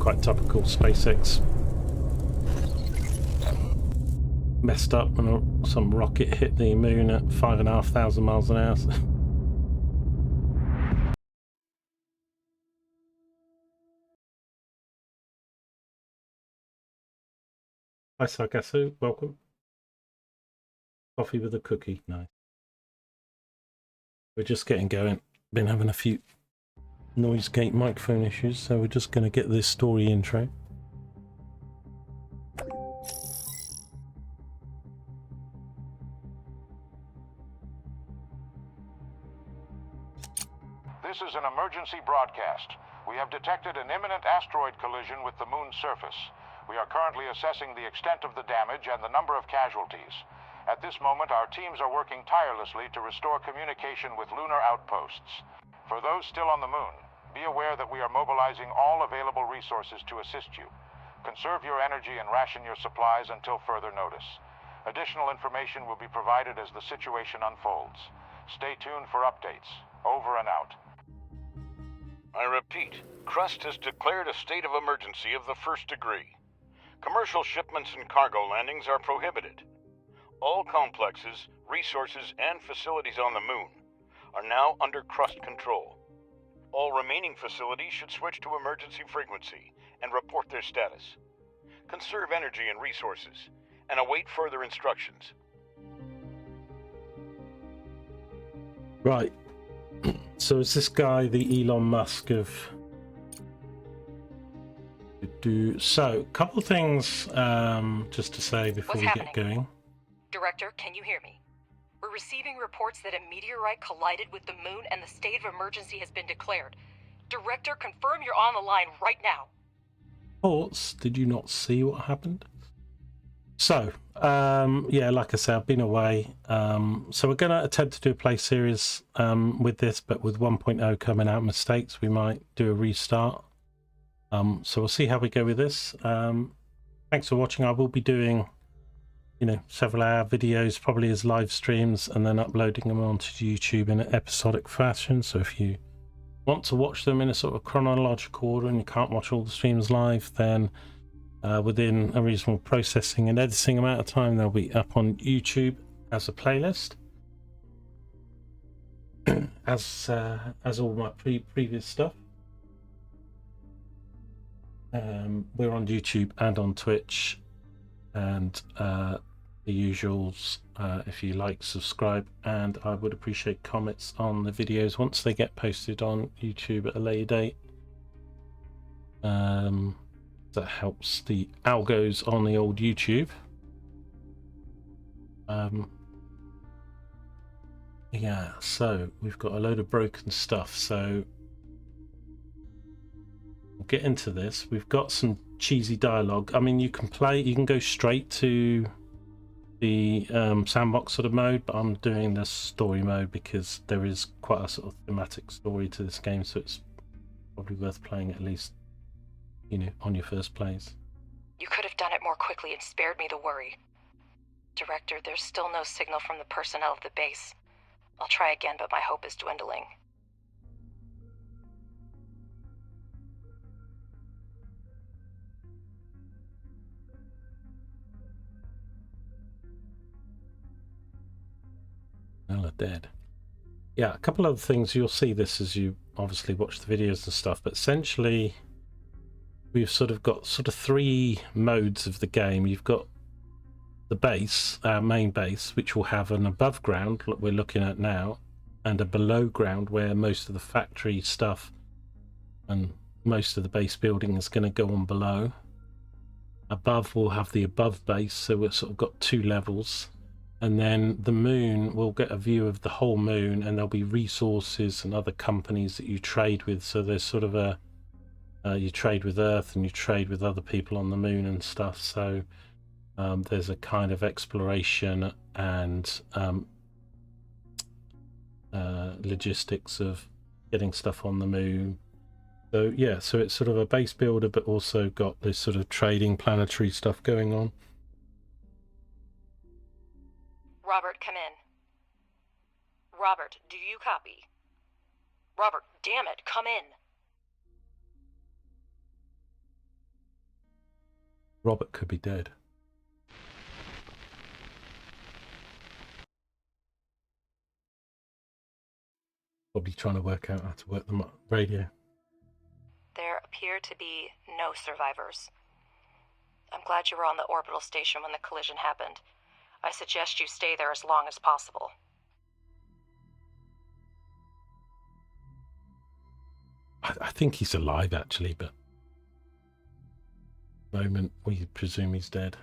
quite topical. SpaceX messed up when some rocket hit the moon at 5,500 miles an hour. Hi Sargasso, welcome. Coffee with a cookie, nice. We're just getting going. Been having a few noise gate microphone issues, so we're just going to get this story intro. This is an emergency broadcast. We have detected an imminent asteroid collision with the moon's surface. We are currently assessing the extent of the damage and the number of casualties. At this moment, our teams are working tirelessly to restore communication with lunar outposts. For those still on the moon, be aware that we are mobilizing all available resources to assist you. Conserve your energy and ration your supplies until further notice. Additional information will be provided as the situation unfolds. Stay tuned for updates. Over and out. I repeat, Crust has declared a state of emergency of the first degree. Commercial shipments and cargo landings are prohibited. All complexes, resources, and facilities on the moon are now under Crust control. All remaining facilities should switch to emergency frequency and report their status. Conserve energy and resources, and await further instructions. Right. So is this guy the Elon Musk of... So, a couple of things just to say before we get going. Director, can you hear me? We're receiving reports that a meteorite collided with the moon and the state of emergency has been declared. Director, confirm you're on the line right now. Thoughts? Did you not see what happened? So, yeah, like I said, I've been away. So we're going to attempt to do a play series with this, but with 1.0 coming out mistakes, we might do a restart. So we'll see how we go with this. Thanks for watching. I will be doing, you know, several hour videos, probably as live streams, and then uploading them onto YouTube in an episodic fashion. So if you want to watch them in a sort of chronological order and you can't watch all the streams live, then within a reasonable processing and editing amount of time, they'll be up on YouTube as a playlist, as all my previous stuff. We're on YouTube and on Twitch, and the usuals. If you like, subscribe, and I would appreciate comments on the videos once they get posted on YouTube at a later date. That helps the algos on the old YouTube. Yeah, so we've got a load of broken stuff, so we'll get into this. We've got some cheesy dialogue. I mean, you can go straight to the sandbox sort of mode, but I'm doing the story mode because there is quite a sort of thematic story to this game, so it's probably worth playing at least, you know, on your first plays. You could have done it more quickly and spared me the worry. Director, there's still no signal from the personnel of the base. I'll try again, but my hope is dwindling. Well, are dead. Yeah, a couple of things. You'll see this as you obviously watch the videos and stuff, but essentially we've got three modes of the game. You've got the base, our main base, which will have an above ground, like we're looking at now, and a below ground where most of the factory stuff and most of the base building is going to go on below. Above we'll have the above base, so we've sort of got two levels. And then the moon, will get a view of the whole moon, and there'll be resources and other companies that you trade with. So there's sort of a you trade with Earth and you trade with other people on the moon and stuff. So there's a kind of exploration and logistics of getting stuff on the moon. So yeah, so it's sort of a base builder, but also got this sort of trading planetary stuff going on. Robert, come in. Robert, do you copy? Robert, damn it, come in. Robert could be dead. Probably trying to work out how to work the radio. There appear to be no survivors. I'm glad you were on the orbital station when the collision happened. I suggest you stay there as long as possible. I think he's alive, actually, but at the moment we presume he's dead.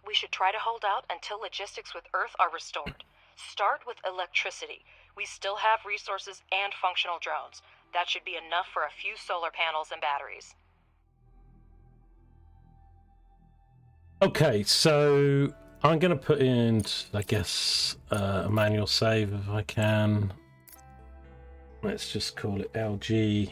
We should try to hold out until logistics with Earth are restored. Start with electricity. We still have resources and functional drones. That should be enough for a few solar panels and batteries. Okay, so I'm going to put in, I guess, a manual save if I can. Let's just call it LG1.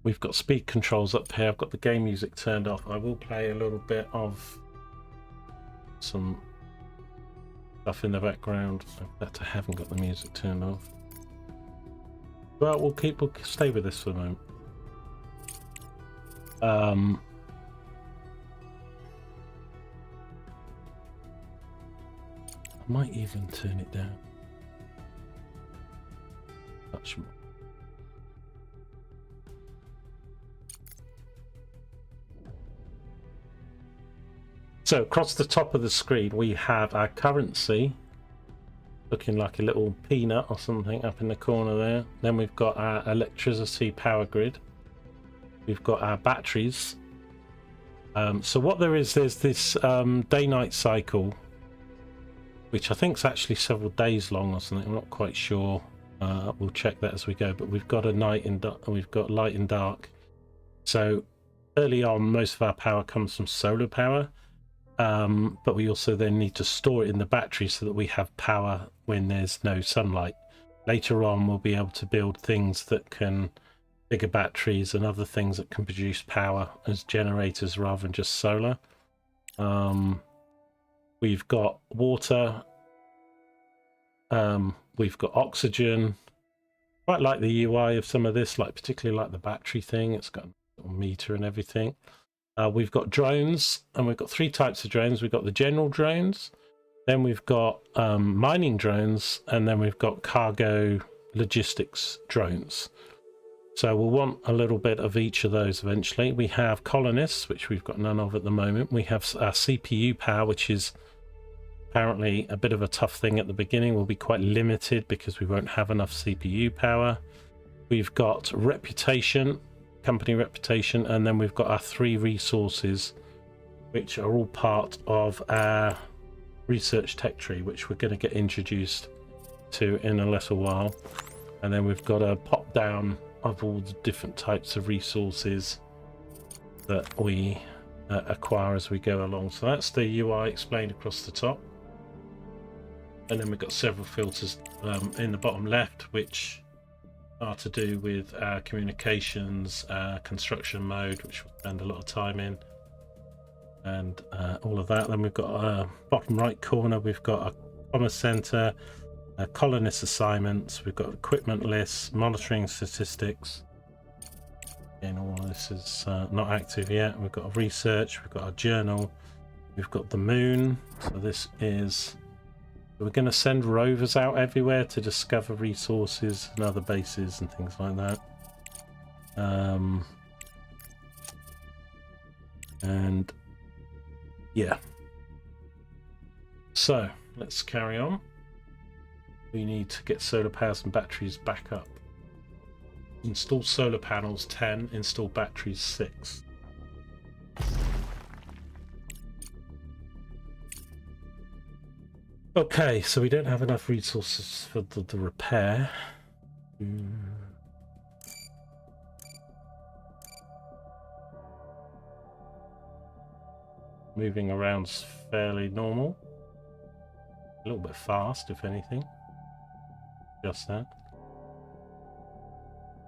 We've got speed controls up here. I've got the game music turned off. I will play a little bit of some stuff in the background. In fact, I haven't got the music turned off. But we'll stay with this for a moment. I might even turn it down. Much more. So across the top of the screen we have our currency looking like a little peanut or something up in the corner there. Then we've got our electricity power grid. We've got our batteries. So what there's this day-night cycle, which I think is actually several days long or something. I'm not quite sure. We'll check that as we go. But we've got a night and we've got light and dark. So early on, most of our power comes from solar power. But we also then need to store it in the battery so that we have power when there's no sunlight. Later on we'll be able to build things that can, bigger batteries and other things that can produce power as generators rather than just solar. We've got water, we've got oxygen. Quite like the UI of some of this, like particularly like the battery thing. It's got a little meter and everything. We've got drones, and we've got three types of drones. We've got the general drones, then we've got mining drones, and then we've got cargo logistics drones. So we'll want a little bit of each of those eventually. We have colonists, which we've got none of at the moment. We have our CPU power, which is apparently a bit of a tough thing at the beginning. Will be quite limited because we won't have enough CPU power. We've got reputation, company reputation, and then we've got our three resources, which are all part of our research tech tree, which we're going to get introduced to in a little while. And then we've got a pop down of all the different types of resources that we acquire as we go along. So that's the UI explained across the top, and then we've got several filters in the bottom left, which are to do with communications, construction mode, which we'll spend a lot of time in, and all of that. Then we've got bottom right corner, we've got a commerce center, colonist assignments, we've got equipment lists, monitoring statistics. Again, all of this is not active yet. We've got a research, we've got a journal, we've got the moon. So this is, we're going to send rovers out everywhere to discover resources and other bases and things like that. And yeah, so let's carry on. We need to get solar panels and batteries back up. Install solar panels 10, install batteries 6. Okay, so we don't have enough resources for the repair. Moving around's fairly normal. A little bit fast, if anything. Just that.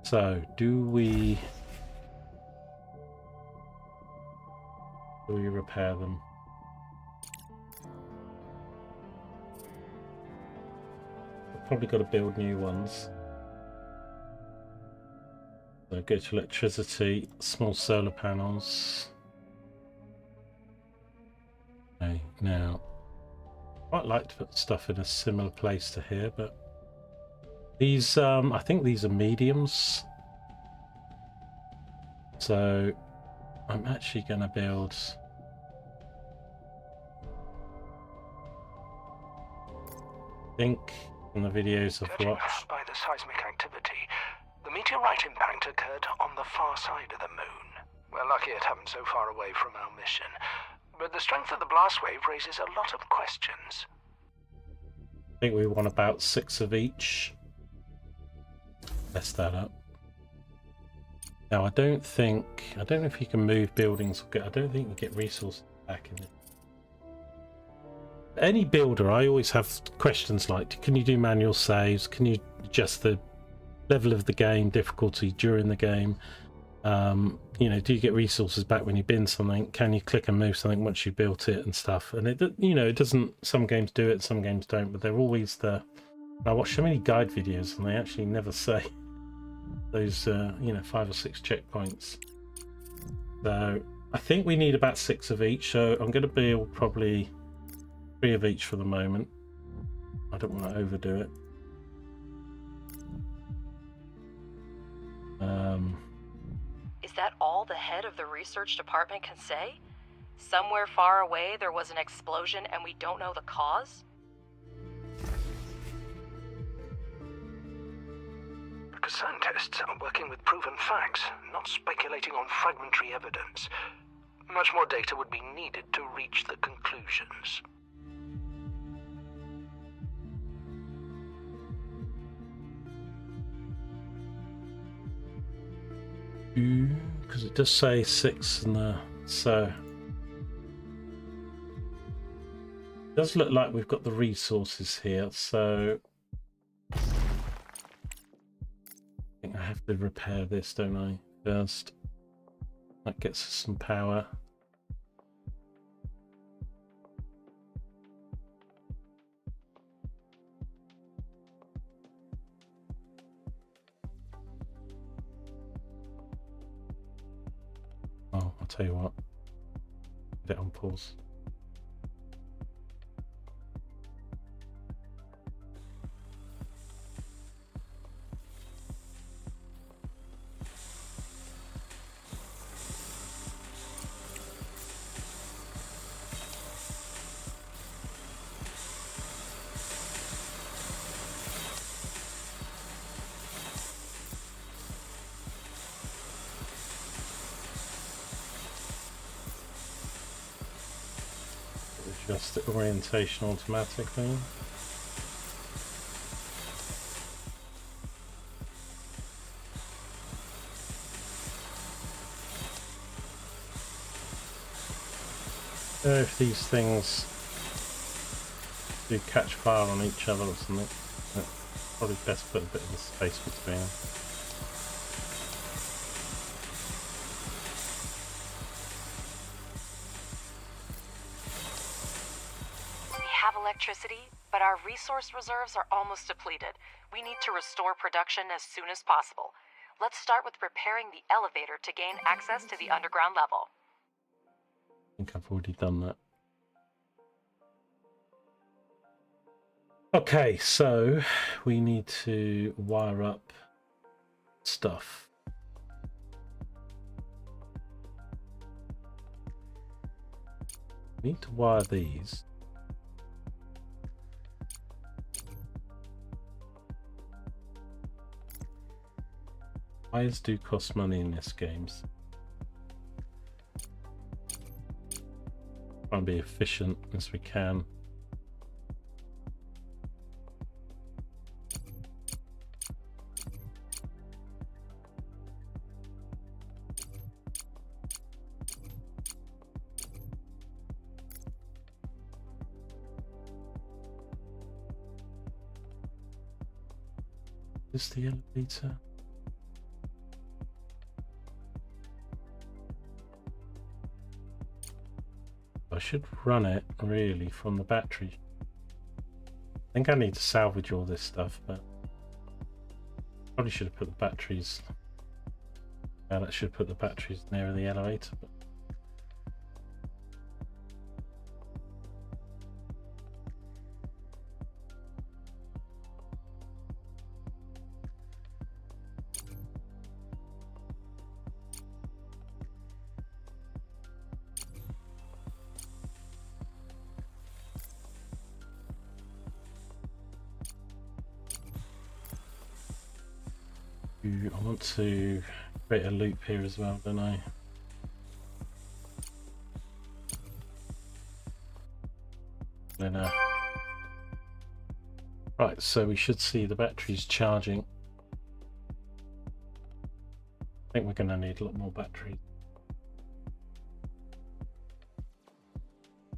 So, do we repair them? We've probably got to build new ones. So go to electricity, small solar panels. Okay, now I'd like to put stuff in a similar place to here, but these I think these are mediums. So I'm actually going to build from the videos I've Judging watched. by the seismic activity, the meteorite impact occurred on the far side of the moon. We're lucky it happened so far away from our mission, but the strength of the blast wave raises a lot of questions. I think we want about 6 of each. Mess that up. Now I don't know if you can move buildings. I don't think you get resources back in it. Any builder, I always have questions like, can you do manual saves? Can you adjust the level of the game, difficulty during the game? You know, do you get resources back when you bin something? Can you click and move something once you built it and stuff? And it, you know, it doesn't. Some games do it, some games don't. But they're always the. I watch so many guide videos, and they actually never say those, you know, 5 or 6 checkpoints. So I think we need about 6 of each. So I'm going to build probably 3 of each for the moment. I don't want to overdo it. Is that all the head of the research department can say? Somewhere far away there was an explosion and we don't know the cause? Because scientists are working with proven facts, not speculating on fragmentary evidence. Much more data would be needed to reach the conclusions. Because it does say 6 in the, so it does look like we've got the resources here. So I think I have to repair this, don't I? First, that gets us some power. Oh, I'll tell you what. Put it on pause. Adjust the orientation automatically. If these things do catch fire on each other or something, probably best put a bit of a space between them. Electricity, but our resource reserves are almost depleted. We need to restore production as soon as possible. Let's start with repairing the elevator to gain access to the underground level. I think I've already done that. Okay, so we need to wire up stuff. We need to wire these. Wires do cost money in this game. Try and be efficient as we can. Is the elevator? I should run it really from the battery. I think I need to salvage all this stuff, but probably should have put the batteries Now that should put the batteries nearer the elevator. But... I want to create a loop here as well, don't I? Then, right, so we should see the batteries charging. I think we're going to need a lot more batteries.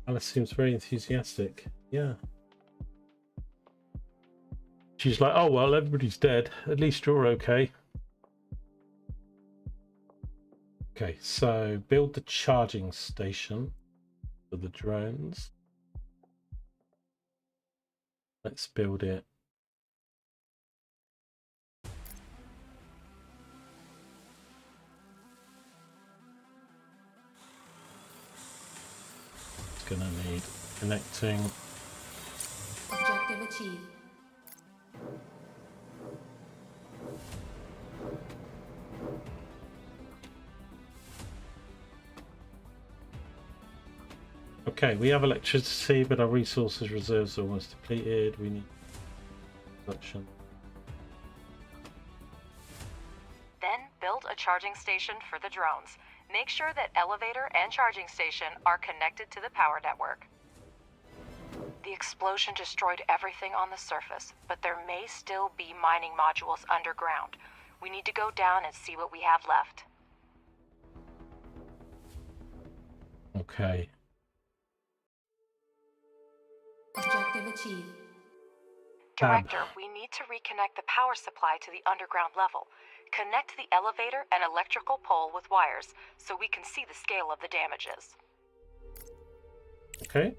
Alice seems very enthusiastic. Yeah. She's like, oh, well, everybody's dead. At least you're okay. Okay, so build the charging station for the drones. Let's build it. It's going to need connecting. Objective achieved. Okay, we have electricity, but our resources reserves are almost depleted. We need production. Then build a charging station for the drones. Make sure that elevator and charging station are connected to the power network. The explosion destroyed everything on the surface, but there may still be mining modules underground. We need to go down and see what we have left. Okay. Objective achieved. Director, we need to reconnect the power supply to the underground level. Connect the elevator and electrical pole with wires so we can see the scale of the damages. Okay.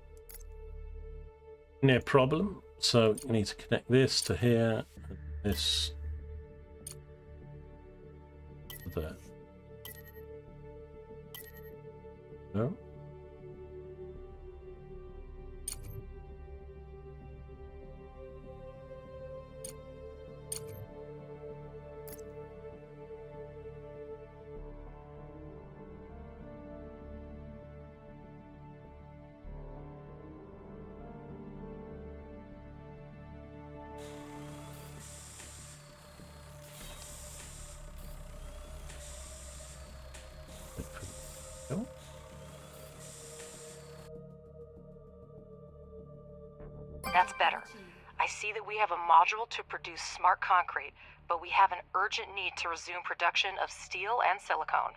No problem. So we need to connect this to here, and this to there. No. That's better. I see that we have a module to produce smart concrete, but we have an urgent need to resume production of steel and silicone.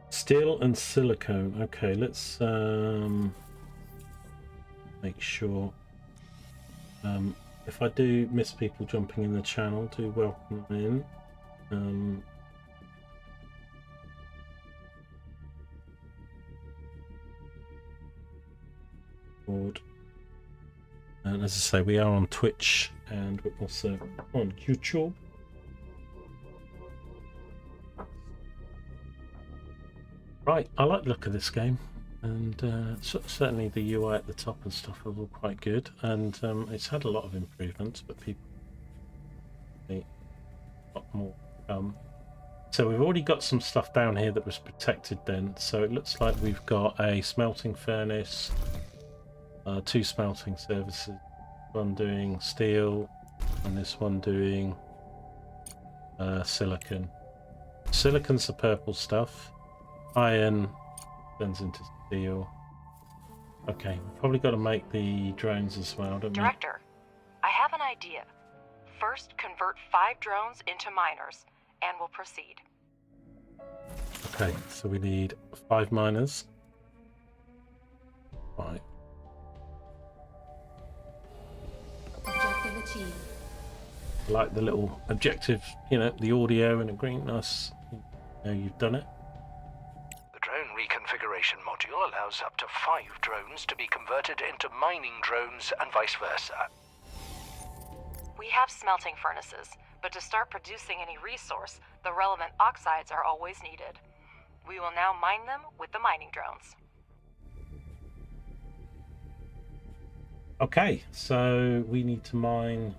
Steel and silicone. Okay, let's make sure. If I do miss people jumping in the channel, do welcome them in. And as I say, we are on Twitch and we're also on YouTube. Right, I like the look of this game, and certainly the UI at the top and stuff are all quite good, and it's had a lot of improvements, but people need a lot more to come. So we've already got some stuff down here that was protected then, so it looks like we've got a smelting furnace, 2 smelting services, one doing steel and this one doing silicon. Silicon's the purple stuff, iron turns into steel. Okay, we've probably got to make the drones as well, don't we? Director, I have an idea. First, convert 5 drones into miners, and we'll proceed. Okay, so we need 5 miners. Right. Objective achieved. I like the little objective, you know, the audio and agreeing nice. You know, you've done it. The drone reconfiguration module allows up to 5 drones to be converted into mining drones and vice versa. We have smelting furnaces, but but to start producing any resource, the relevant oxides are always needed. We will now mine them with the mining drones. Okay, so we need to mine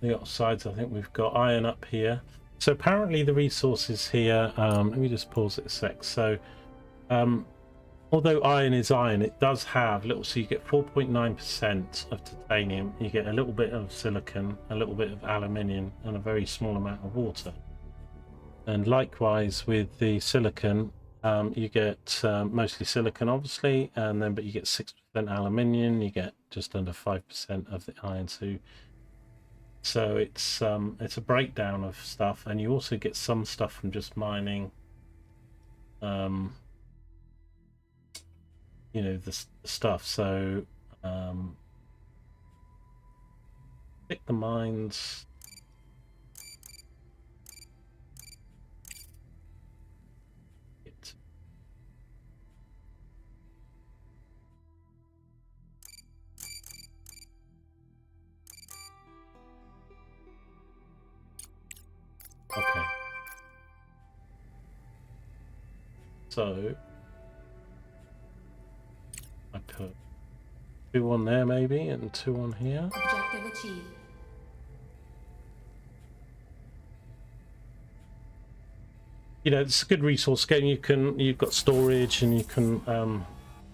the oxides. I think we've got iron up here. So apparently the resources here, let me just pause it a sec. So although iron is iron, it does have little, so you get 4.9% of titanium, you get a little bit of silicon, a little bit of aluminium, and a very small amount of water. And likewise with the silicon, you get mostly silicon, obviously, and then but you get 6% aluminium, you get just under 5% of the iron. So it's a breakdown of stuff, and you also get some stuff from just mining. You know, the stuff. So pick the mines. Okay. So I put 2 on there maybe, and 2 on here. Objective achieved. You know, it's a good resource game. You've got storage, and you can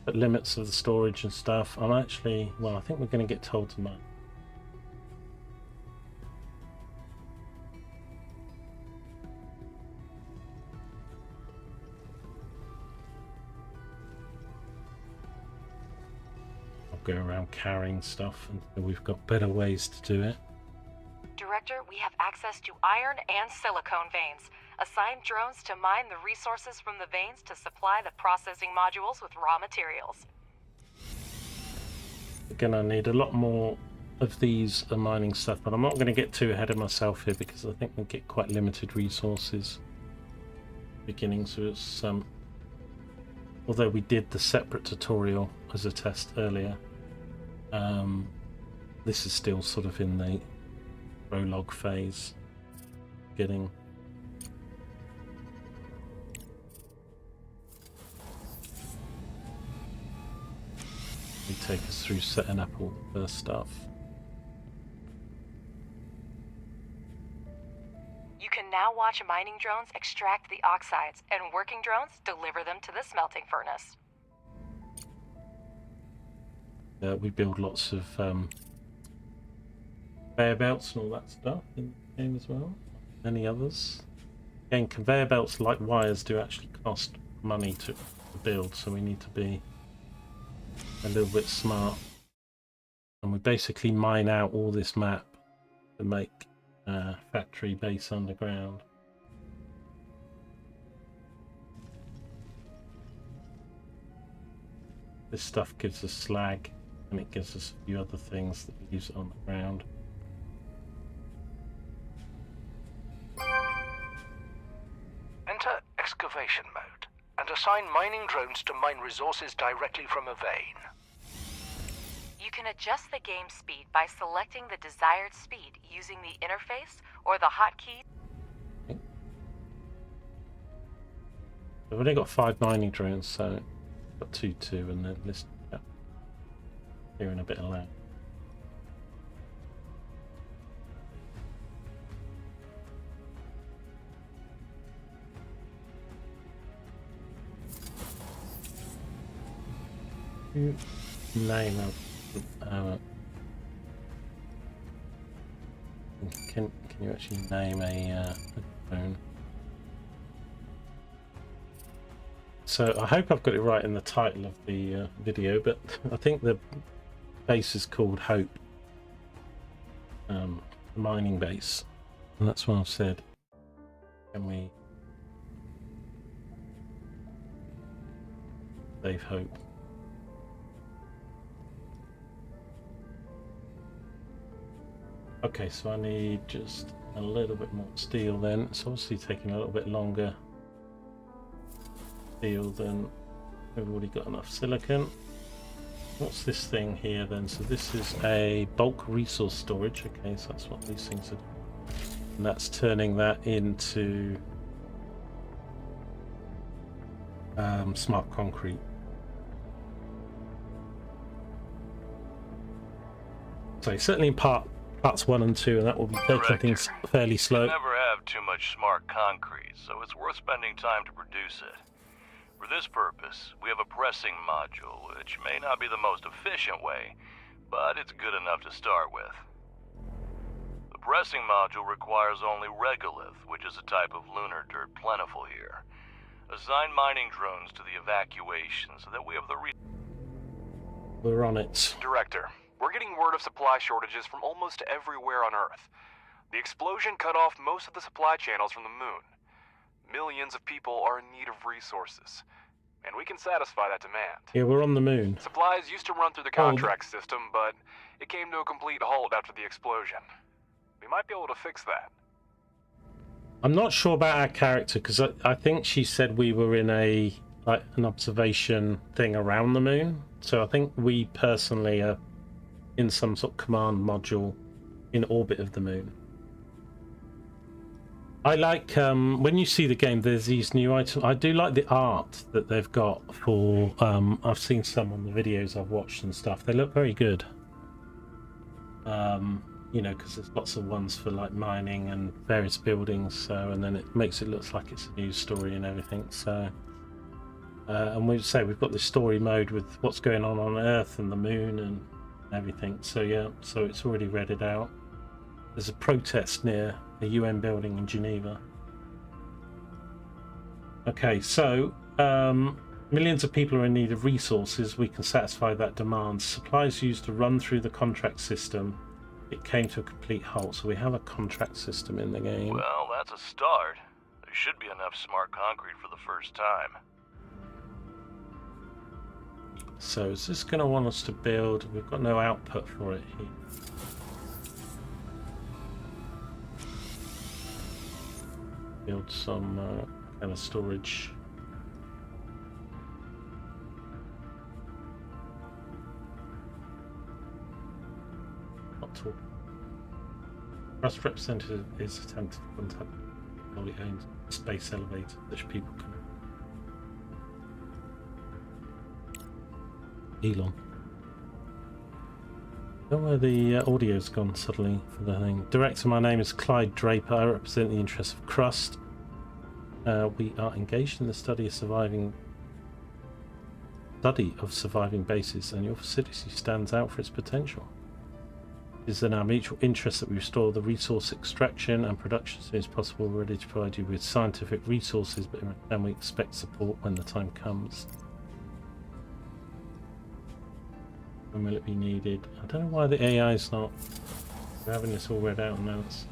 put limits of the storage and stuff. I'm actually, well, I think we're going to get told to mine. Go around carrying stuff until we've got better ways to do it. Director, we have access to iron and silicone veins. Assign drones to mine the resources from the veins to supply the processing modules with raw materials. We're gonna need a lot more of these mining stuff, but I'm not going to get too ahead of myself here because I think we get quite limited resources beginning. So it's although we did the separate tutorial as a test earlier, this is still sort of in the prologue phase, getting we take us through setting up all the first stuff. You can now watch mining drones extract the oxides, and working drones deliver them to the smelting furnace. We build lots of conveyor belts and all that stuff in the game as well. Many others. Again, conveyor belts, like wires, do actually cost money to build, so we need to be a little bit smart. And we basically mine out all this map to make factory base underground. This stuff gives us slag, and it gives us a few other things that we use on the ground. Enter excavation mode and assign mining drones to mine resources directly from a vein. You can adjust the game speed by selecting the desired speed using the interface or the hotkey. I've only got 5 mining drones, so I've got 2 and then list hearing a bit of loud. Name of can you actually name a drone? So I hope I've got it right in the title of the video, but I think the base is called Hope, mining base, and that's what I've said. Can we save Hope? Okay, so I need just a little bit more steel then. It's obviously taking a little bit longer steel than we've already got enough silicon. What's this thing here then? So this is a bulk resource storage. Okay, so that's what these things are. and that's turning that into smart concrete. So certainly in parts 1 and 2, and that will be taking Director, things fairly slow. You never have too much smart concrete, so it's worth spending time to produce it. For this purpose, we have a pressing module, which may not be the most efficient way, but it's good enough to start with. The pressing module requires only regolith, which is a type of lunar dirt plentiful here. Assign mining drones to the evacuation so that we have the We're on it. Director, we're getting word of supply shortages from almost everywhere on Earth. The explosion cut off most of the supply channels from the moon. Millions of people are in need of resources, and we can satisfy that demand. Yeah, we're on the moon. Supplies used to run through the contract system, but it came to a complete halt after the explosion. We might be able to fix that. I'm not sure about our character, because I think she said we were in an observation thing around the moon. So I think we personally are in some sort of command module in orbit of the moon. I like when you see the game, there's these new items. I do like the art that they've got for I've seen some on the videos I've watched and stuff. They look very good. You know, because there's lots of ones for like mining and various buildings, so, and then it makes it look like it's a news story and everything. So and we say we've got this story mode with what's going on Earth and the moon and everything. So yeah, so it's already read it out. There's a protest near a UN building in Geneva. Okay, so millions of people are in need of resources. We can satisfy that demand. Supplies used to run through the contract system. It came to a complete halt, so we have a contract system in the game. Well, that's a start. There should be enough smart concrete for the first time. So is this going to want us to build? We've got no output for it here. Build some kind of storage. Not talk. Crust representative is attempting to contact wholly owned space elevator which people can. Elon. I don't know where the audio's gone suddenly for the thing. Director, my name is Clyde Draper. I represent the interests of Crust. We are engaged in the study of surviving bases, and your facility stands out for its potential. It is in our mutual interest that we restore the resource extraction and production as soon as possible. We're ready to provide you with scientific resources, but then we expect support when the time comes. When will it be needed? I don't know why the AI is not. We're having this all read out in notes.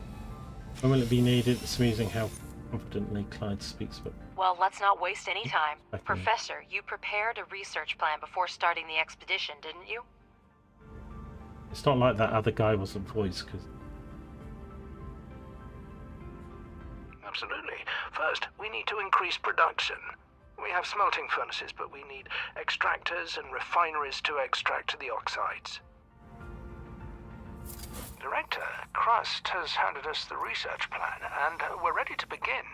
When will it be needed? It's amusing how confidently Clyde speaks about. Well, let's not waste any time. Professor, you prepared a research plan before starting the expedition, didn't you? It's not like that other guy wasn't voiced, because. Absolutely. First, we need to increase production. We have smelting furnaces, but we need extractors and refineries to extract the oxides. Director, Crust has handed us the research plan, and we're ready to begin.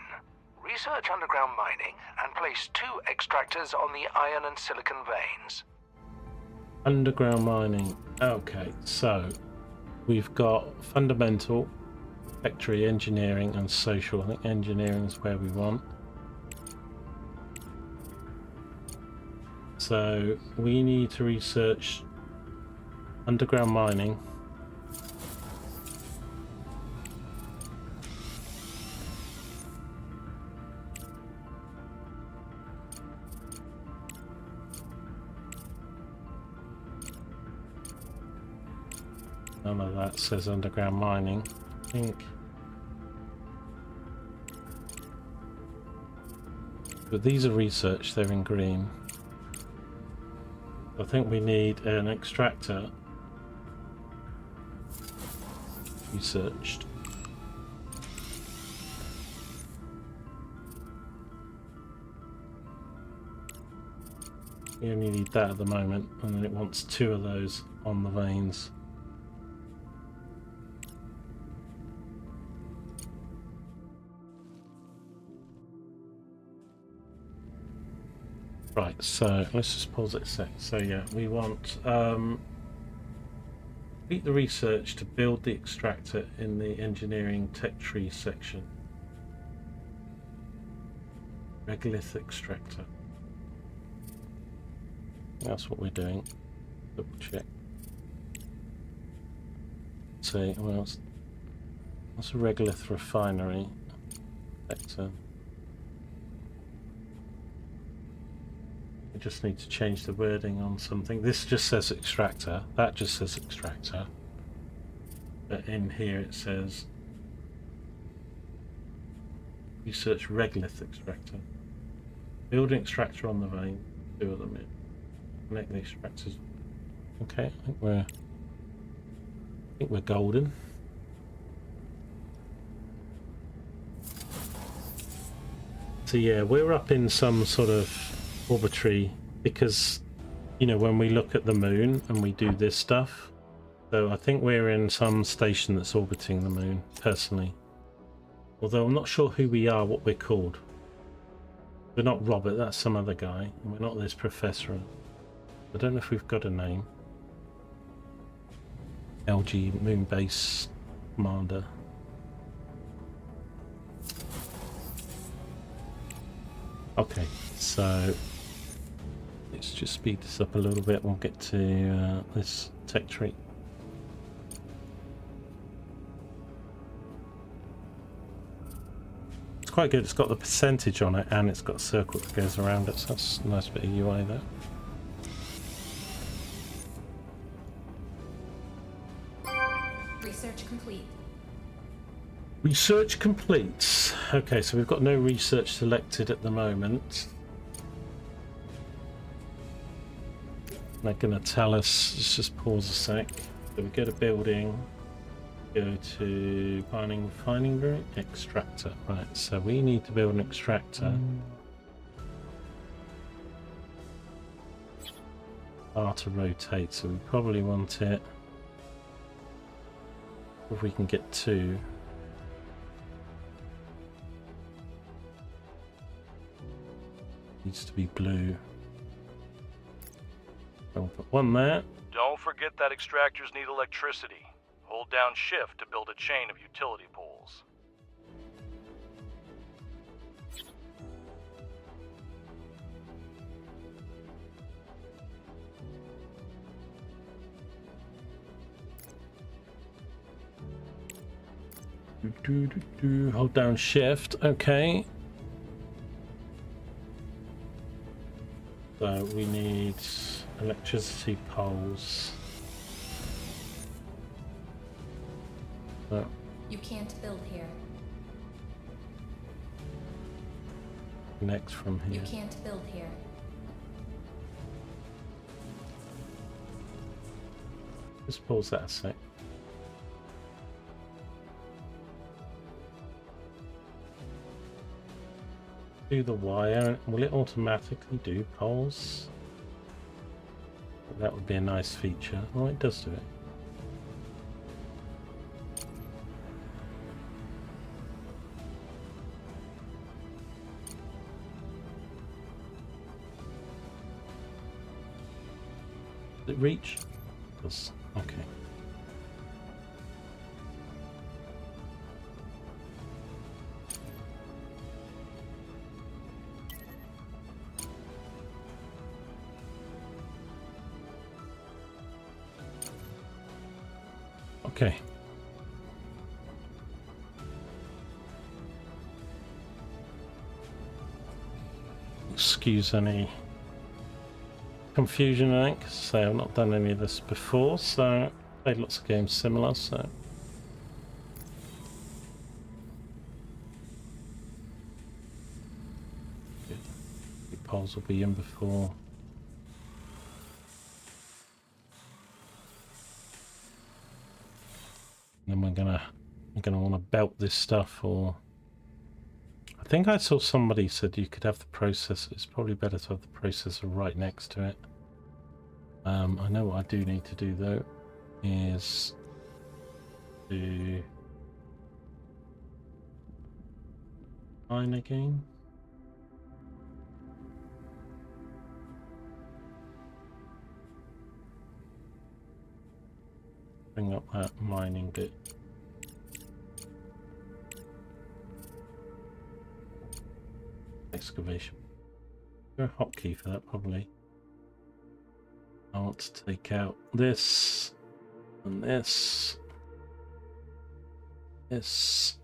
Research underground mining and place 2 extractors on the iron and silicon veins. Underground mining. Okay, so we've got fundamental, factory, engineering, and social. I think engineering is where we want. So we need to research underground mining. None of that says underground mining, I think. But these are research, they're in green. I think we need an extractor researched. We only need that at the moment, and then it wants 2 of those on the veins. Right, so let's just pause it a sec. So yeah, we want complete the research to build the extractor in the engineering tech tree section. Regolith extractor. That's what we're doing. Double check. See, well, that's a regolith refinery. Sector. We just need to change the wording on something. This just says extractor. That just says extractor. But in here it says research regolith extractor. Build an extractor on the vein. Two of them in. Connect the extractors. Okay, I think we're golden. So yeah, we're up in some sort of orbitary because, you know, when we look at the moon and we do this stuff, so I think we're in some station that's orbiting the moon, personally. Although I'm not sure who we are, what we're called. We're not Robert, that's some other guy, and we're not this professor. I don't know if we've got a name. LG Moon Base Commander. Okay, so let's just speed this up a little bit. We'll get to this tech tree. It's quite good. It's got the percentage on it, and it's got a circle that goes around it. So that's a nice bit of UI there. Research complete. Research complete. Okay, so we've got no research selected at the moment. They're going to tell us, let's just pause a sec. So we go to building, go to refining room, extractor. Right, so we need to build an extractor. R to rotate, so we probably want it, if we can get two. Needs to be blue. I'll put one there. Don't forget that extractors need electricity. Hold down shift to build a chain of utility poles. Hold down shift. Okay. So we need electricity poles. So You can't build here. connect from You here. can't build here. Just pause that a sec. Do the wire. Will it automatically do poles? That would be a nice feature. Oh, it does do it. Does it reach? It does. Okay. Okay. Excuse any confusion, I think. So I've not done any of this before, so played lots of games similar, so the poles will be in before. And then we're gonna want to belt this stuff, or I think I saw somebody said you could have the processor. It's probably better to have the processor right next to it. I know what I do need to do though is to mine again. bring up that mining bit. Excavation. Is there a hotkey for that? Probably. I want to take out this and this. This.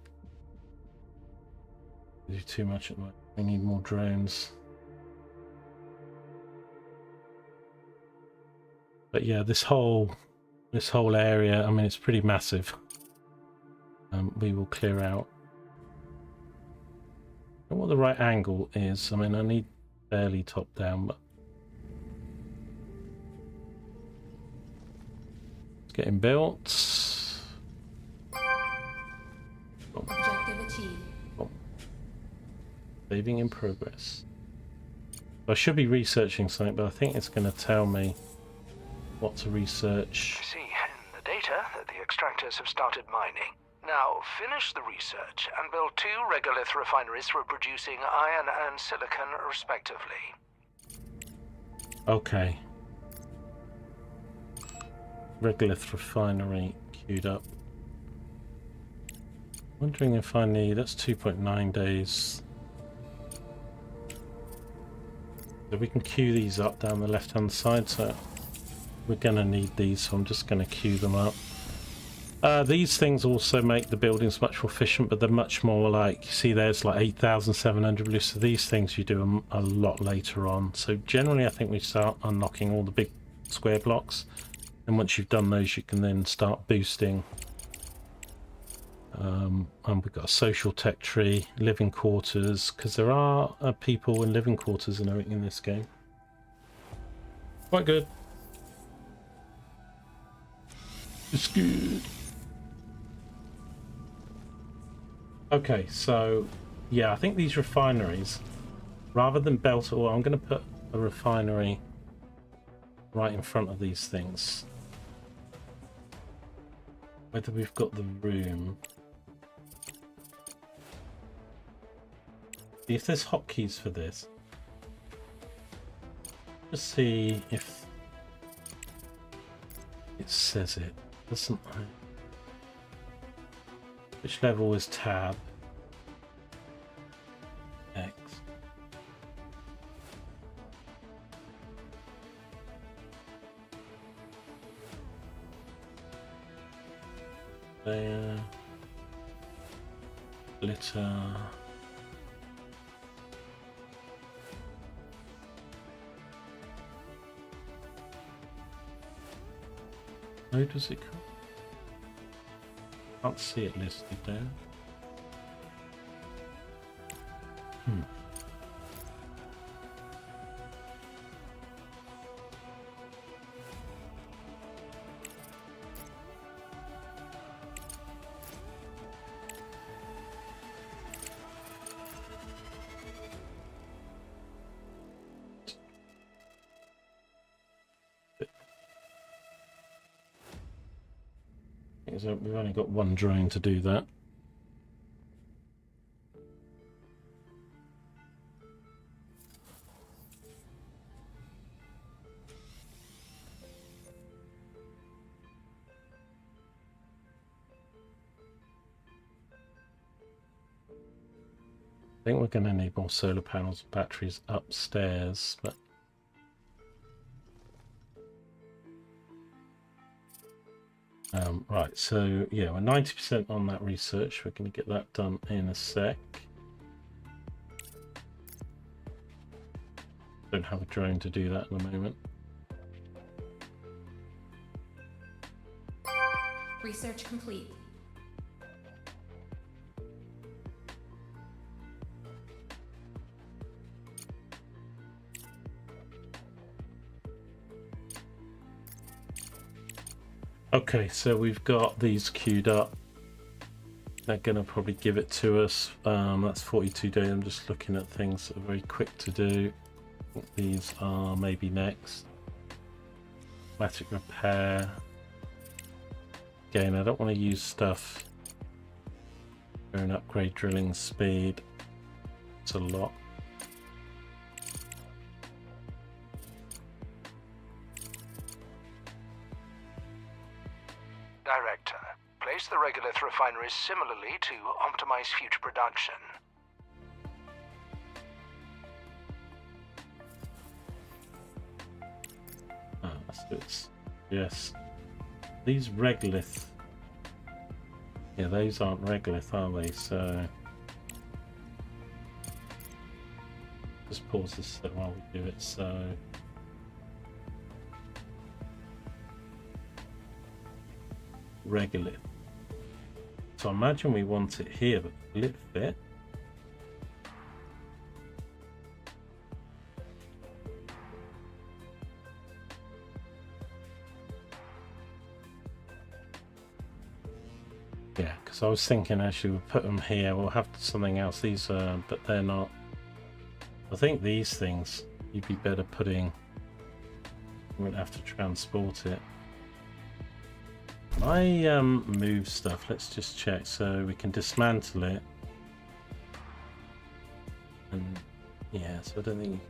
Do too much at the moment. We need more drones. But yeah, this whole area, I mean, it's pretty massive. We will clear out. I don't know what the right angle is. I mean, I need barely top down, but it's getting built. Objective achieved. Saving in progress. I should be researching something, but I think it's going to tell me what to research. I see in the data that the extractors have started mining. Now, finish the research and build 2 regolith refineries for producing iron and silicon, respectively. Okay. Regolith refinery queued up. Wondering if I need... That's 2.9 days. So we can queue these up down the left-hand side, so we're going to need these, so I'm just going to queue them up. These things also make the buildings much more efficient, but they're much more like, you see there's like 8,700 blue, so these things you do a lot later on. So generally I think we start unlocking all the big square blocks, and once you've done those you can then start boosting. And we've got a social tech tree, living quarters, because there are people in living quarters in this game. Quite good. It's good. Okay, so yeah, I think these refineries, rather than belt, or I'm going to put a refinery right in front of these things. Whether we've got the room. If there's hotkeys for this, just see if it says it. Doesn't it? Which level is tab? X. There. Glitter. How does it come? Can't see it listed there. So we've only got one drone to do that. I think we're going to need more solar panels and batteries upstairs, but right, so yeah, we're 90% on that research. We're going to get that done in a sec. Don't have a drone to do that at the moment. Research complete. Okay, so we've got these queued up. They're going to probably give it to us. That's 42 days. I'm just looking at things that are very quick to do. I think these are maybe next. Automatic repair. Again, I don't want to use stuff. An upgrade drilling speed. It's a lot. the regolith refineries similarly to optimize future production. So it's, yes, these regolith, yeah, those aren't regolith, are they? So just pause this while we do it. So regolith. So I imagine we want it here, but will it fit? Yeah, because I was thinking actually we'll put them here, we'll have something else. These are, but they're not. I think these things you'd be better putting, you wouldn't have to transport it. I move stuff, let's just check so we can dismantle it. And yeah, so I don't think.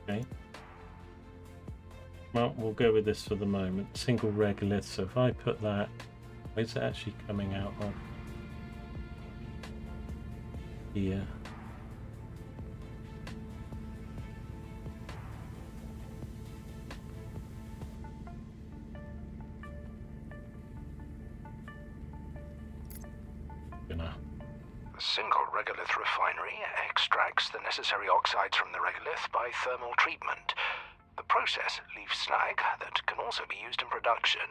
Okay. Well, we'll go with this for the moment. Single regolith. So if I put that, where's it actually coming out of? Here. The single regolith refinery extracts the necessary oxides from the regolith by thermal treatment. The process leaves slag that can also be used in production.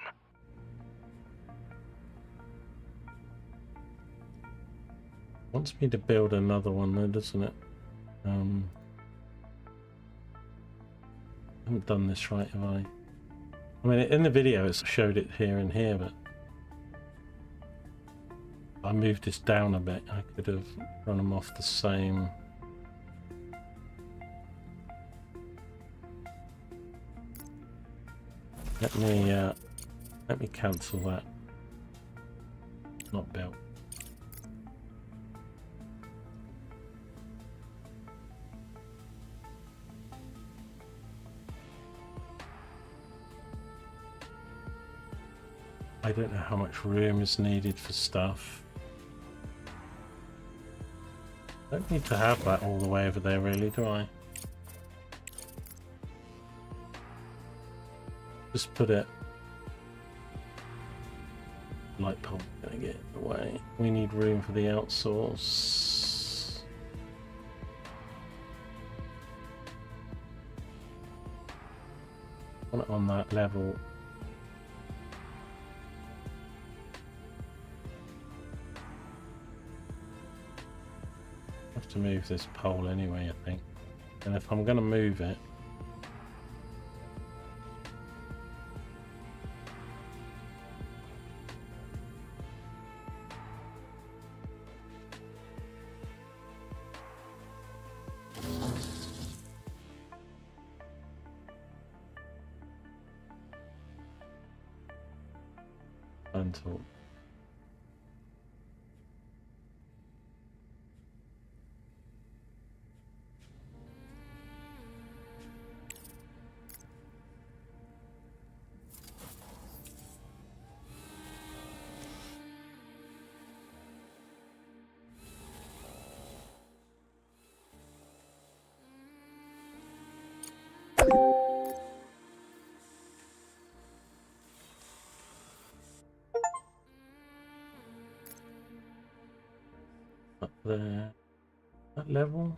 Wants me to build another one though, doesn't it? I haven't done this right, have I? I mean, in the video it showed it here and here, but I moved this down a bit. I could have run them off the same. Let me cancel that. Not built. I don't know how much room is needed for stuff. Don't need to have that all the way over there, really, do I? Just put it. Light pole gonna get in the way. We need room for the outsource. Want it on that level. To move this pole anyway, I think, and if I'm going to move it, until up there, that level.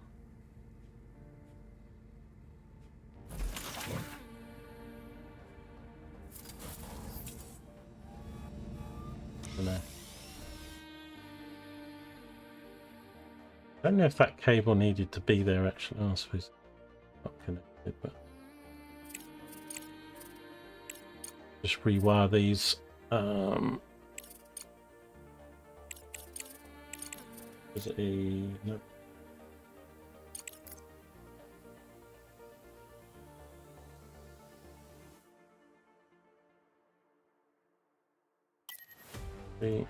I don't know if that cable needed to be there actually. Oh, I suppose not connected, but just rewire these. Is it a no? We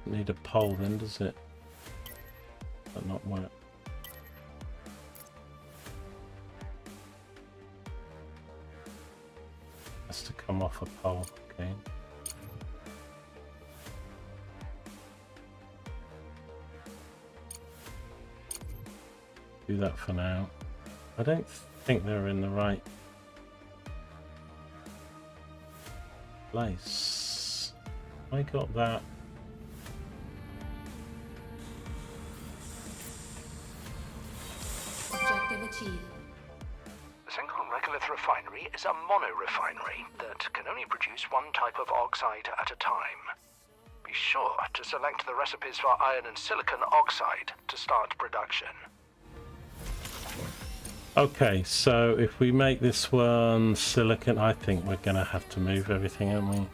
need a pole then, does it? But not work. Has to come off a pole. Okay. Do that for now. I don't think they're in the right place. I got that. Objective achieved. A single regolith refinery is a mono-refinery that can only produce one type of oxide at a time. Be sure to select the recipes for iron and silicon oxide to start production. Okay, so if we make this one silicon, I think we're going to have to move everything, aren't we?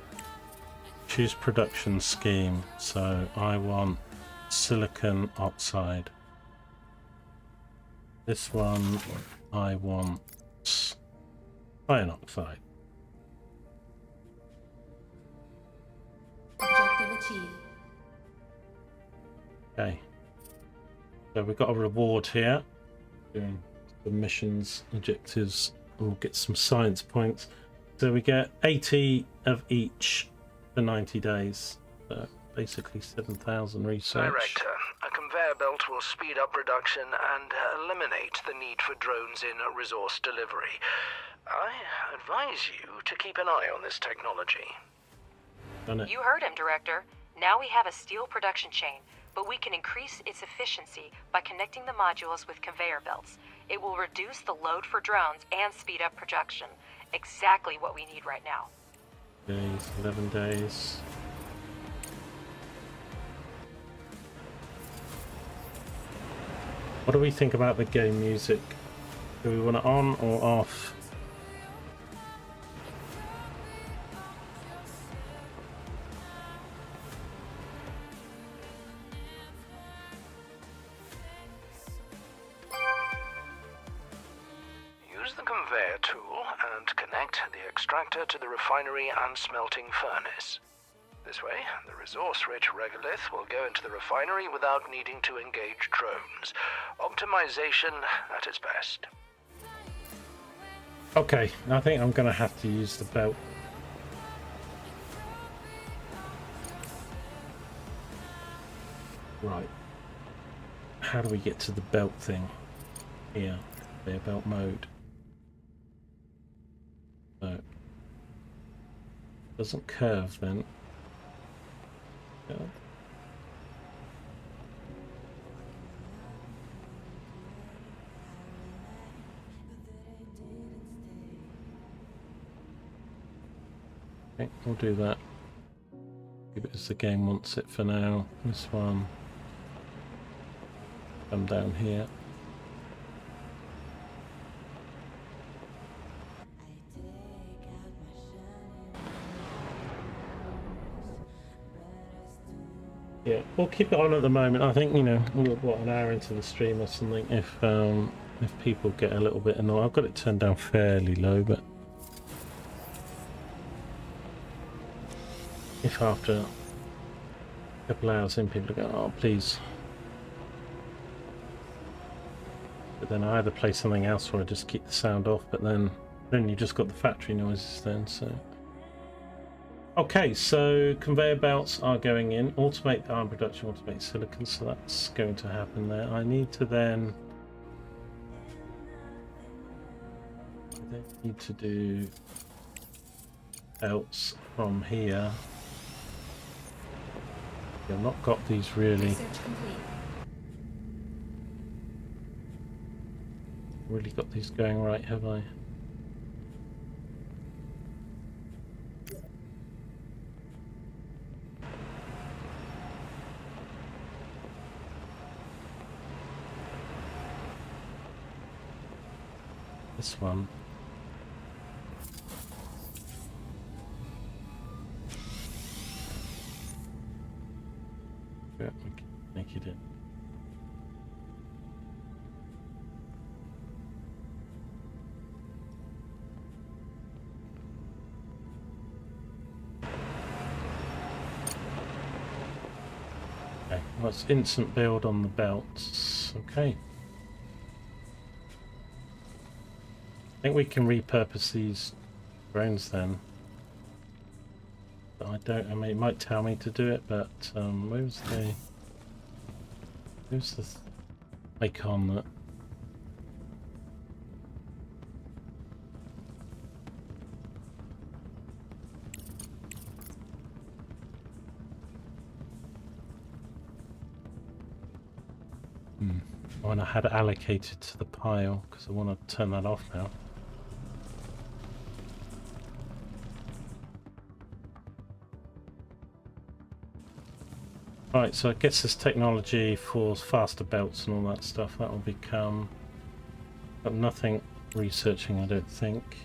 Choose production scheme. So I want silicon oxide. This one I want iron oxide. Objective achieved. Okay. So we've got a reward here. Doing the missions, objectives, and we'll get some science points. So we get 80 of each for 90 days. So basically 7,000 research. Director, a conveyor belt will speed up production and eliminate the need for drones in resource delivery. I advise you to keep an eye on this technology. Done it. You heard him, Director. Now we have a steel production chain, but we can increase its efficiency by connecting the modules with conveyor belts. It will reduce the load for drones and speed up production. Exactly what we need right now. Days, 11 days. What do we think about the game music? Do we want it on or off? Use the conveyor tool and connect the extractor to the refinery and smelting furnace. This way, the resource-rich regolith will go into the refinery without needing to engage drones. Optimization at its best. Okay, I think I'm going to have to use the belt. Right. How do we get to the belt thing? Here, conveyor belt mode. So, doesn't curve then. Yeah. Okay, we'll do that. Give it as the game wants it for now. This one. Come down here. Yeah, we'll keep it on at the moment. I think, you know, we're what, an hour into the stream or something. If people get a little bit annoyed, I've got it turned down fairly low, but if after a couple hours in people go, oh please, but then I either play something else or I just keep the sound off. But then you just got the factory noises then. So. Okay, so conveyor belts are going in. Automate the iron production, automate silicon, so that's going to happen there. I need to then... need to do belts from here. I've not got these really... Research complete. Really got these going right, have I? This one. Yeah, we can make it in. Okay, well, it's instant build on the belts. Okay. I think we can repurpose these drones then. I don't. I mean, it might tell me to do it, but where's the icon that? I want to have it allocated to the pile because I want to turn that off now. Right, so I guess this technology for faster belts and all that stuff, that will become... But nothing researching, I don't think.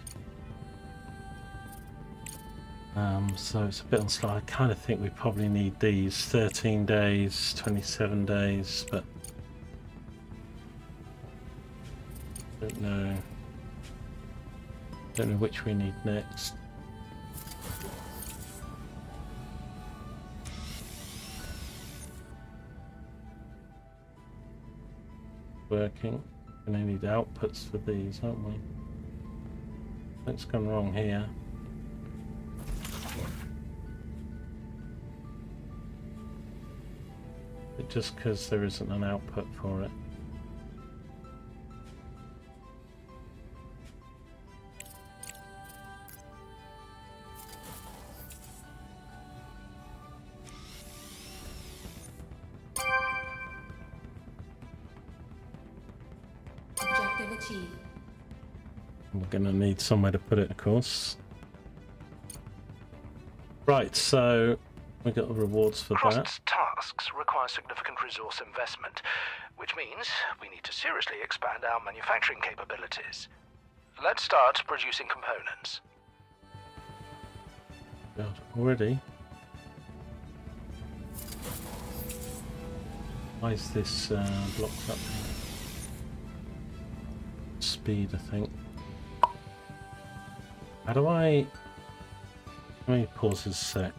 So it's a bit on slow. I kind of think we probably need these 13 days, 27 days, but don't know which we need next. Working. We need outputs for these, aren't we? What's gone wrong here? Just because there isn't an output for it. Objective achieved. We're going to need somewhere to put it, of course. Right, so we got the rewards for that. Crust's tasks require significant resource investment, which means we need to seriously expand our manufacturing capabilities. Let's start producing components. God, already? Why is this blocked up here? Speed, I think. How do I... Let me pause this a sec.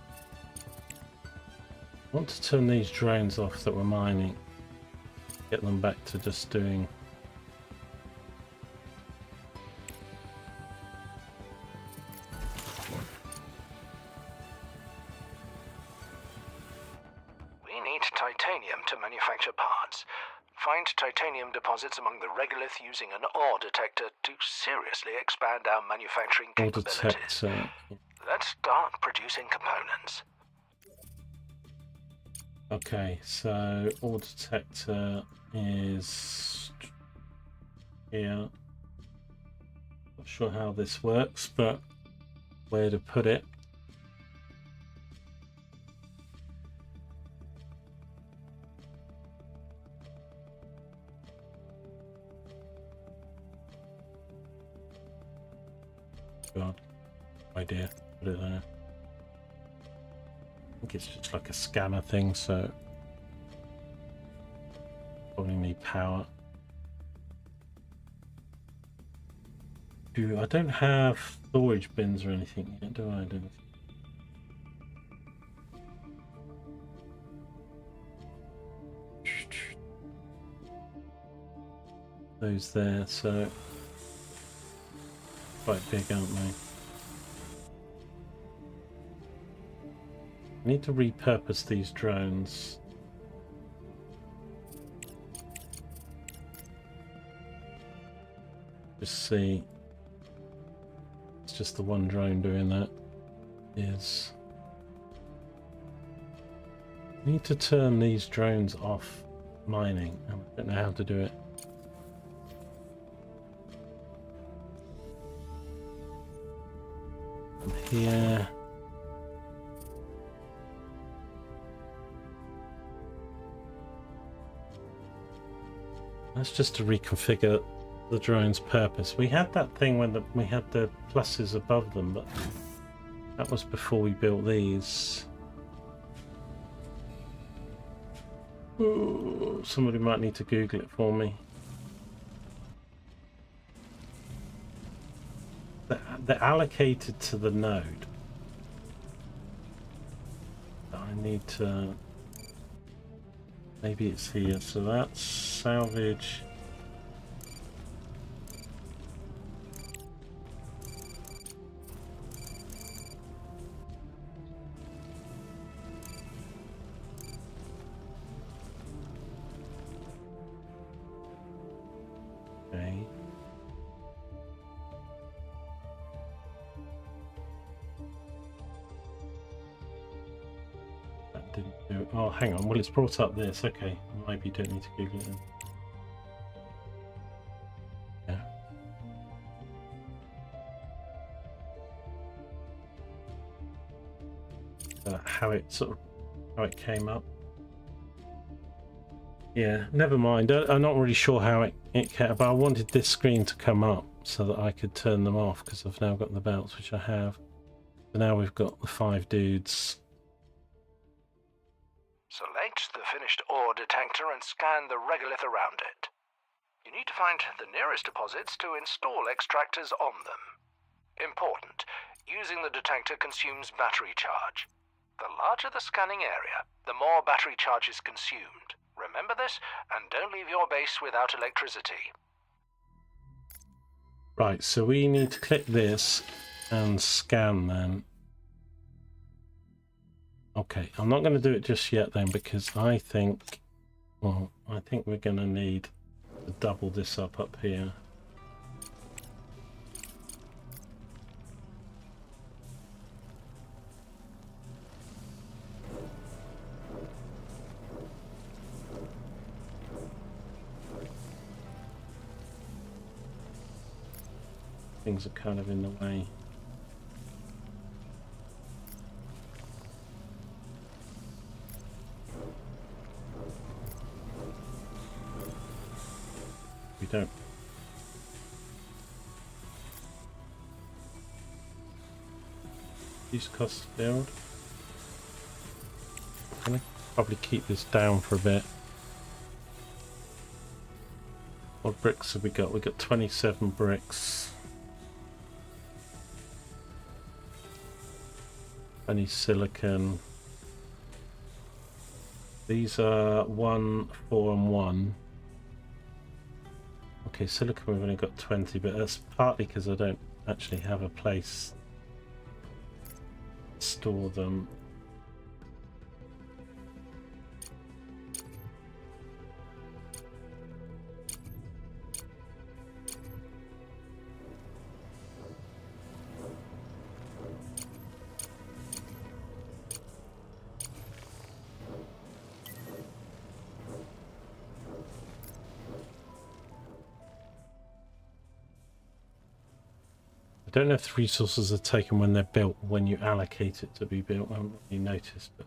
I want to turn these drones off that we're mining. Get them back to just doing... We need titanium to manufacture parts. Find titanium deposits among the regolith using an ore detector to seriously expand our manufacturing Ore capabilities. detector. Let's start producing components. Okay, so ore detector is here. Not sure how this works, but where to put it. God, idea. Put it there. I think it's just like a scanner thing, so probably need power. I don't have storage bins or anything yet, do I? Those there, so quite big, aren't they? I need to repurpose these drones. Just see. It's just the one drone doing that. Is I need to turn these drones off mining. I don't know how to do it. From here. That's just to reconfigure the drone's purpose. We had that thing when we had the pluses above them, but that was before we built these. Ooh, somebody might need to Google it for me. They're allocated to the node. I need to... Maybe it's here, so that's salvage. didn't do it. Oh, hang on. Well, it's brought up this. Okay, maybe you don't need to Google it then. Yeah. How it came up. Yeah, never mind. I'm not really sure how it came, but I wanted this screen to come up so that I could turn them off because I've now got the belts, which I have. So now we've got the 5 dudes. Select the finished ore detector and scan the regolith around it. You need to find the nearest deposits to install extractors on them. Important, using the detector consumes battery charge. The larger the scanning area, the more battery charge is consumed. Remember this, and don't leave your base without electricity. Right, so we need to click this and scan then. Okay, I'm not going to do it just yet then because I think we're going to need to double this up here. Things are kind of in the way. We don't. Use cost build. I'm gonna probably keep this down for a bit. What bricks have we got? We got 27 bricks. 20 silicon. These are 1, 4 and 1. Okay, silicon we've only got 20, but that's partly because I don't actually have a place to store them. I don't know if the resources are taken when they're built, when you allocate it to be built. I haven't really noticed, but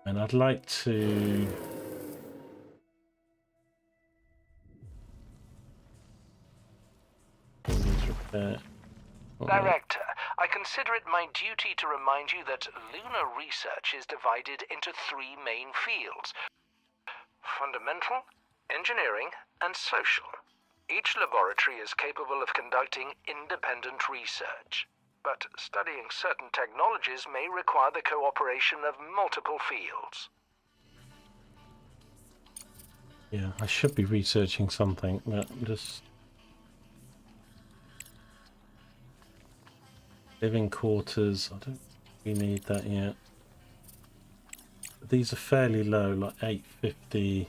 and I'd like to repair. Director, I consider it my duty to remind you that lunar research is divided into 3 main fields: fundamental, engineering, and social. Each laboratory is capable of conducting independent research, but studying certain technologies may require the cooperation of multiple fields. Yeah, I should be researching something, but just living quarters. I don't think we need that yet. These are fairly low, like 850.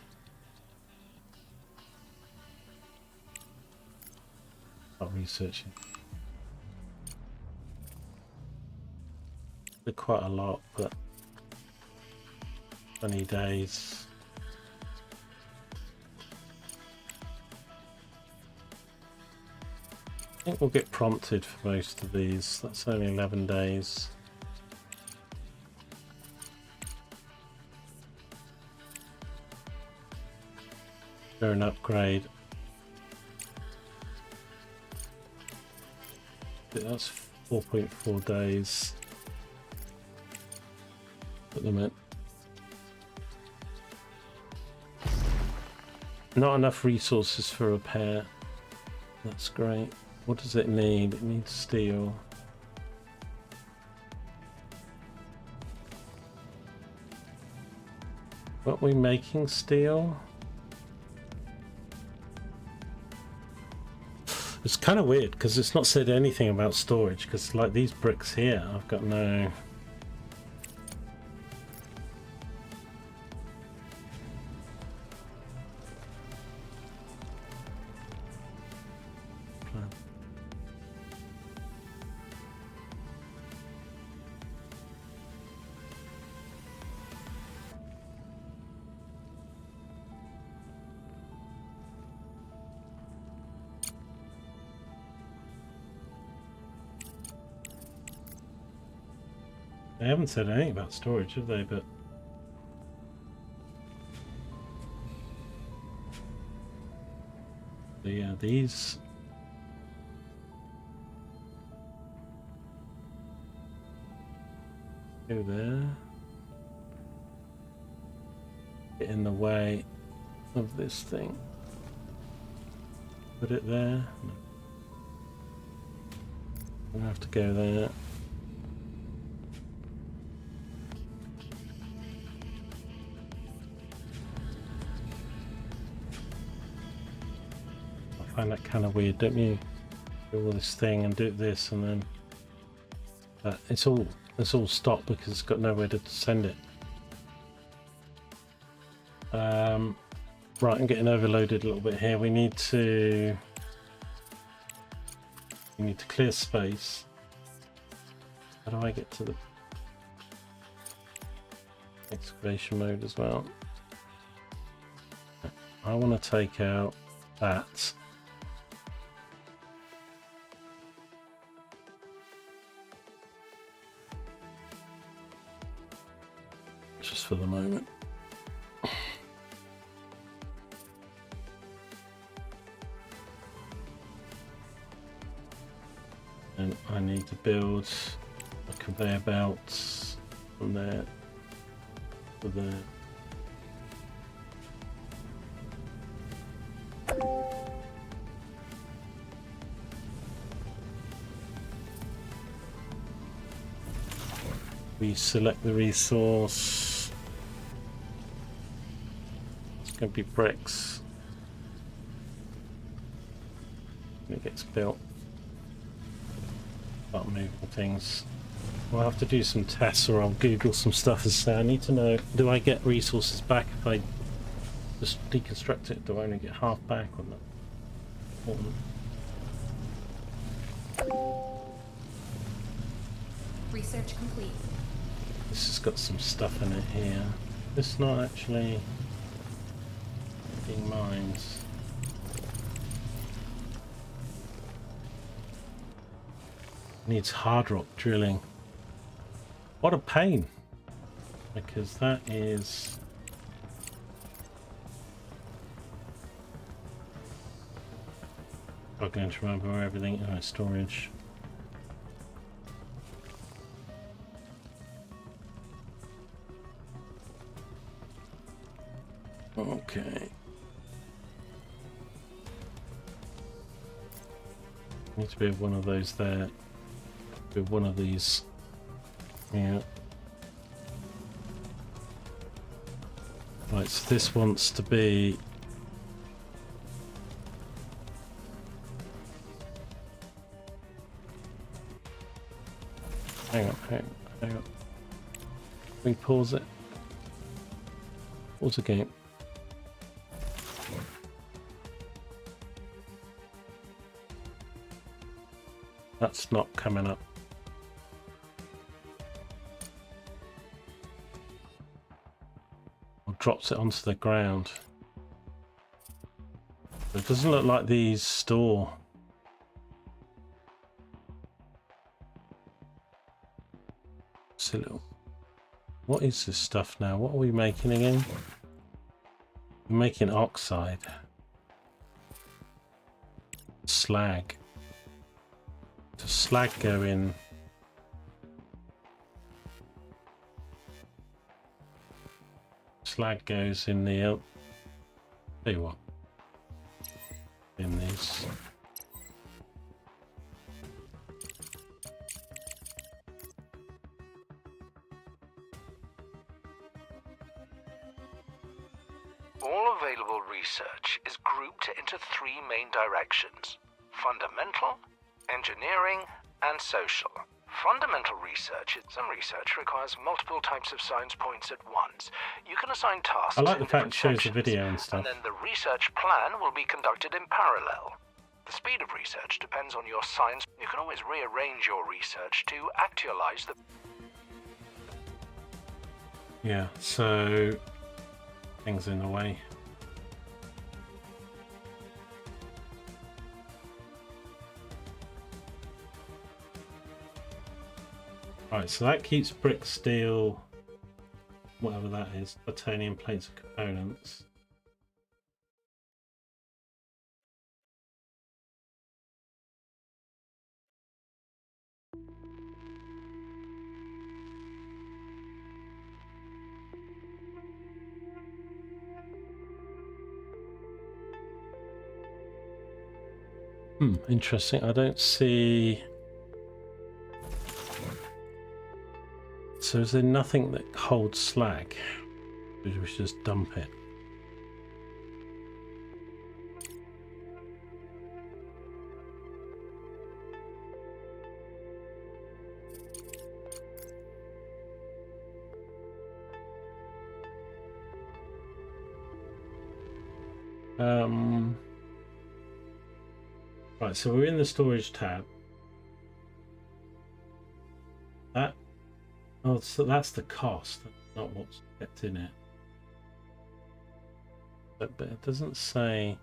Not researching. They're quite a lot, but 20 days. I think we'll get prompted for most of these. That's only 11 days. They're an upgrade. That's 4.4 days. Put them in. Not enough resources for repair. That's great. What does it need? It needs steel. Weren't we making steel? It's kind of weird because it's not said anything about storage, because like these bricks here, I've got no... They haven't said anything about storage, have they? But yeah, these go there. Get in the way of this thing. Put it there. No. I'm gonna have to go there. I find that kind of weird, don't you? Do all this thing and do this and then it's all stopped because it's got nowhere to send it. Right, I'm getting overloaded a little bit here. We need to clear space. How do I get to the excavation mode as well? I want to take out that. Just for the moment. And I need to build a conveyor belt from there to there. We select the resource. It's going to be bricks. It gets built. Start moving things. We'll have to do some tests, or I'll Google some stuff and say I need to know, do I get resources back if I just deconstruct it? Do I only get half back or not? Research complete. This has got some stuff in it here. It's not actually being mined. Needs hard rock drilling. What a pain, because that is struggling to remember where everything is. Storage. Okay. Need to be one of those there. With one of these. Yeah. Right, so this wants to be hang on. We pause it. Pause the game. That's not coming up. Or drops it onto the ground. It doesn't look like these store. Silly. What is this stuff now? What are we making again? We're making oxide. Slag. Does slag go in? Slag goes in the... tell you what. In these. All available research is grouped into three main directions: fundamental, engineering, and social. Fundamental research. Some research requires multiple types of science points at once. You can assign tasks. I like the in fact it different shows the sections, video and stuff. and then the research plan will be conducted in parallel. The speed of research depends on your science. You can always rearrange your research to actualize the... Yeah, so... things in the way. Right, so that keeps brick, steel, whatever that is, titanium plates and components. Interesting. I don't see... So is there nothing that holds slag? We should just dump it. Right, so we're in the storage tab. So that's the cost, not what's kept in it. But it doesn't say.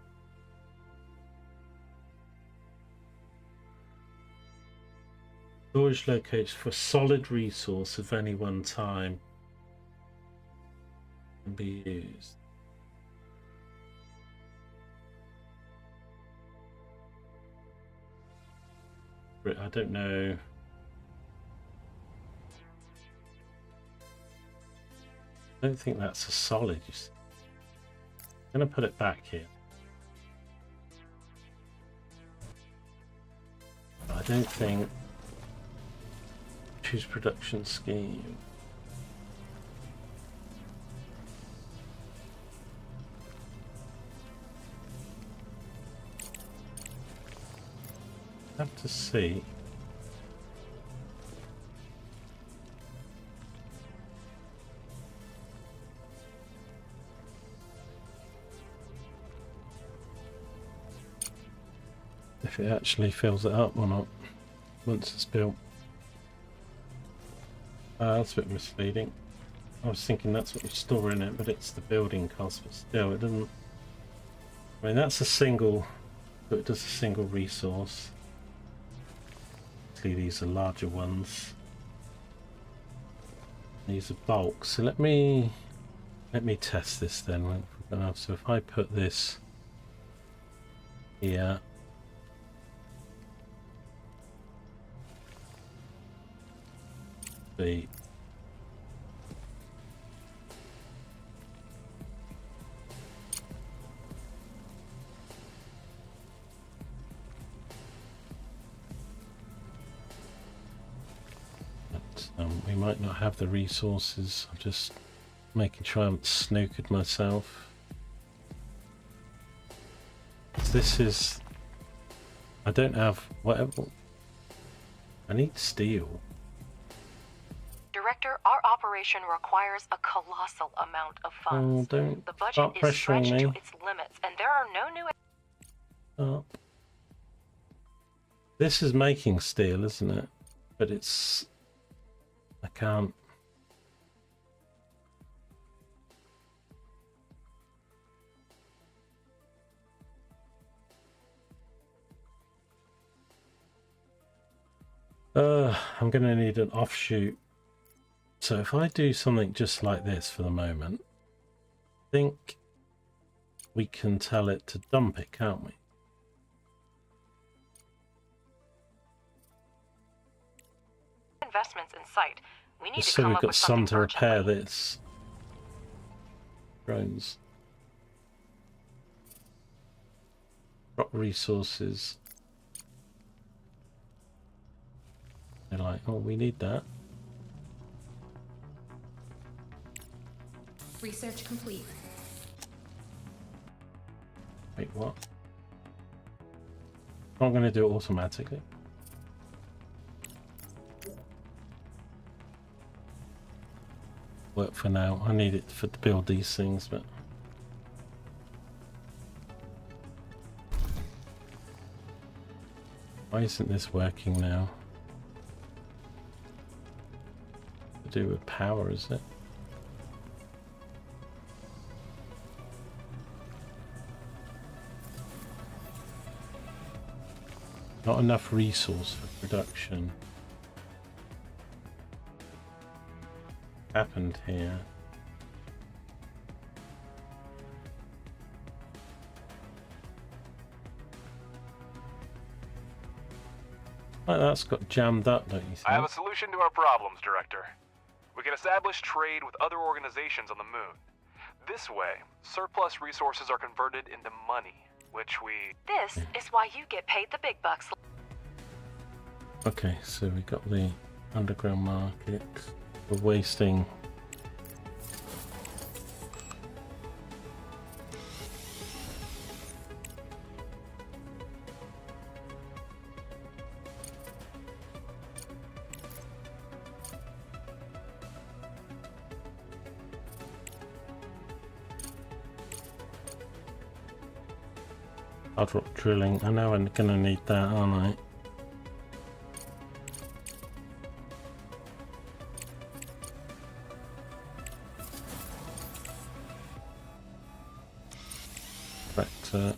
Storage locates for solid resource of any one time can be used. I don't know. I don't think that's a solid. I'm going to put it back here. I don't think. Choose production scheme. Have to see. If it actually fills it up or not once it's built. That's a bit misleading. I was thinking that's what you store in it, but it's the building cost, but still it doesn't. I mean, that's a single, but it does a single resource. These are larger ones. These are bulk. So let me test this then. So if I put this here, the we might not have the resources. I'm just making sure I haven't snookered myself. This is... I don't have whatever. I need steel. Director, our operation requires a colossal amount of funds. Oh, don't the budget start is pressuring stretched me. to its limits, and there are no new... Up. This is making steel, isn't it? But it's... I can't... I'm going to need an offshoot. So if I do something just like this for the moment, I think we can tell it to dump it, can't we? investments in sight. We need Just to so come we've up got with some something to repair urgently. this. Drones. Drop resources. They're like, oh, we need that. Research complete. Wait, what? I'm going to do it automatically. Work for now. I need it to build these things, but why isn't this working now? To do with power, is it? Not enough resource for production. happened here. Like that's got jammed up, don't you think? I have a solution to our problems, Director. We can establish trade with other organizations on the moon. This way, surplus resources are converted into money, which we... This is why you get paid the big bucks. Okay, so we got the underground market. We're wasting. Hard rock drilling. I know I'm gonna need that, aren't I? Vector.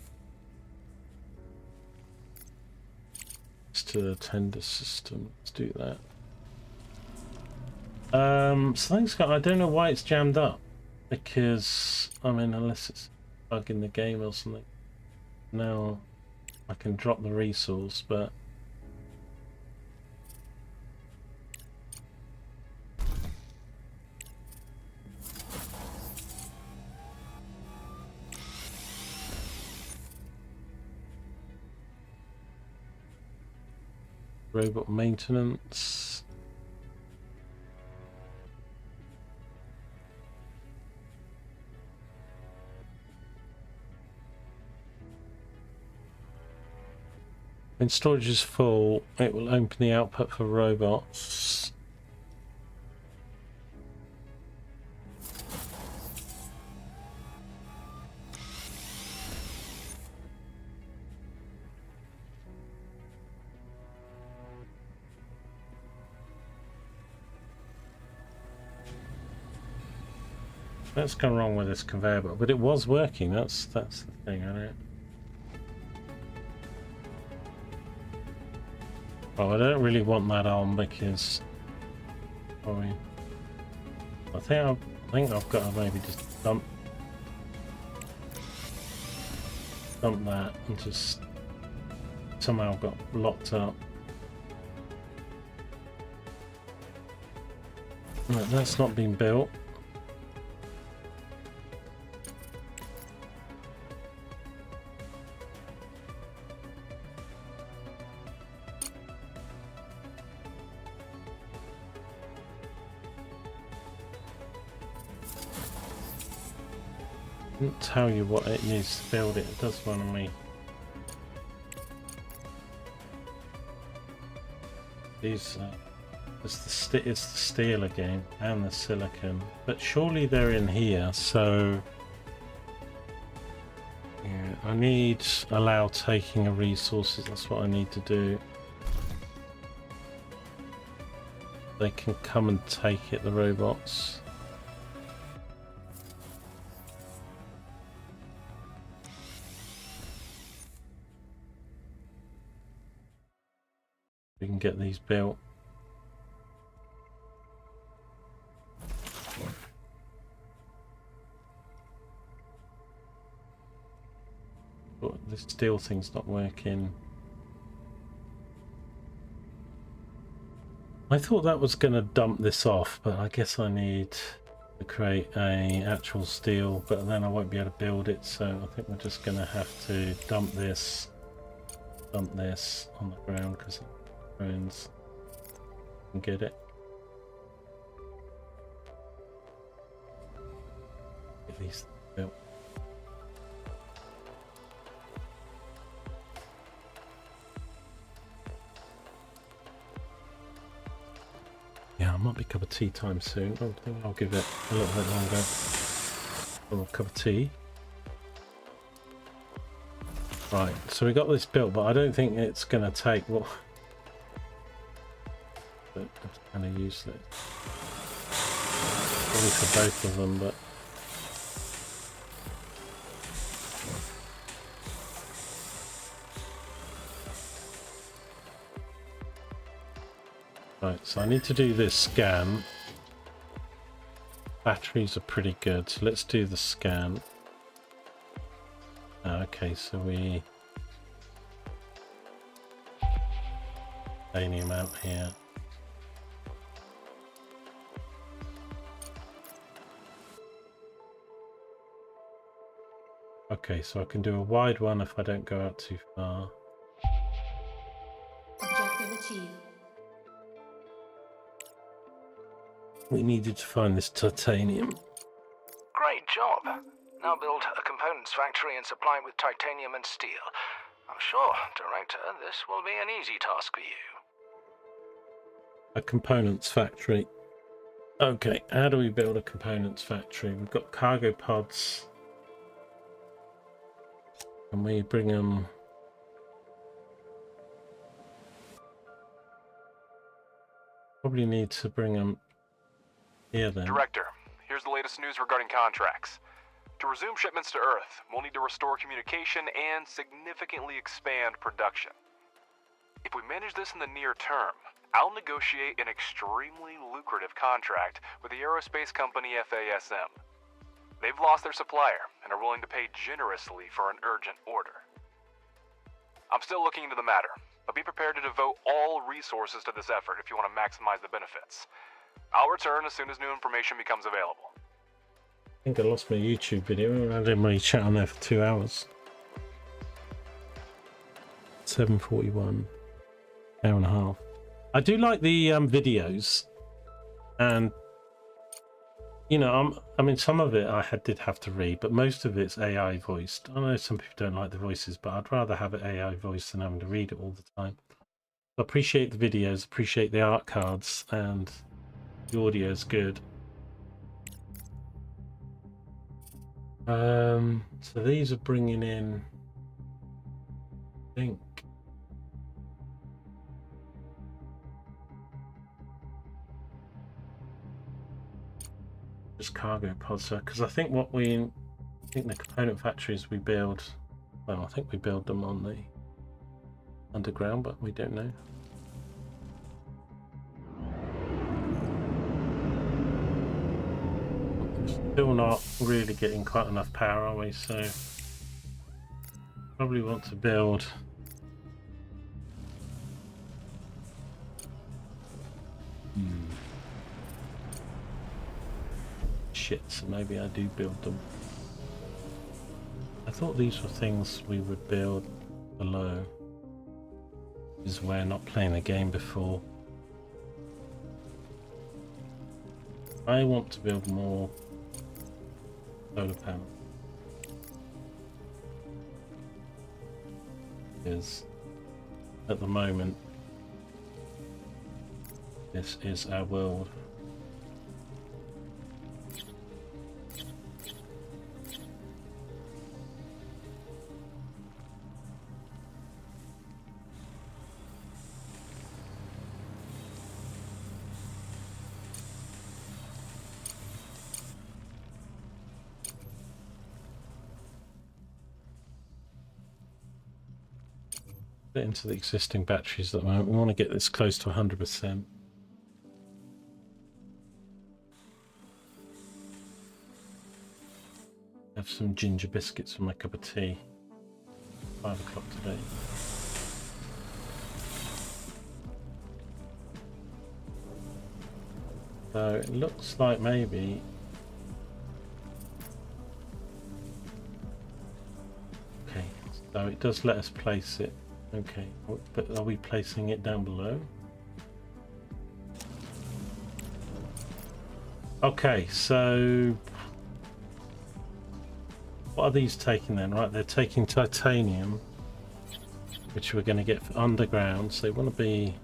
It's to the tender system. Let's do that. Something's got. I don't know why it's jammed up. Because I mean, unless it's a bug in the game or something. Now I can drop the resource, but robot maintenance. When storage is full, it will open the output for robots. That's gone wrong with this conveyor belt, but it was working. That's the thing, I don't. Oh, I don't really want that on because I think I've got to maybe just dump that and just somehow got locked up. Right, that's not been built. Didn't tell you what it needs to build it. It does one of me. These, it's the steel again and the silicon, but surely they're in here. So yeah, I need allow taking of resources. That's what I need to do. They can come and take it. The robots. We can get these built. But this steel thing's not working. I thought that was going to dump this off, but I guess I need to create a actual steel, but then I won't be able to build it, so I think we're just going to have to dump this on the ground because friends can get it. Get these built. Yeah, I might be cup of tea time soon. I think I'll give it a little bit longer. A little cup of tea. Right, so we got this built, but I don't think it's going to take. Well, it's kind of useless. Probably for both of them, but. Right, so I need to do this scan. Batteries are pretty good, so let's do the scan. Okay, so we titanium out here. Okay, so I can do a wide one if I don't go out too far. Objective achieved. We needed to find this titanium. Great job. Now build a components factory and supply it with titanium and steel. I'm sure, Director, this will be an easy task for you. A components factory. Okay, how do we build a components factory? We've got cargo pods. Can we bring them? Probably need to bring them here then. Director, here's the latest news regarding contracts. To resume shipments to Earth, we'll need to restore communication and significantly expand production. If we manage this in the near term, I'll negotiate an extremely lucrative contract with the aerospace company FASM. They've lost their supplier and are willing to pay generously for an urgent order. I'm still looking into the matter, but be prepared to devote all resources to this effort if you want to maximize the benefits. I'll return as soon as new information becomes available. I think I lost my YouTube video. I didn't really chat on there for 2 hours. 7:41, hour and a half. I do like the videos, and you know, I mean, some of it I did have to read, but most of it's AI voiced. I know some people don't like the voices, but I'd rather have it AI voiced than having to read it all the time. I appreciate the videos, appreciate the art cards, and the audio is good. So these are bringing in, I think, just cargo pods, because I think the component factories we build, well, I think we build them on the underground, but we don't know. Still not really getting quite enough power, are we? So probably want to build shit, so maybe I do build them. I thought these were things we would build below. This is where not playing the game before. I want to build more solar panel, because at the moment this is our world. Into the existing batteries at the moment. We want to get this close to 100%. Have some ginger biscuits for my cup of tea. 5 o'clock today. So it looks like maybe okay, so it does let us place it. Okay, but are we placing it down below? Okay, so what are these taking then? Right, they're taking titanium, which we're going to get for underground. So they want to be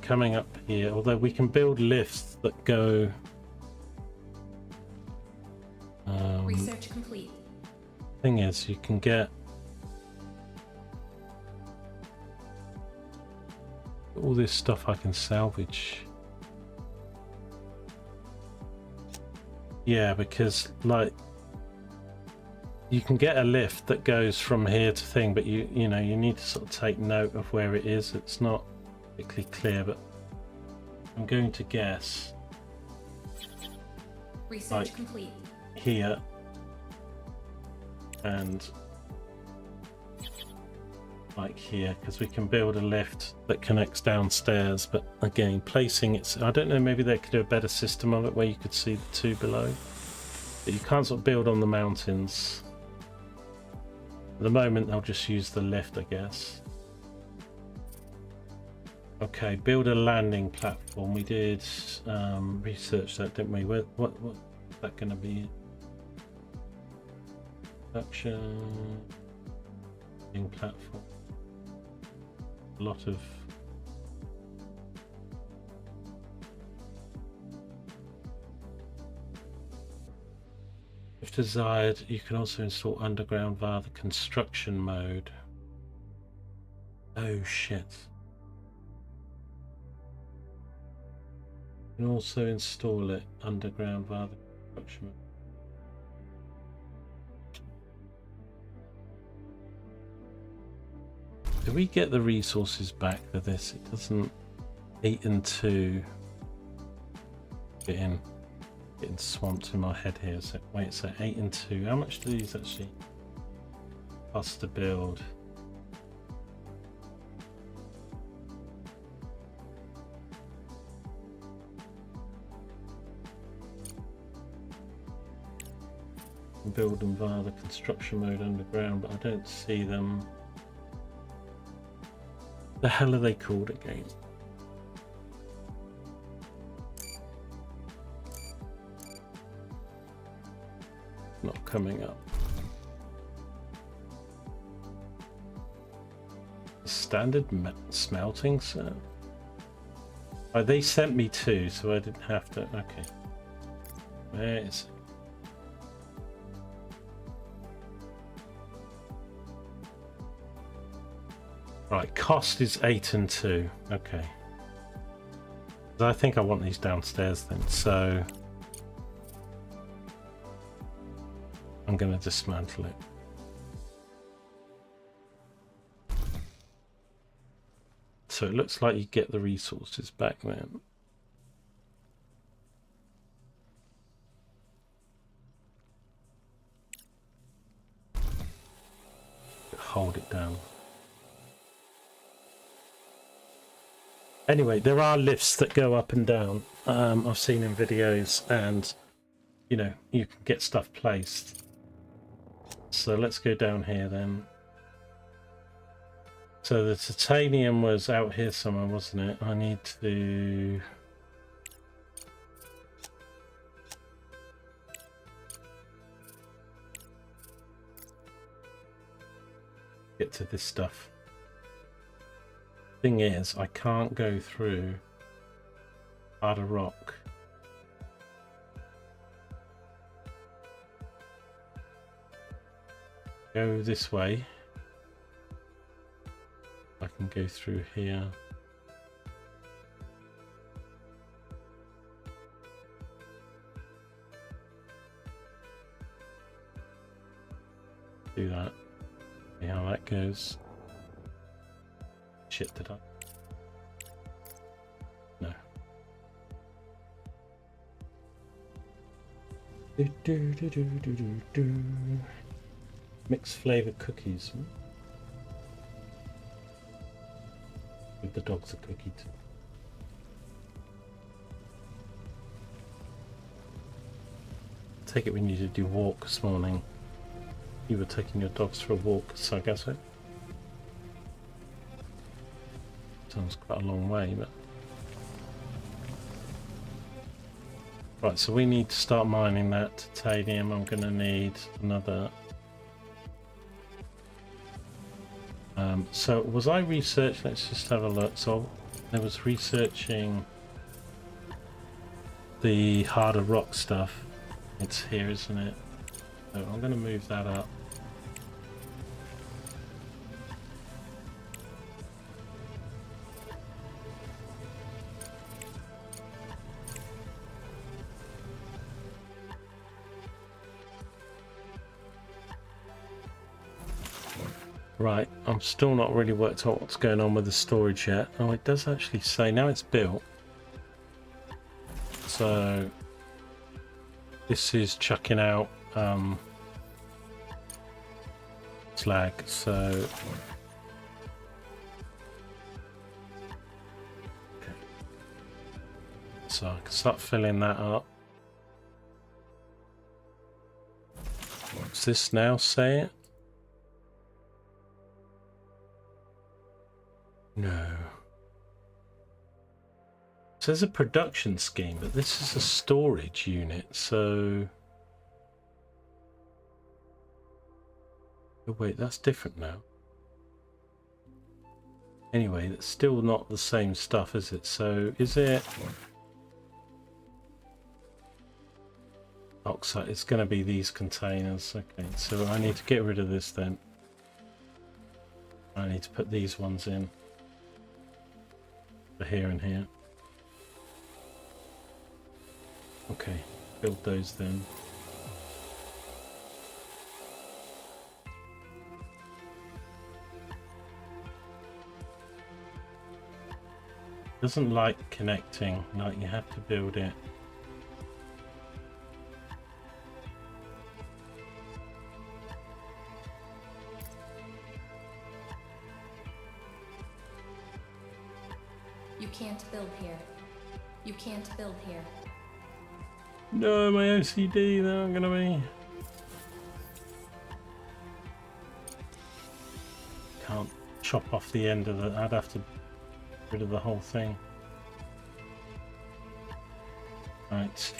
coming up here. Although we can build lifts that go. Research complete. Thing is, you can get all this stuff I can salvage. Yeah, because like you can get a lift that goes from here to thing, but you know you need to sort of take note of where it is. It's not particularly clear, but I'm going to guess Research like complete. here and like here, because we can build a lift that connects downstairs, but again placing it, I don't know, maybe they could do a better system of it where you could see the two below, but you can't sort of build on the mountains at the moment. They'll just use the lift, I guess. Okay, build a landing platform. We did research that, didn't we? What's that going to be? Production landing platform. A lot of if desired, you can also install underground via the construction mode. Oh shit. You can also install it underground via the construction mode. Do we get the resources back for this? It doesn't. 8 and 2. Getting swamped in my head here. So wait, so 8 and 2. How much do these actually cost to build? Build them via the construction mode underground, but I don't see them. The hell are they called again? Not coming up. Standard smelting set. Oh, they sent me 2, so I didn't have to. Okay. Where is it? Right, cost is 8 and 2. Okay. I think I want these downstairs then, so I'm going to dismantle it. So it looks like you get the resources back then. Hold it down. Anyway, there are lifts that go up and down. I've seen in videos, and you know, you can get stuff placed. So let's go down here then. So the titanium was out here somewhere, wasn't it? I need to get to this stuff. Thing is, I can't go through harder rock. Go this way. I can go through here. Do that. See how that goes. Shit, did I? No. Mixed flavour cookies. Give the dogs a cookie too. Take it when you did your walk this morning. You were taking your dogs for a walk, so I guess so. Sounds quite a long way, but right. So we need to start mining that titanium. I'm going to need another. So was I researching? Let's just have a look. So I was researching the harder rock stuff. It's here, isn't it? So I'm going to move that up. Right, I'm still not really worked out what's going on with the storage yet. Oh, it does actually say now it's built. So This is chucking out slag, so okay. So I can start filling that up. Does this now say it? No. It says a production scheme, but this is a storage unit, so... Oh wait, that's different now. Anyway, that's still not the same stuff, is it? So, is it... Oxide, it's going to be these containers. Okay, so I need to get rid of this then. I need to put these ones in. For here and here. Okay, build those then. Doesn't like connecting, like you have to build it. You can't build here. You can't build here. No, my OCD, they're not gonna be. Can't chop off the end of the. I'd have to get rid of the whole thing. Right.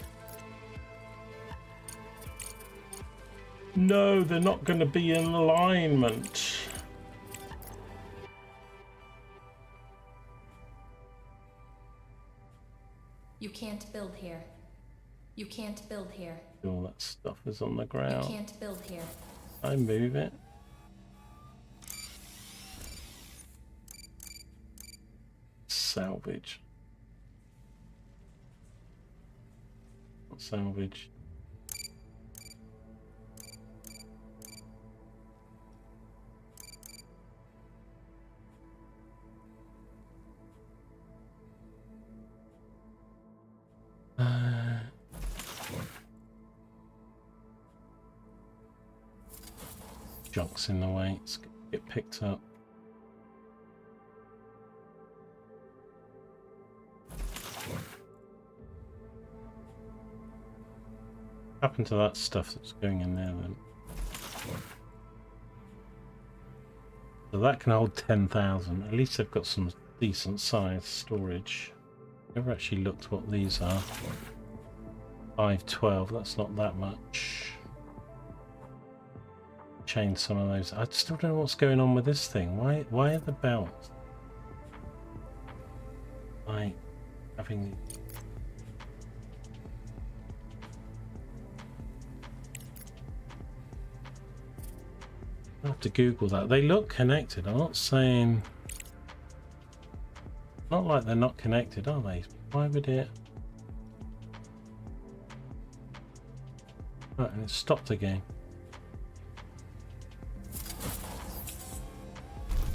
No, they're not going to be in alignment. You can't build here. You can't build here. All that stuff is on the ground. You can't build here. I move it. Salvage. Not salvage. Junk's in the way, it's gonna get picked up. What happened to that stuff that's going in there then? So that can hold 10,000. At least they've got some decent sized storage. Never actually looked what these are. 512, that's not that much. Change some of those. I still don't know what's going on with this thing. Why are the belts like having I have to Google that. They look connected. I'm not saying not like they're not connected, are they? Why would it? Right, and it stopped again.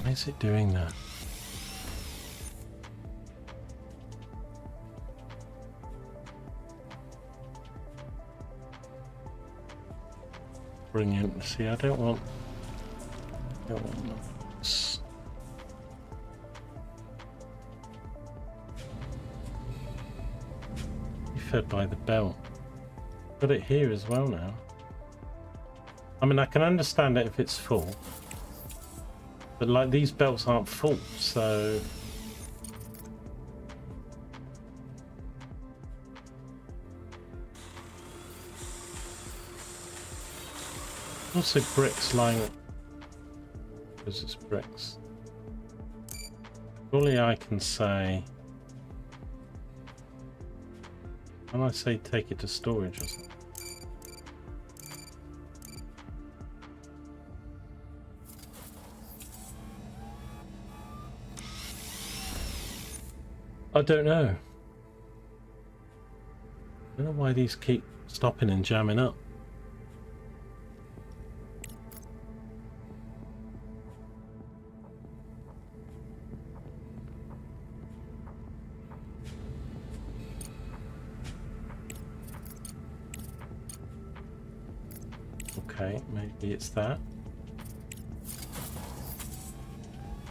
Why is it doing that? Brilliant. See, I don't want this. Be fed by the belt. Got it here as well now. I mean, I can understand it if it's full. But like these belts aren't full, so also bricks lying because it's bricks. Surely I can say when I say take it to storage or something. I don't know. I don't know why these keep stopping and jamming up. Okay, maybe it's that.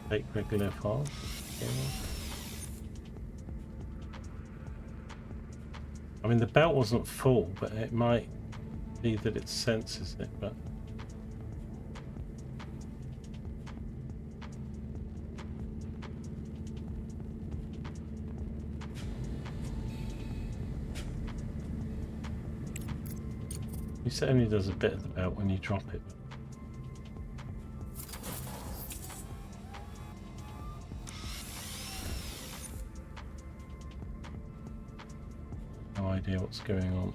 Take regular off. Yeah. I mean, the belt wasn't full, but it might be that it senses it, but... It only does a bit of the belt when you drop it. No idea what's going on.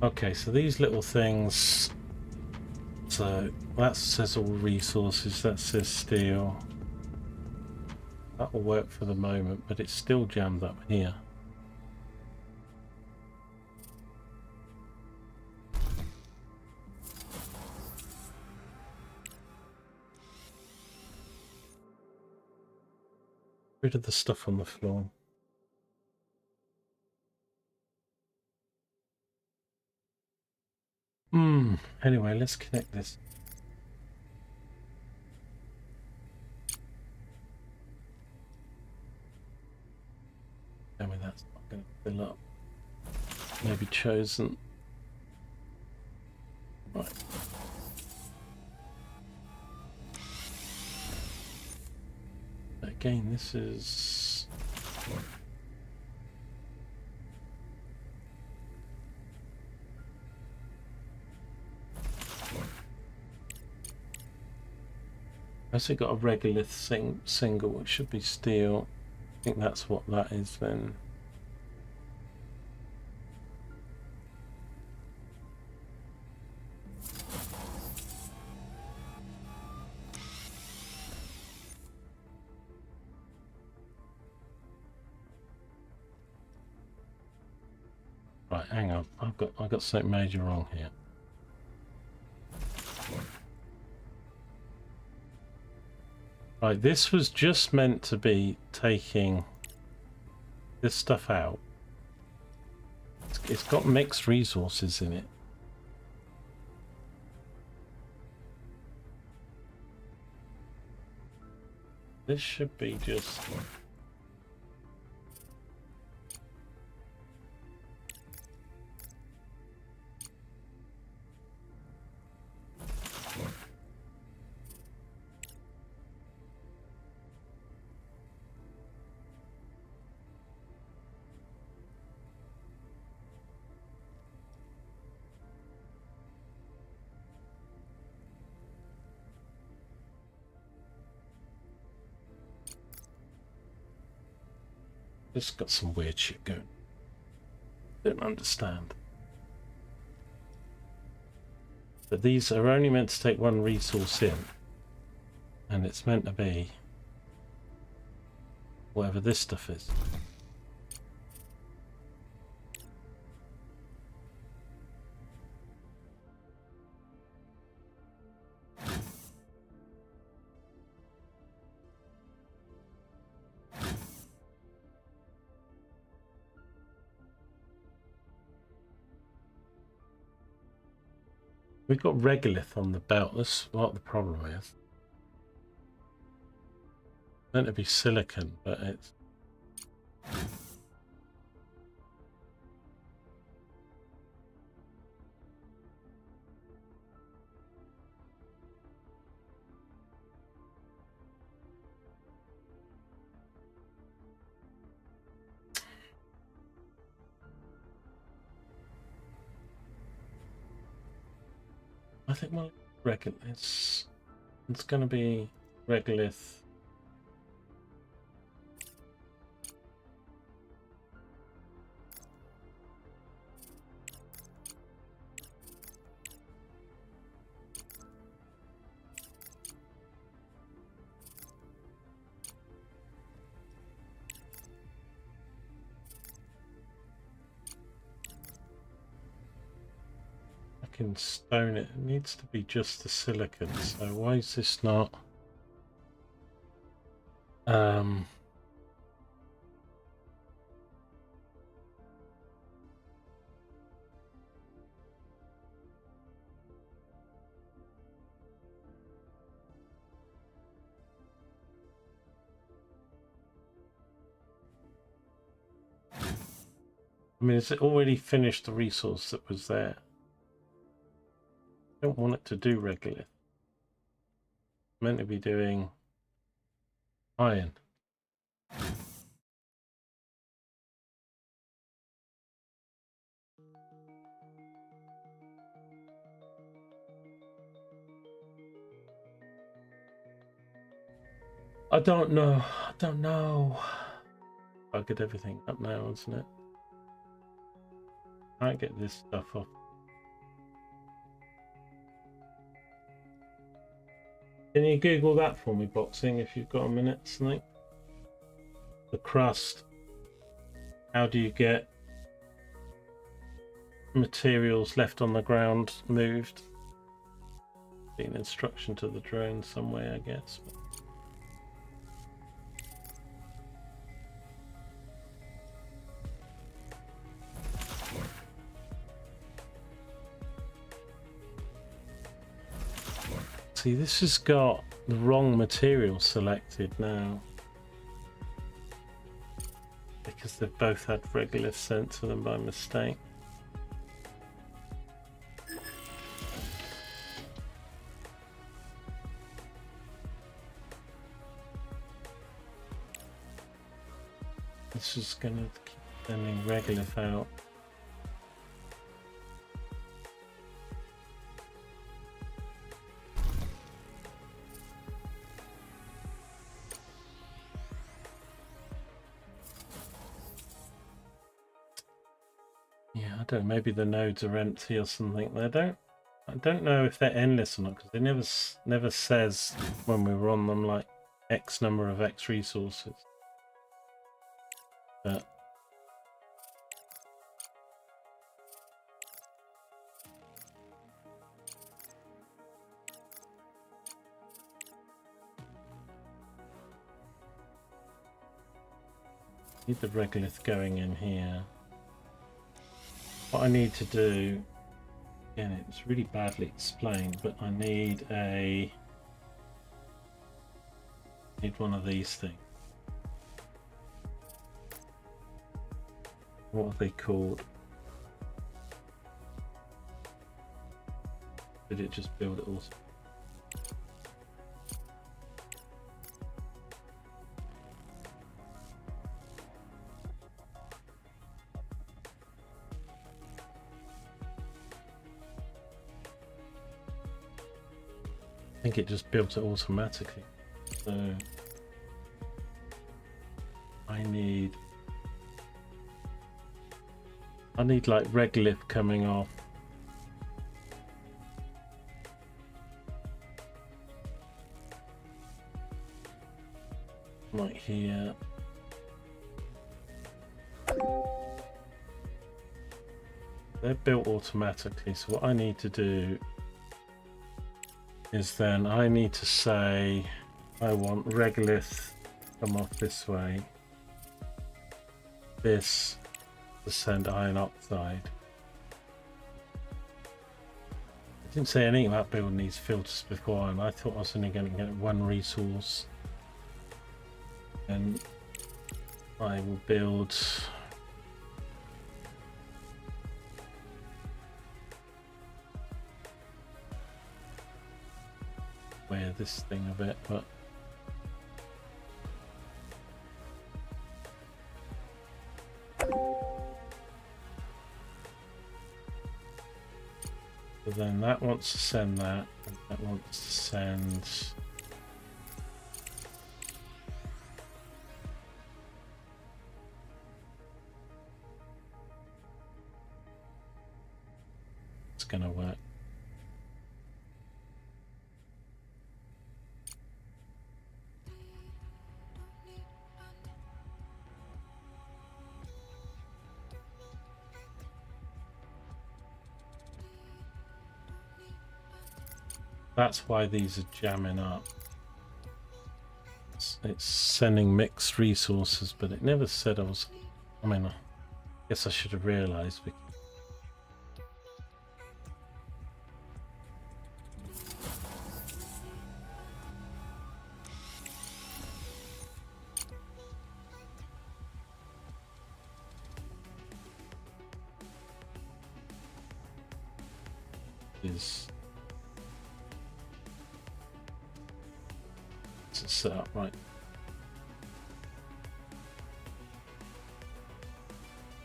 Okay, so these little things. So that says all resources, that says steel. That will work for the moment, but it's still jammed up here. Rid of the stuff on the floor. Anyway, let's connect this. Tell me that's not going to fill up. Maybe chosen. Right. Again, this is... Has it got a regolith single? It should be steel. I think that's what that is then. Right, hang on. I've got something major wrong here. Right, this was just meant to be taking this stuff out. It's got mixed resources in it. This should be just... Just got some weird shit going. Don't understand. But these are only meant to take one resource in. And it's meant to be whatever this stuff is. We've got regolith on the belt. That's what the problem is. It's meant to be silicon, but it's... I think my regolith, it's going to be regolith. Stone it needs to be just the silicon, so why is this not I mean, has it already finished the resource that was there? I don't want it to do regolith. It's meant to be doing iron. I don't know. I don't know. I'll get everything up now, isn't it? I can't get this stuff off. Can you Google that for me, Boxing, if you've got a minute, something? The crust. How do you get materials left on the ground moved? Be an instruction to the drone somewhere, I guess. See, this has got the wrong material selected now. Because they've both had regolith sent to them by mistake. This is going to keep sending regolith out. Yeah, I don't know, maybe the nodes are empty or something. I don't know if they're endless or not, because they never says when we were on them like X number of X resources. But need the regolith going in here. What I need to do, again, it's really badly explained, but I need one of these things. What are they called? Did it just build it also? I think it just built it automatically. So I need like regolith coming off. Like here. They're built automatically, so what I need to do is then I need to say I want regolith come off this way, this to send iron oxide. I didn't say anything about building these filters before, and I thought I was only going to get one resource, and I will build wear this thing a bit, but so then that wants to send that, and that wants to send it's gonna work. That's why these are jamming up. It's sending mixed resources, but it never said I was. I mean, I guess I should have realized. is set up right.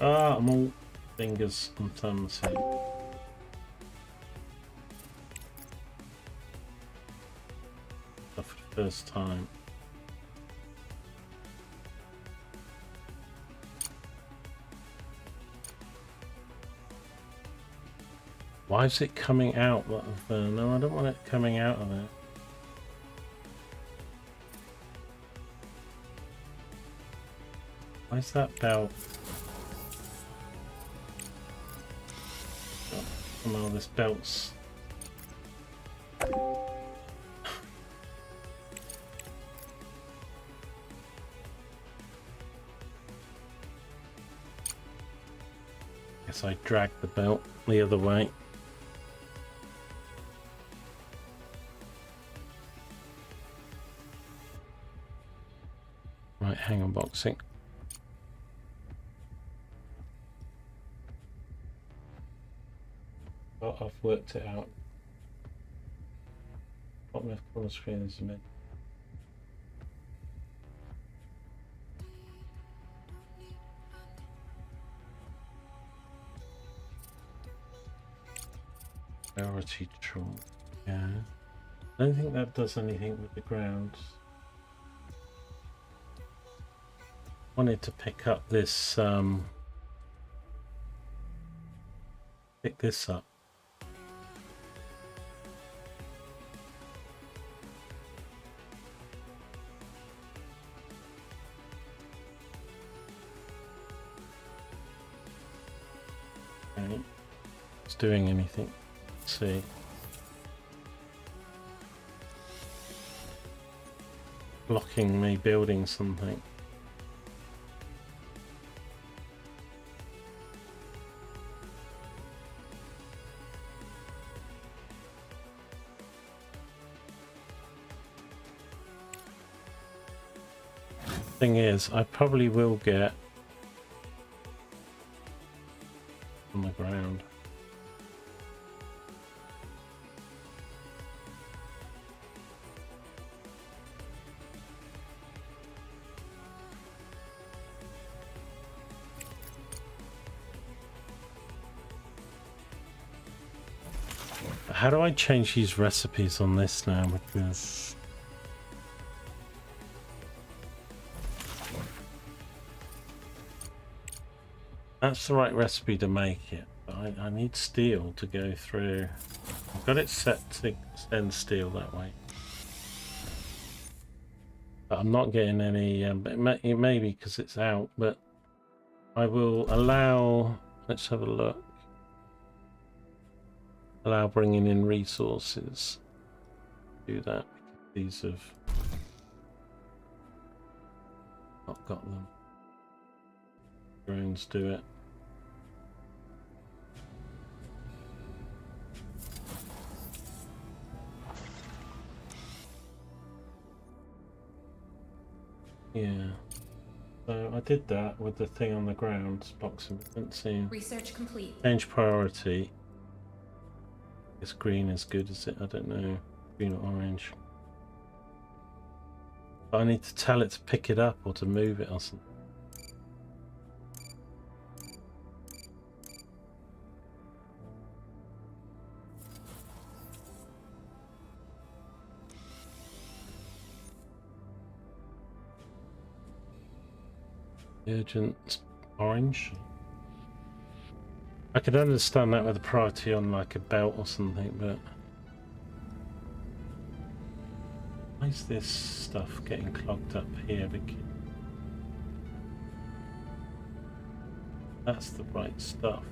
I'm all fingers and thumbs here. For the first time. Why is it coming out of there? No, I don't want it coming out of there. Why is that belt? Oh, this belt's... Guess I dragged the belt the other way. Right, hang on, boxing. Oh, I've worked it out. Bottom left corner screen is a minute. Priority control. Yeah. I don't think that does anything with the ground. Wanted to pick up this pick this up. Okay. It's doing anything. Let's see. Blocking me building something. Thing is, I probably will get on the ground. How do I change these recipes on this now? Because that's the right recipe to make it, but I need steel to go through. I've got it set to extend steel that way, but I'm not getting any. It may be because it's out, but I will allow. Let's have a look. Allow bringing in resources. Do that. These have not got them. Drones do it. Yeah. So I did that with the thing on the ground. Boxing. Didn't seem. Research complete. Change priority. Is green as good as it? I don't know. Green or orange. But I need to tell it to pick it up or to move it or something. Urgent orange. I could understand that with a priority on like a belt or something, but why is this stuff getting clogged up here? That's the right stuff.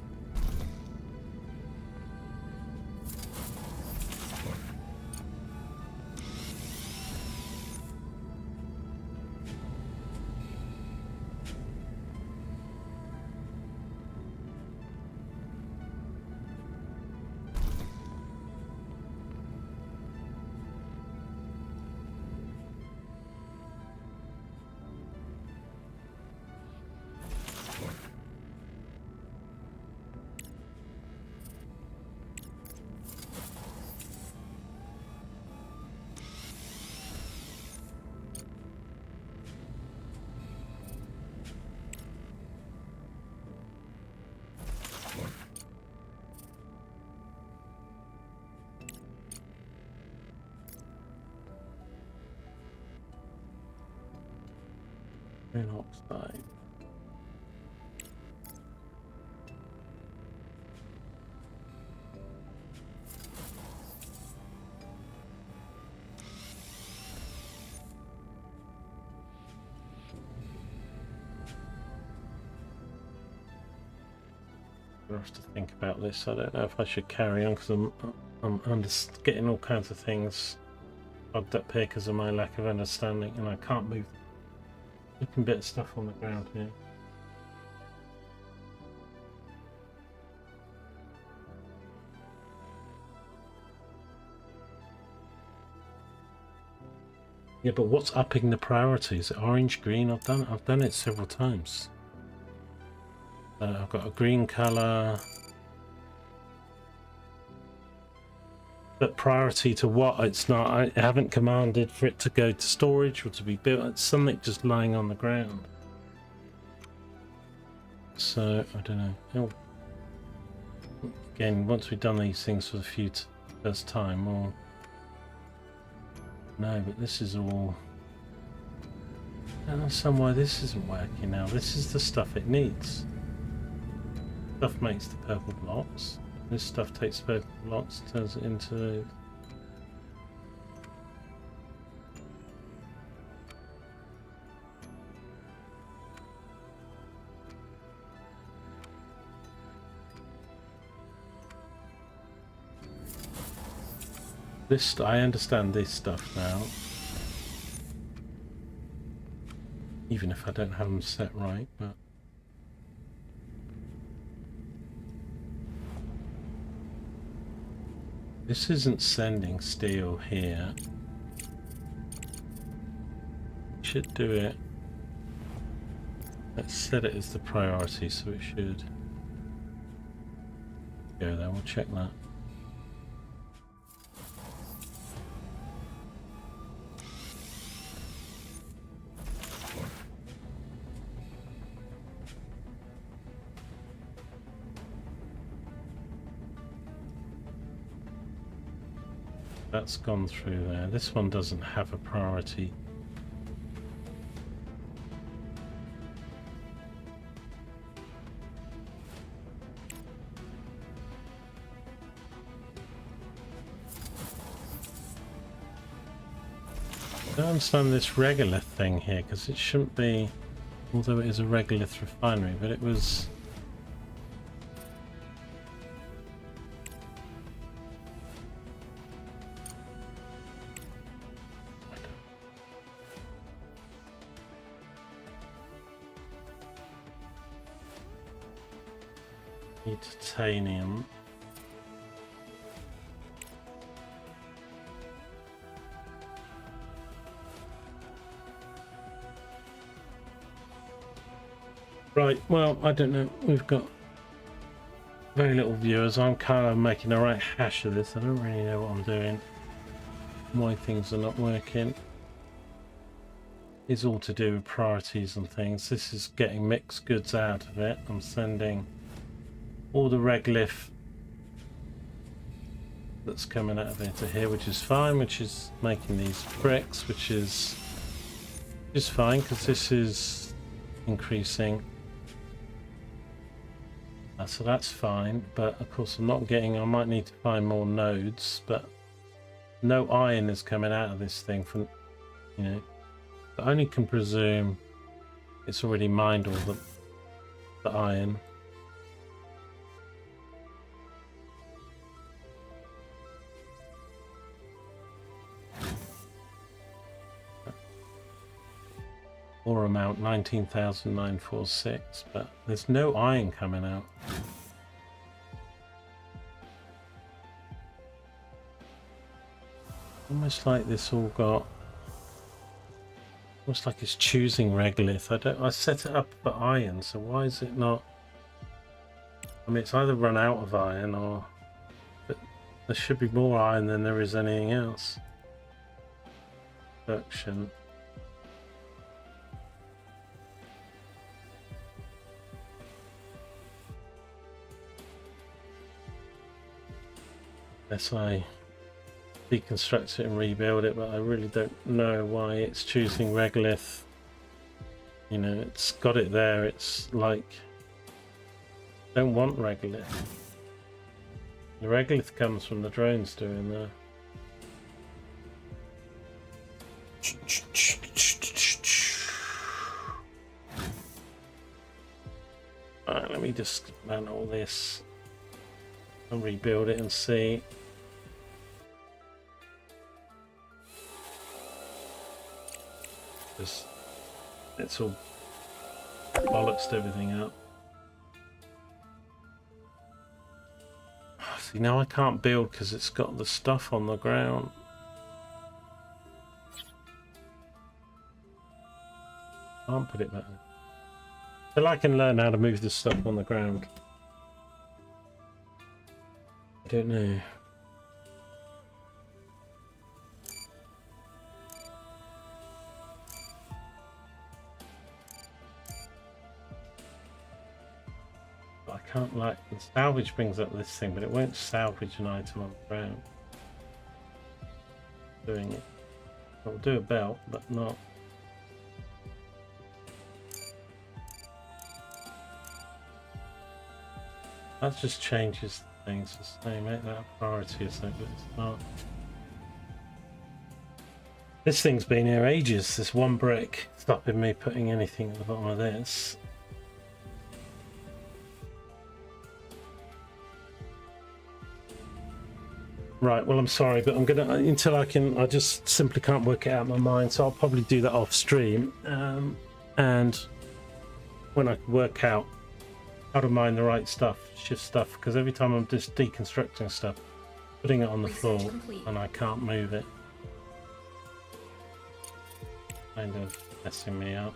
Iron oxide. I have to think about this. I don't know if I should carry on because I'm getting all kinds of things plugged up here because of my lack of understanding, and I can't move. Looking bit of stuff on the ground here. Yeah, but what's upping the priorities? Orange, green. I've done it several times. I've got a green color. But priority to what? It's not. I haven't commanded for it to go to storage or to be built. It's something just lying on the ground. So I don't know. Oh. Again, once we've done these things for the first time, or no, but this is all. I don't understand why this isn't working now. This is the stuff it needs. Stuff makes the purple blocks. This stuff takes purple blocks, turns it into. This, I understand this stuff now. Even if I don't have them set right, but. This isn't sending steel here. Should do it. Let's set it as the priority, so it should go there. We'll check that. That's gone through there. This one doesn't have a priority. I don't understand this regolith thing here, because it shouldn't be, although it is a regolith refinery, but it was... Titanium. Right, well, I don't know. We've got very little viewers. I'm kind of making a right hash of this. I don't really know what I'm doing. Why things are not working. It's all to do with priorities and things. This is getting mixed goods out of it. I'm sending all the regolith that's coming out of it to here, which is fine, which is making these bricks, which is fine because this is increasing. So that's fine, but of course I'm not getting, I might need to find more nodes, but no iron is coming out of this thing from, you know, I only can presume it's already mined all the iron. Or amount 19,946, but there's no iron coming out. Almost like this all got, almost like it's choosing regolith. I set it up for iron, so why is it not? I mean, it's either run out of iron or, but there should be more iron than there is anything else. Production. Unless I deconstruct it and rebuild it, but I really don't know why it's choosing regolith You know, it's got it there. It's like, don't want regolith. The regolith comes from the drones doing there. Alright, let me just man all this and rebuild it and see. Just, it's all bollocks everything up. See, now I can't build because it's got the stuff on the ground. Can't put it back there. Till I can learn how to move this stuff on the ground. I don't know. I can't, like, the salvage brings up this thing, but it won't salvage an item on the ground. Doing it. I'll do a belt, but not. That just changes things. So make that a priority or something, but it's not. This thing's been here ages, this one brick, stopping me putting anything at the bottom of this. Right, well, I'm sorry, but I'm gonna, until I just simply can't work it out in my mind, so I'll probably do that off stream. And when I work out how to mine the right stuff, shift stuff, because every time I'm just deconstructing stuff, putting it on the floor, and I can't move it. Kind of messing me up.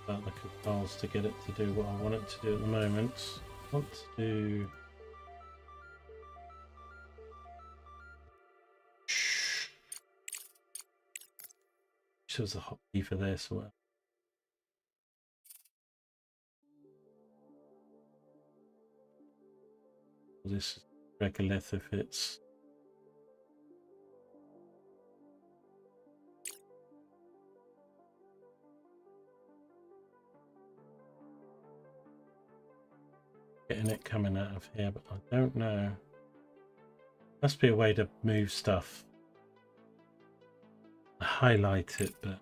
About the controls to get it to do what I want it to do at the moment. I want to do... Which was the hotkey for this or whatever. This is regolith if it's... Getting it coming out of here, but I don't know. Must be a way to move stuff. Highlight it, but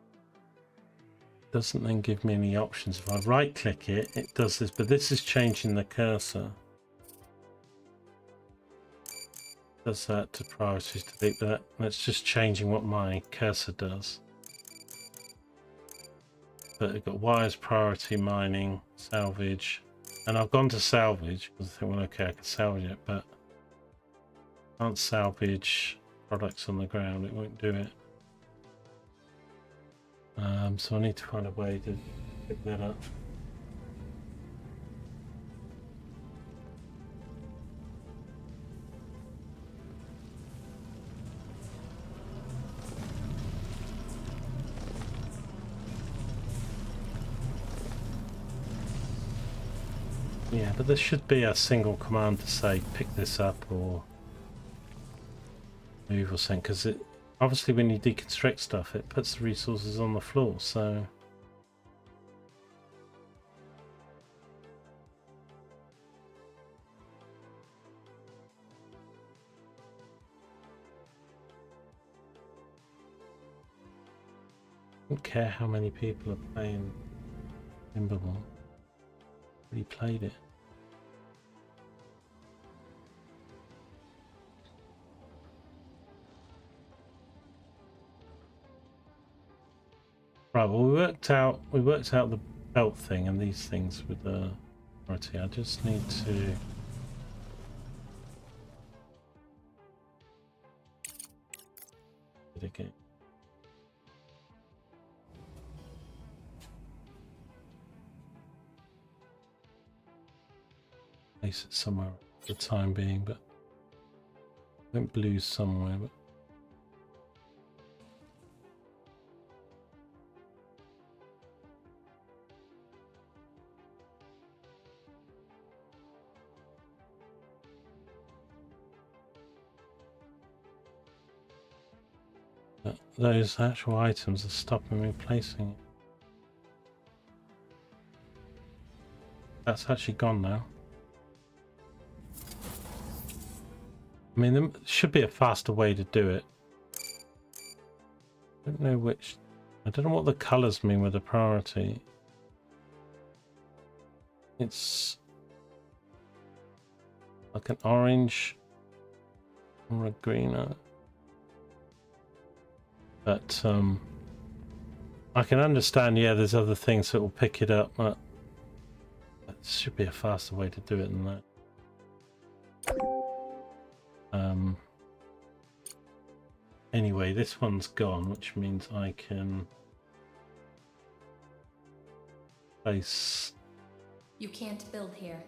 it doesn't then give me any options. If I right click it, it does this, but this is changing the cursor. Does that to priorities delete, but that's just changing what my cursor does. But I've got wires, priority, mining, salvage. And I've gone to salvage because I think, well, okay, I can salvage it, but I can't salvage products on the ground. It won't do it. So I need to find a way to pick that up. Yeah, but there should be a single command to say pick this up or move or something, because it obviously when you deconstruct stuff it puts the resources on the floor, so I don't care how many people are playing Timberwolf. Already played it. Right, well we worked out the belt thing and these things with the priority. I just need to it again. Place it somewhere for the time being, but I went blue somewhere, but those actual items are stopping me placing it. That's actually gone now. I mean, there should be a faster way to do it. I don't know which. I don't know what the colours mean with the priority. It's like an orange or a green. But I can understand, yeah, there's other things that will pick it up, but there should be a faster way to do it than that. Anyway, this one's gone, which means I can place. You can't build here.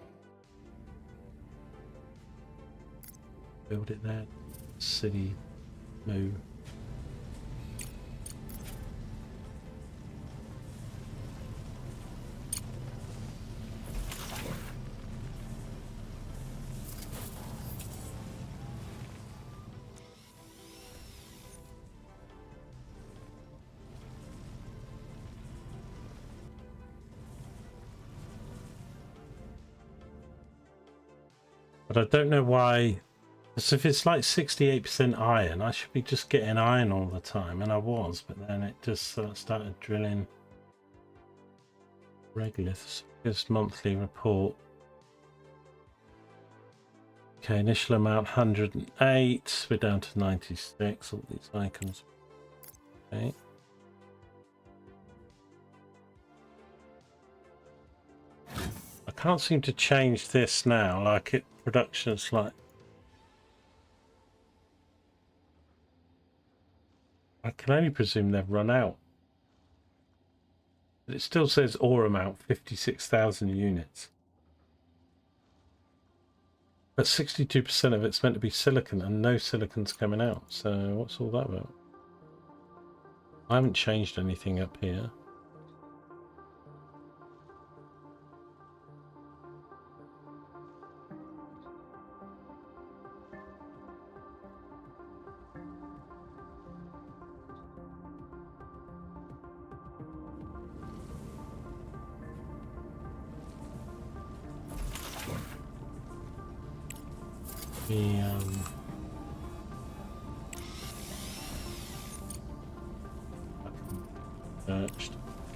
Build it there. City move. But I don't know why, because if it's like 68% iron, I should be just getting iron all the time, and I was, but then it just started drilling regoliths. This monthly report. Okay, initial amount 108, we're down to 96, all these icons. Okay. I can't seem to change this now, like it production's like. I can only presume they've run out. But it still says ore amount 56,000 units. But 62% of it's meant to be silicon and no silicon's coming out. So what's all that about? I haven't changed anything up here.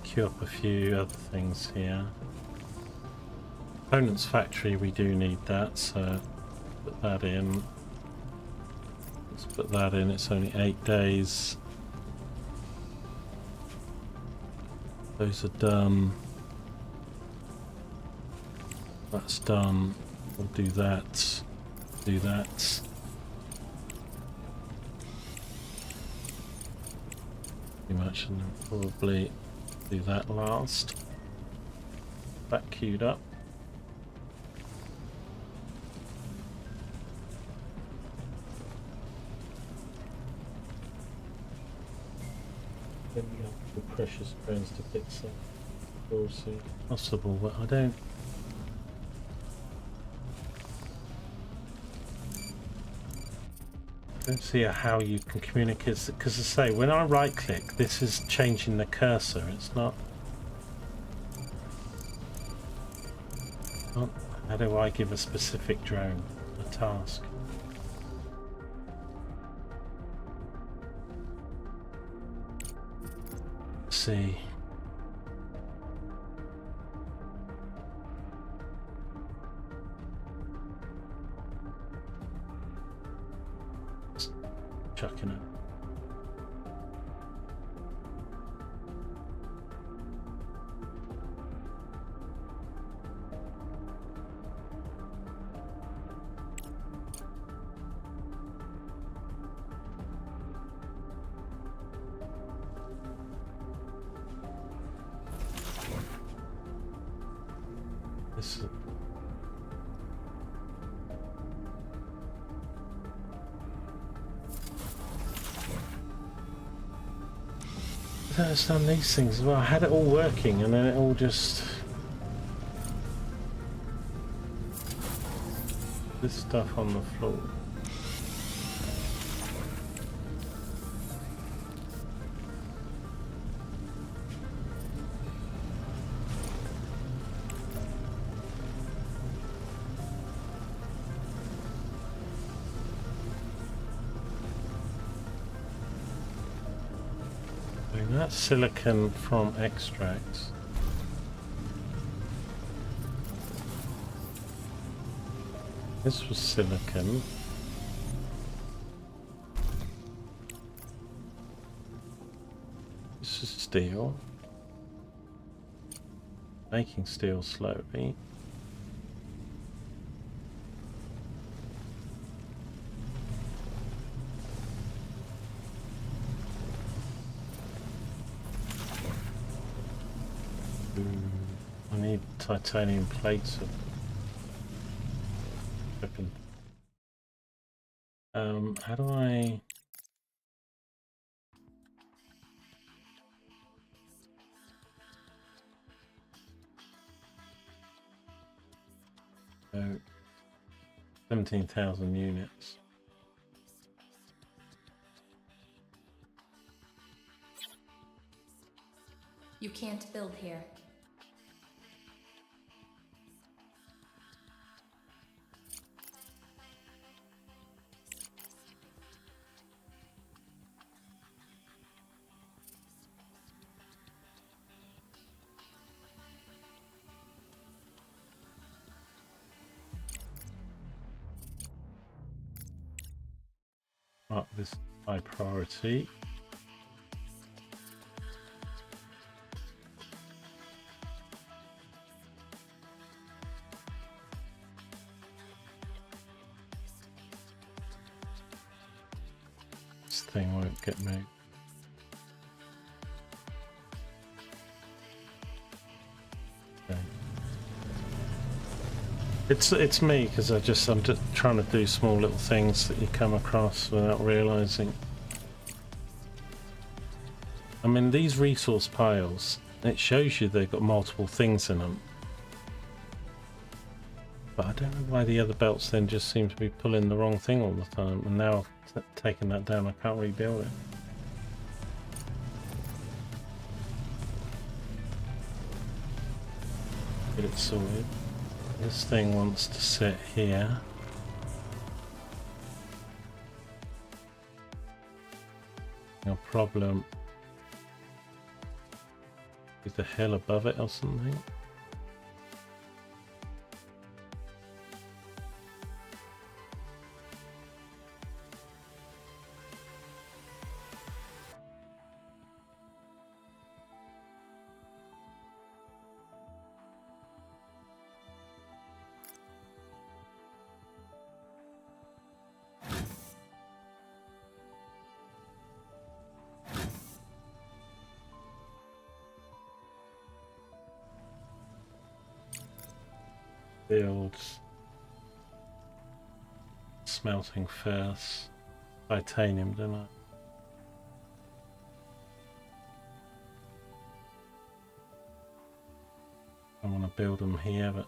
Queue up a few other things here. Components factory, we do need that, so put that in. Let's put that in. It's only 8 days. Those are done. That's done. We'll do that. Do that. Pretty much, and then probably do that last. That queued up. Then we have the precious stones to fix it. Also possible, but I don't. I don't see how you can communicate, because I say when I right click, this is changing the cursor. It's not. How do I give a specific drone a task? Let's see. Chucking it. This is. I don't understand these things as well. I had it all working and then it all just. This stuff on the floor. And that's silicon from extracts. This was silicon. This is steel. Making steel slowly. I need titanium plates. How do I... So, 17,000 units. You can't build here. Mark this high priority. This thing won't get moved. Okay. It's me because I'm just trying to do small little things that you come across without realizing. I mean, these resource piles, it shows you they've got multiple things in them. But I don't know why the other belts then just seem to be pulling the wrong thing all the time. And now I've taken that down, I can't rebuild it. Get it sorted. This thing wants to sit here. No problem. Is the hill above it or something? Builds, smelting furnace, titanium, don't I? I want to build them here, but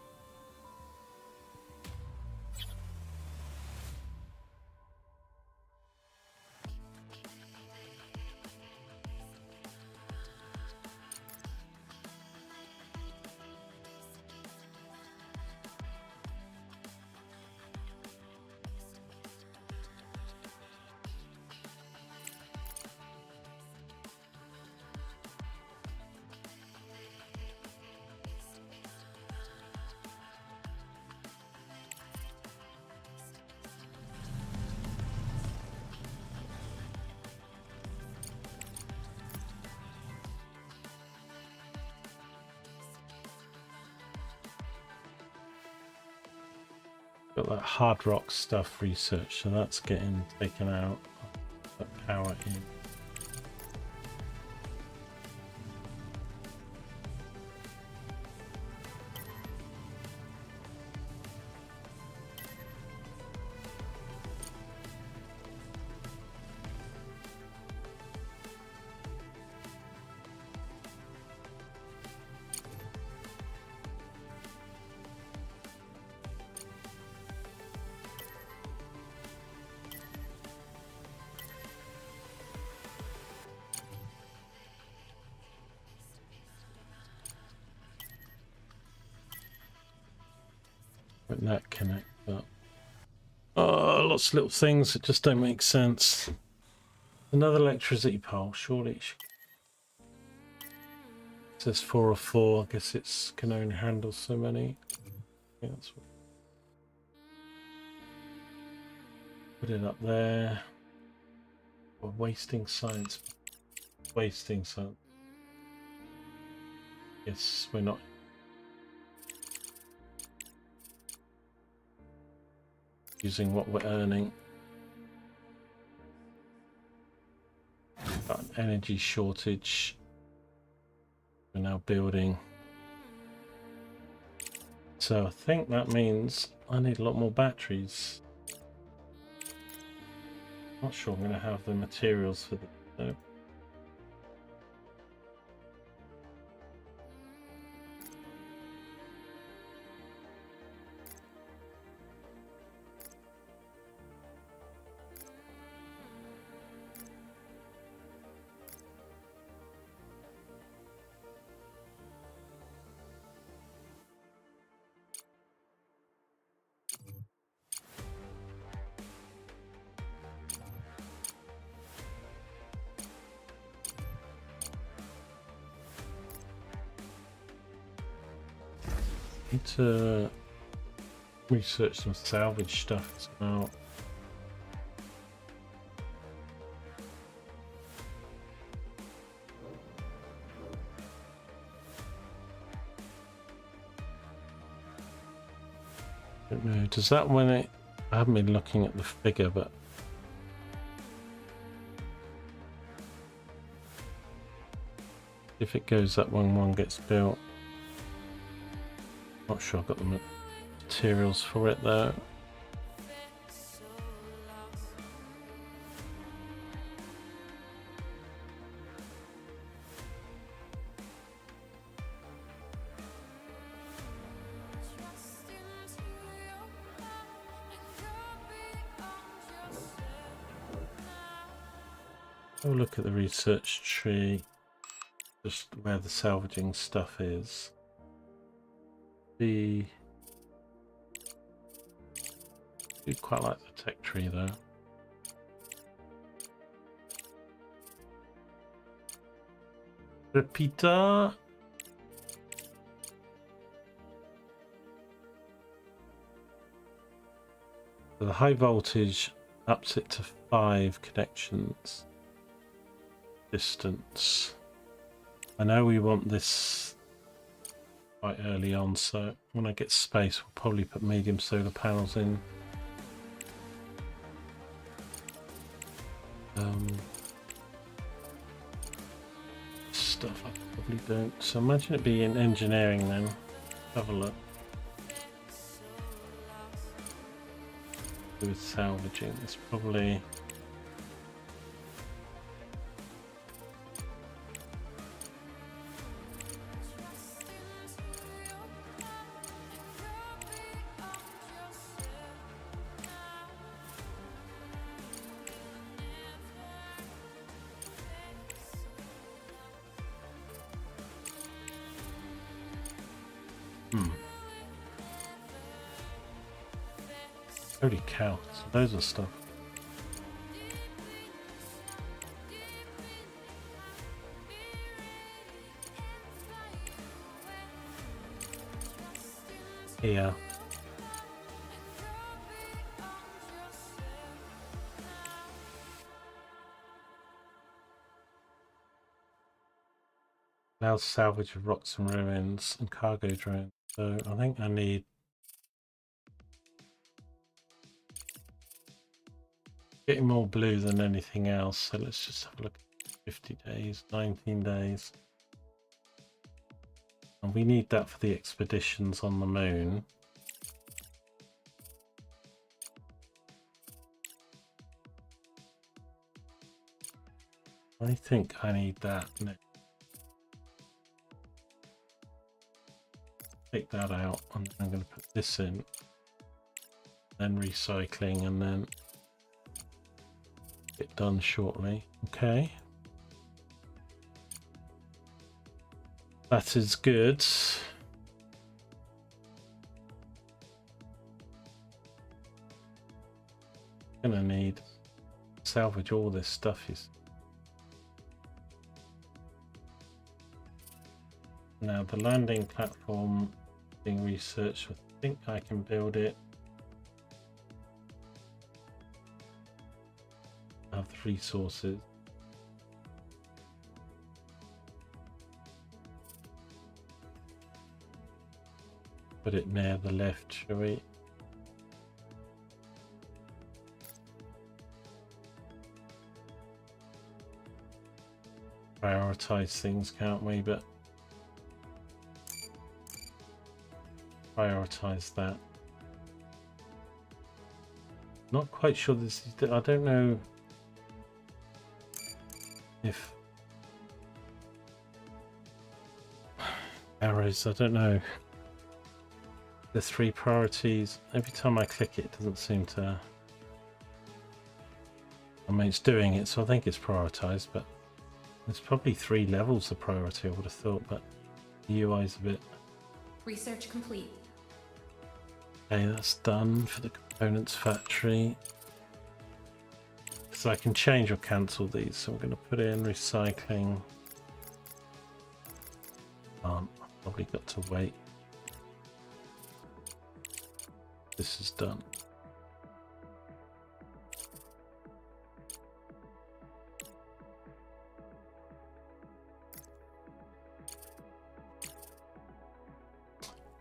got that hard rock stuff research, so that's getting taken out. Put power in. Put that connect up. Oh, lots of little things that just don't make sense. Another electricity pole, surely it should says 4 of 4. I guess it's can only handle so many. Yeah, that's what... Put it up there. We're wasting science. Wasting science. Yes, we're not. Using what we're earning. Got an energy shortage. We're now building. So I think that means I need a lot more batteries. Not sure I'm going to have the materials for the... No. Need to research some salvage stuff as well. Don't know. Does that when it? I haven't been looking at the figure, but if it goes up when one gets built. Not sure I've got the materials for it though. Have a look at the research tree, just where the salvaging stuff is. I do quite like the tech tree though. Repeater. The high voltage ups it to 5 connections. Distance. I know we want this quite early on, so when I get space we'll probably put medium solar panels in. Stuff I probably don't, so imagine it be in engineering then. Have a look. With salvaging, it's probably holy cow, loads of stuff. Yeah. Now salvage of rocks and ruins and cargo drones. So I think I need getting more blue than anything else. So let's just have a look at 50 days, 19 days. And we need that for the expeditions on the moon. I think I need that next. Take that out and I'm going to put this in, then recycling, and then get done shortly. Okay, that is good. Gonna need salvage all this stuff. Now the landing platform being researched. I think I can build it. I have the resources. Put it near the left, shall we? Prioritize things, can't we? But prioritize that. Not quite sure this is. I don't know if arrows. I don't know. The 3 priorities. Every time I click it, it doesn't seem to. I mean, it's doing it, so I think it's prioritized, but there's probably 3 levels of priority, I would have thought, but the UI's a bit. Research complete. Okay, that's done for the components factory. So I can change or cancel these, so I'm going to put in recycling. I've probably got to wait. This is done.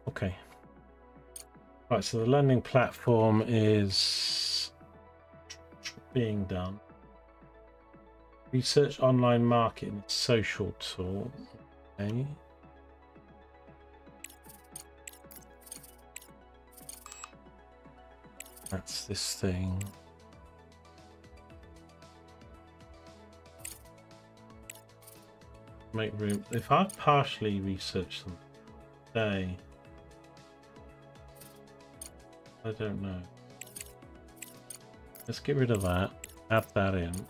Okay. Right, so the landing platform is being done. Research online marketing social tool. Okay. That's this thing. Make room. If I partially research them today, I don't know. Let's get rid of that. Add that in. And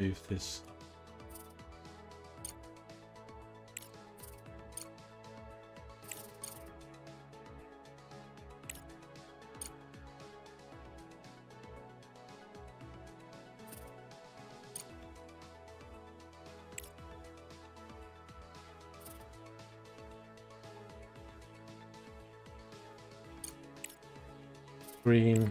move this. Green.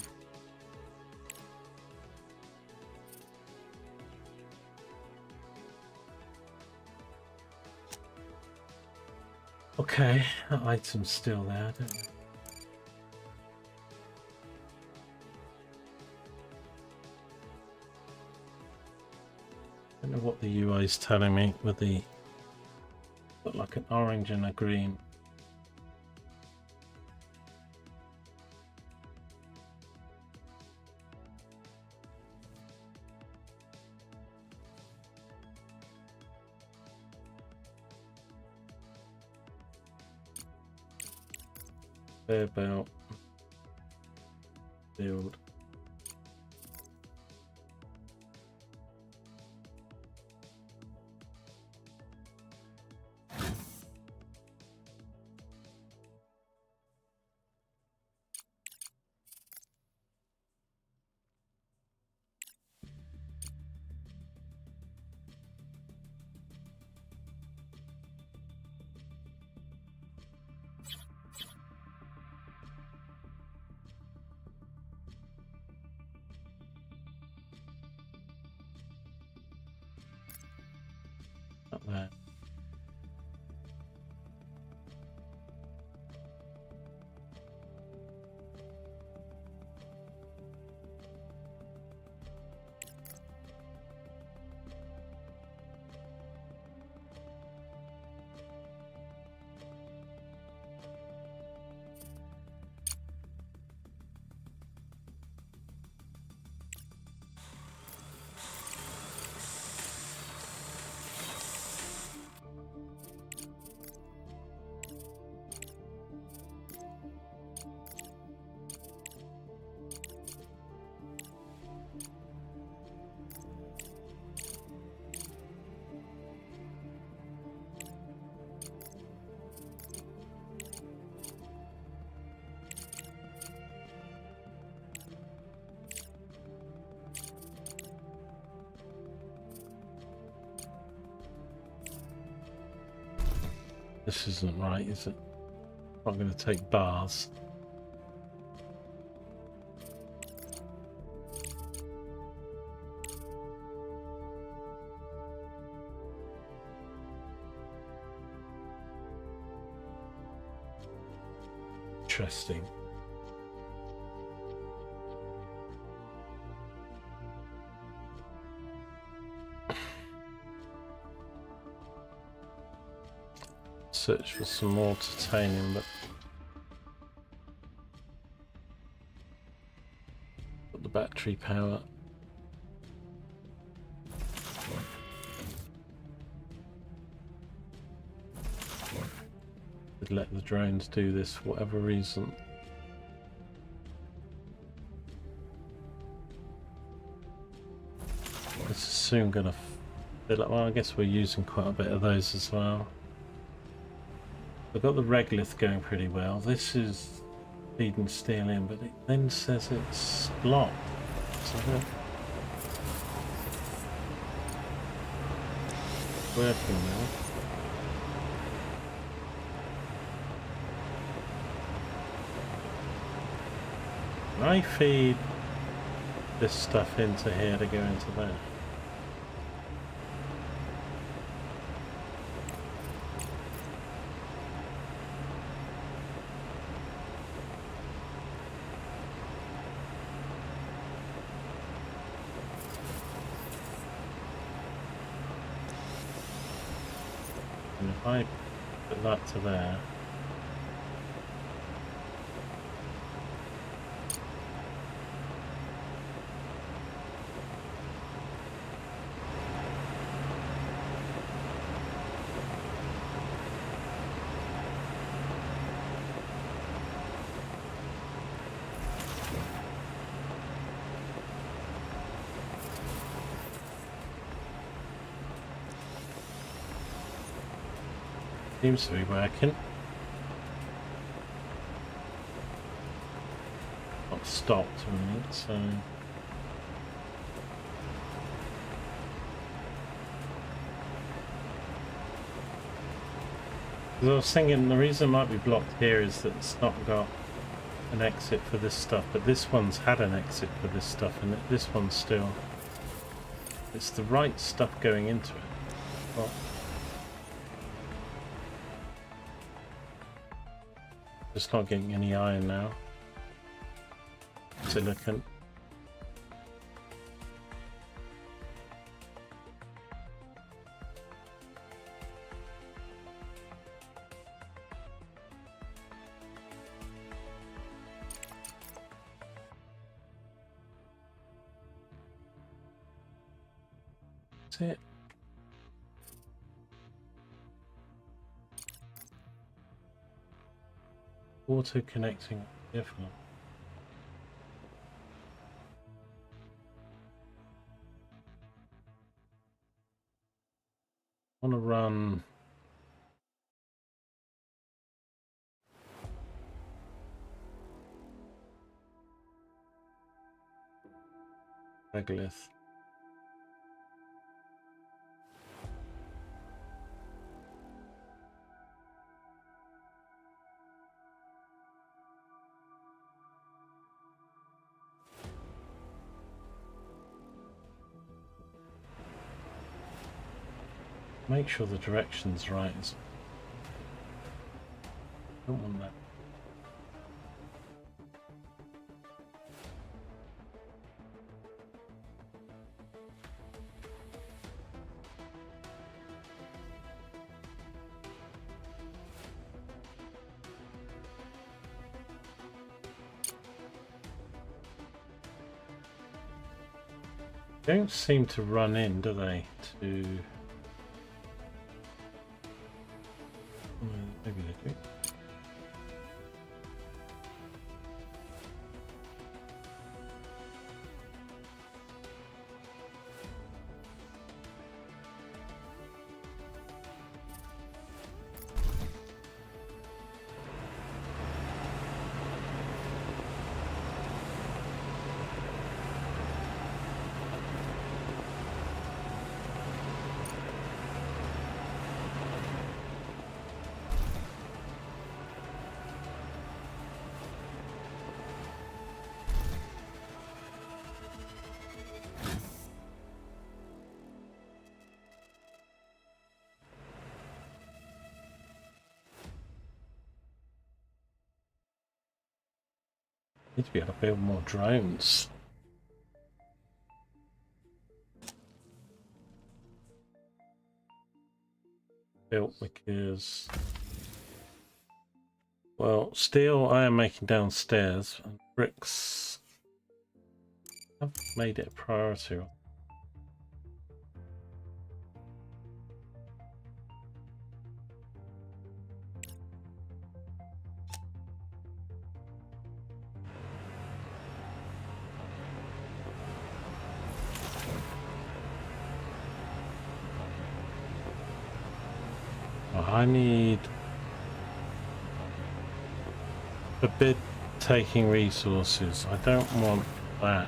Okay, that item's still there. I don't know what the UI is telling me with the got like an orange and a green. About build. This isn't right, is it? I'm going to take bars. Interesting. Search for some more titanium, but got the battery power. Could let the drones do this for whatever reason. This is soon gonna fill up. Well, I guess we're using quite a bit of those as well. We've got the regolith going pretty well. This is feeding steel in, but it then says it's blocked. So working now. Can I feed this stuff into here to go into there? And if I put that to there, seems to be working. Not stopped or anything, so. As I was thinking, the reason it might be blocked here is that it's not got an exit for this stuff, but this one's had an exit for this stuff, and this one's still. It's the right stuff going into it. Well, just not getting any iron now. Silicon. That's it. Auto connecting, definitely. I want to run regolith. Make sure the direction's right. Don't want that. Don't seem to run in, do they? To maybe they do. Need to be able to build more drones. Built because, well, steel I am making downstairs, and bricks I've made it a priority. I need forbid taking resources. I don't want that.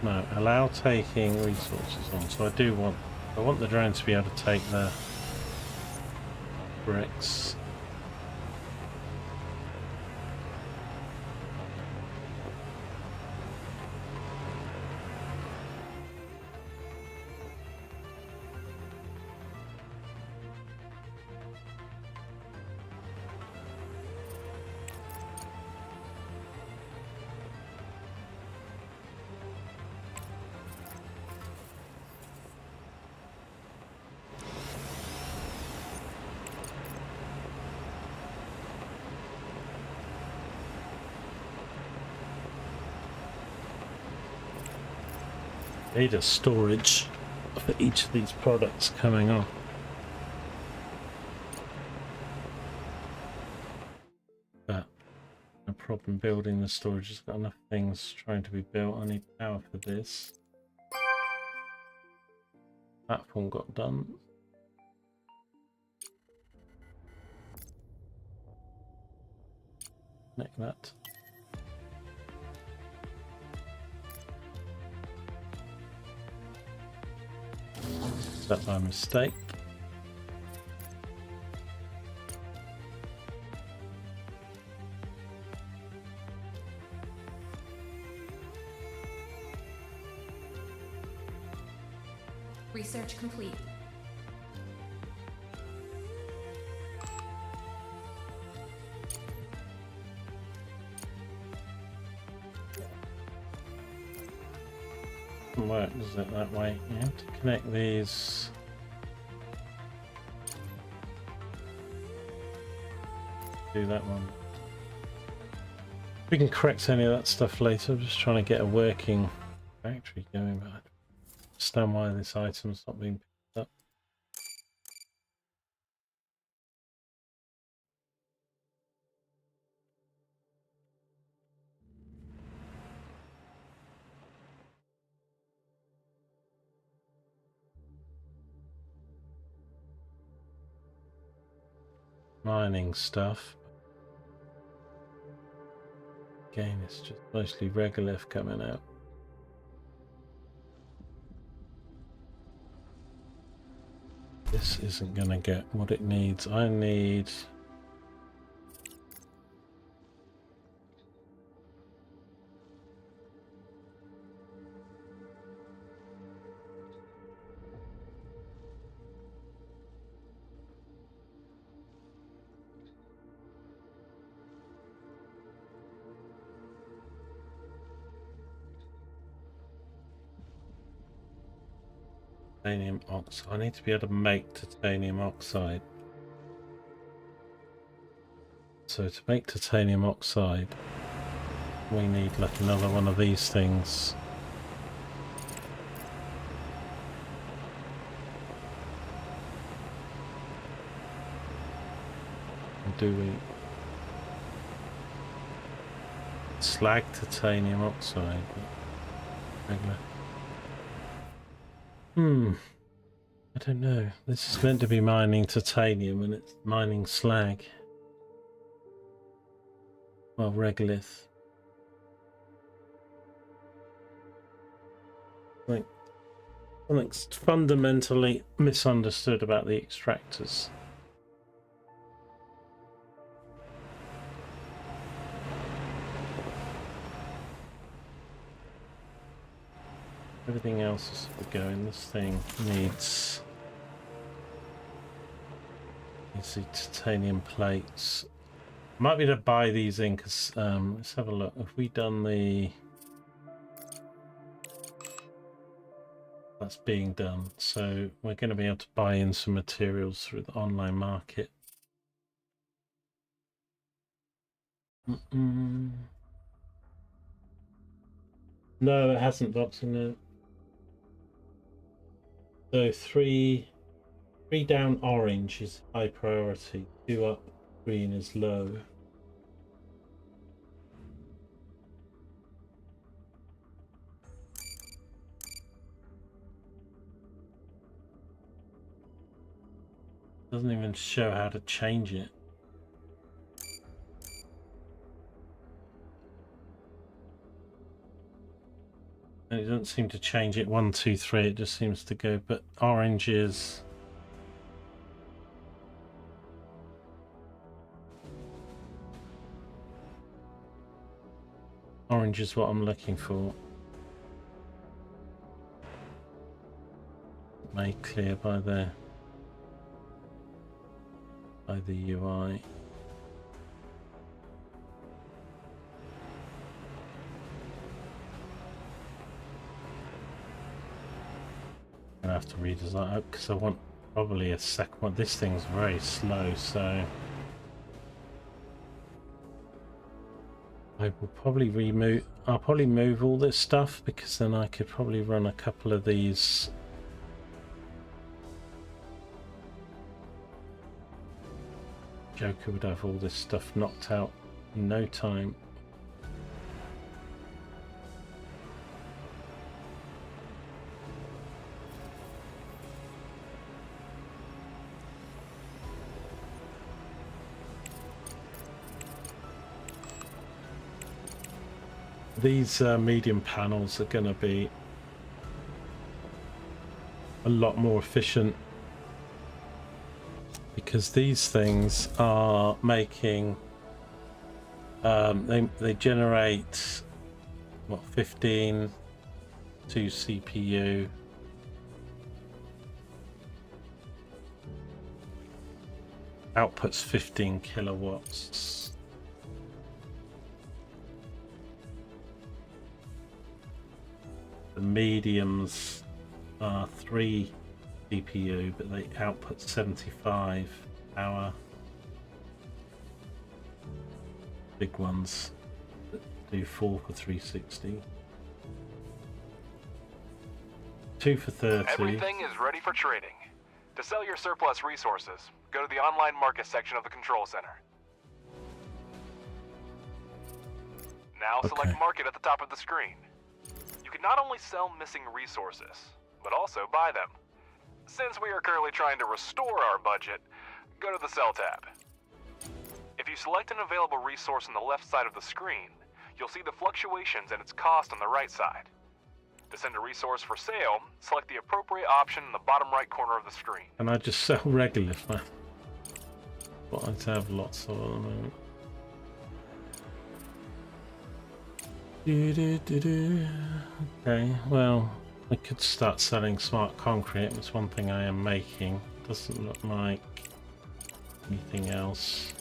No, allow taking resources on. So I want the drone to be able to take the bricks. Need a storage for each of these products coming on. But no problem building the storage. It's got enough things trying to be built. I need power for this. Platform got done. Connect that. That by mistake. Research complete. Work, does it, that way? You have to connect these. Do that one. We can correct any of that stuff later. I'm just trying to get a working factory going, but I don't understand why this item's not being picked up. Mining stuff. Again, it's just mostly regolith coming out. This isn't going to get what it needs. I need... titanium oxide. I need to be able to make titanium oxide. So to make titanium oxide, we need like another one of these things. Do we? Slag titanium oxide. Regular. I don't know. This is meant to be mining titanium and it's mining slag. Well, regolith. Something's fundamentally misunderstood about the extractors. Everything else is going. This thing needs the titanium plates. Might be to buy these in because let's have a look. Have we done the? That's being done, so we're going to be able to buy in some materials through the online market. No, it hasn't, Boxing Note. So three down orange is high priority, 2 up green is low. Doesn't even show how to change it. And it doesn't seem to change it 1, 2, 3. It just seems to go. But orange is what I'm looking for. Made clear by the UI. I'm gonna have to redesign it because I want probably a second one. This thing's very slow, so I will probably remove. I'll probably move all this stuff because then I could probably run a couple of these. Joker would have all this stuff knocked out in no time. These medium panels are going to be a lot more efficient because these things are making they generate what 15 to CPU. Outputs 15 kilowatts. The mediums are 3 CPU, but they output 75 power. Big ones that do 4 for 360. 2 for 30. Everything is ready for trading. To sell your surplus resources, go to the online market section of the control center. Now select market at the top of the screen. You can not only sell missing resources, but also buy them. Since we are currently trying to restore our budget, go to the Sell tab. If you select an available resource on the left side of the screen, you'll see the fluctuations and its cost on the right side. To send a resource for sale, select the appropriate option in the bottom right corner of the screen. And I just sell regular man. But I have lots of at the moment. Okay, well, I could start selling smart concrete. It's one thing I am making. Doesn't look like anything else.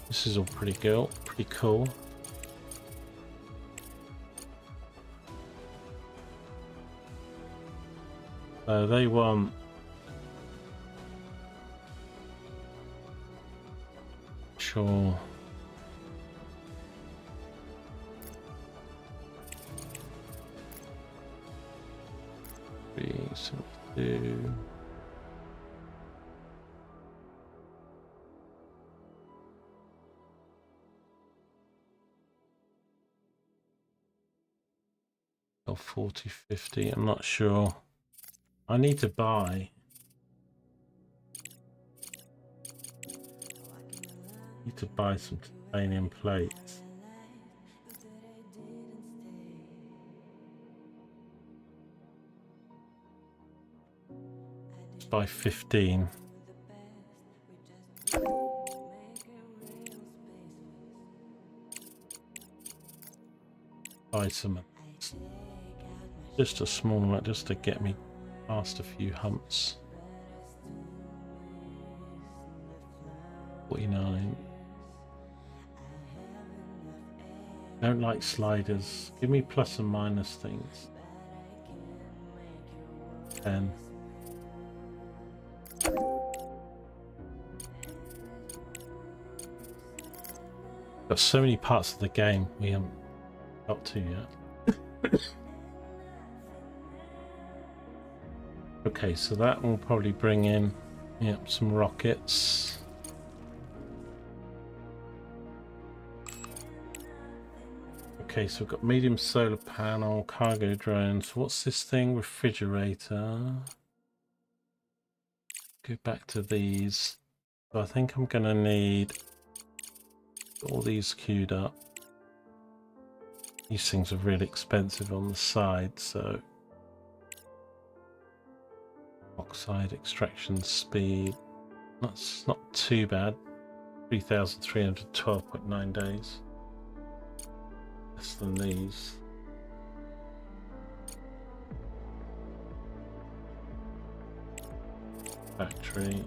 This is all pretty cool. So they want sure. Do. Or 40, 50, I'm not sure. I need to buy. Need to buy some titanium plates. By 15. Buy some, just a small amount, just to get me past a few humps. 49. Don't like sliders. Give me plus and minus things. 10. Got so many parts of the game we haven't got to yet. Okay, so that will probably bring in some rockets. Okay, so we've got medium solar panel, cargo drones. What's this thing? Refrigerator. Go back to these. So I think I'm gonna need all these queued up. These things are really expensive on the side, so oxide extraction speed. That's not too bad. 3,312.9 days. Less than these. Factory.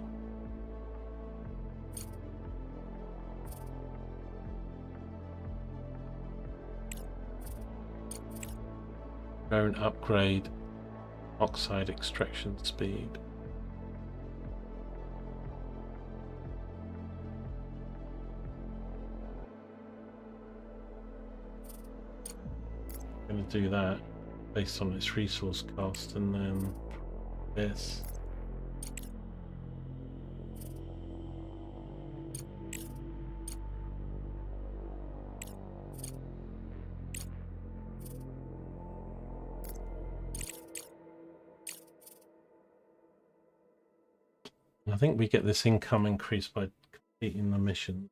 Drone upgrade. Oxide extraction speed. I'm going to do that based on its resource cost, and then this. I think we get this income increased by completing the mission.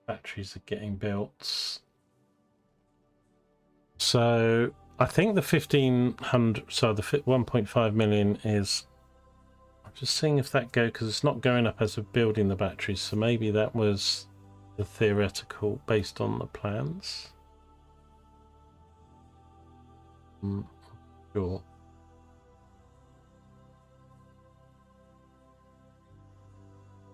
Batteries are getting built. So I think the 1,500, so the 1.5 million is, I'm just seeing if that because it's not going up as we're building the batteries, so maybe that was the theoretical based on the plans. Sure.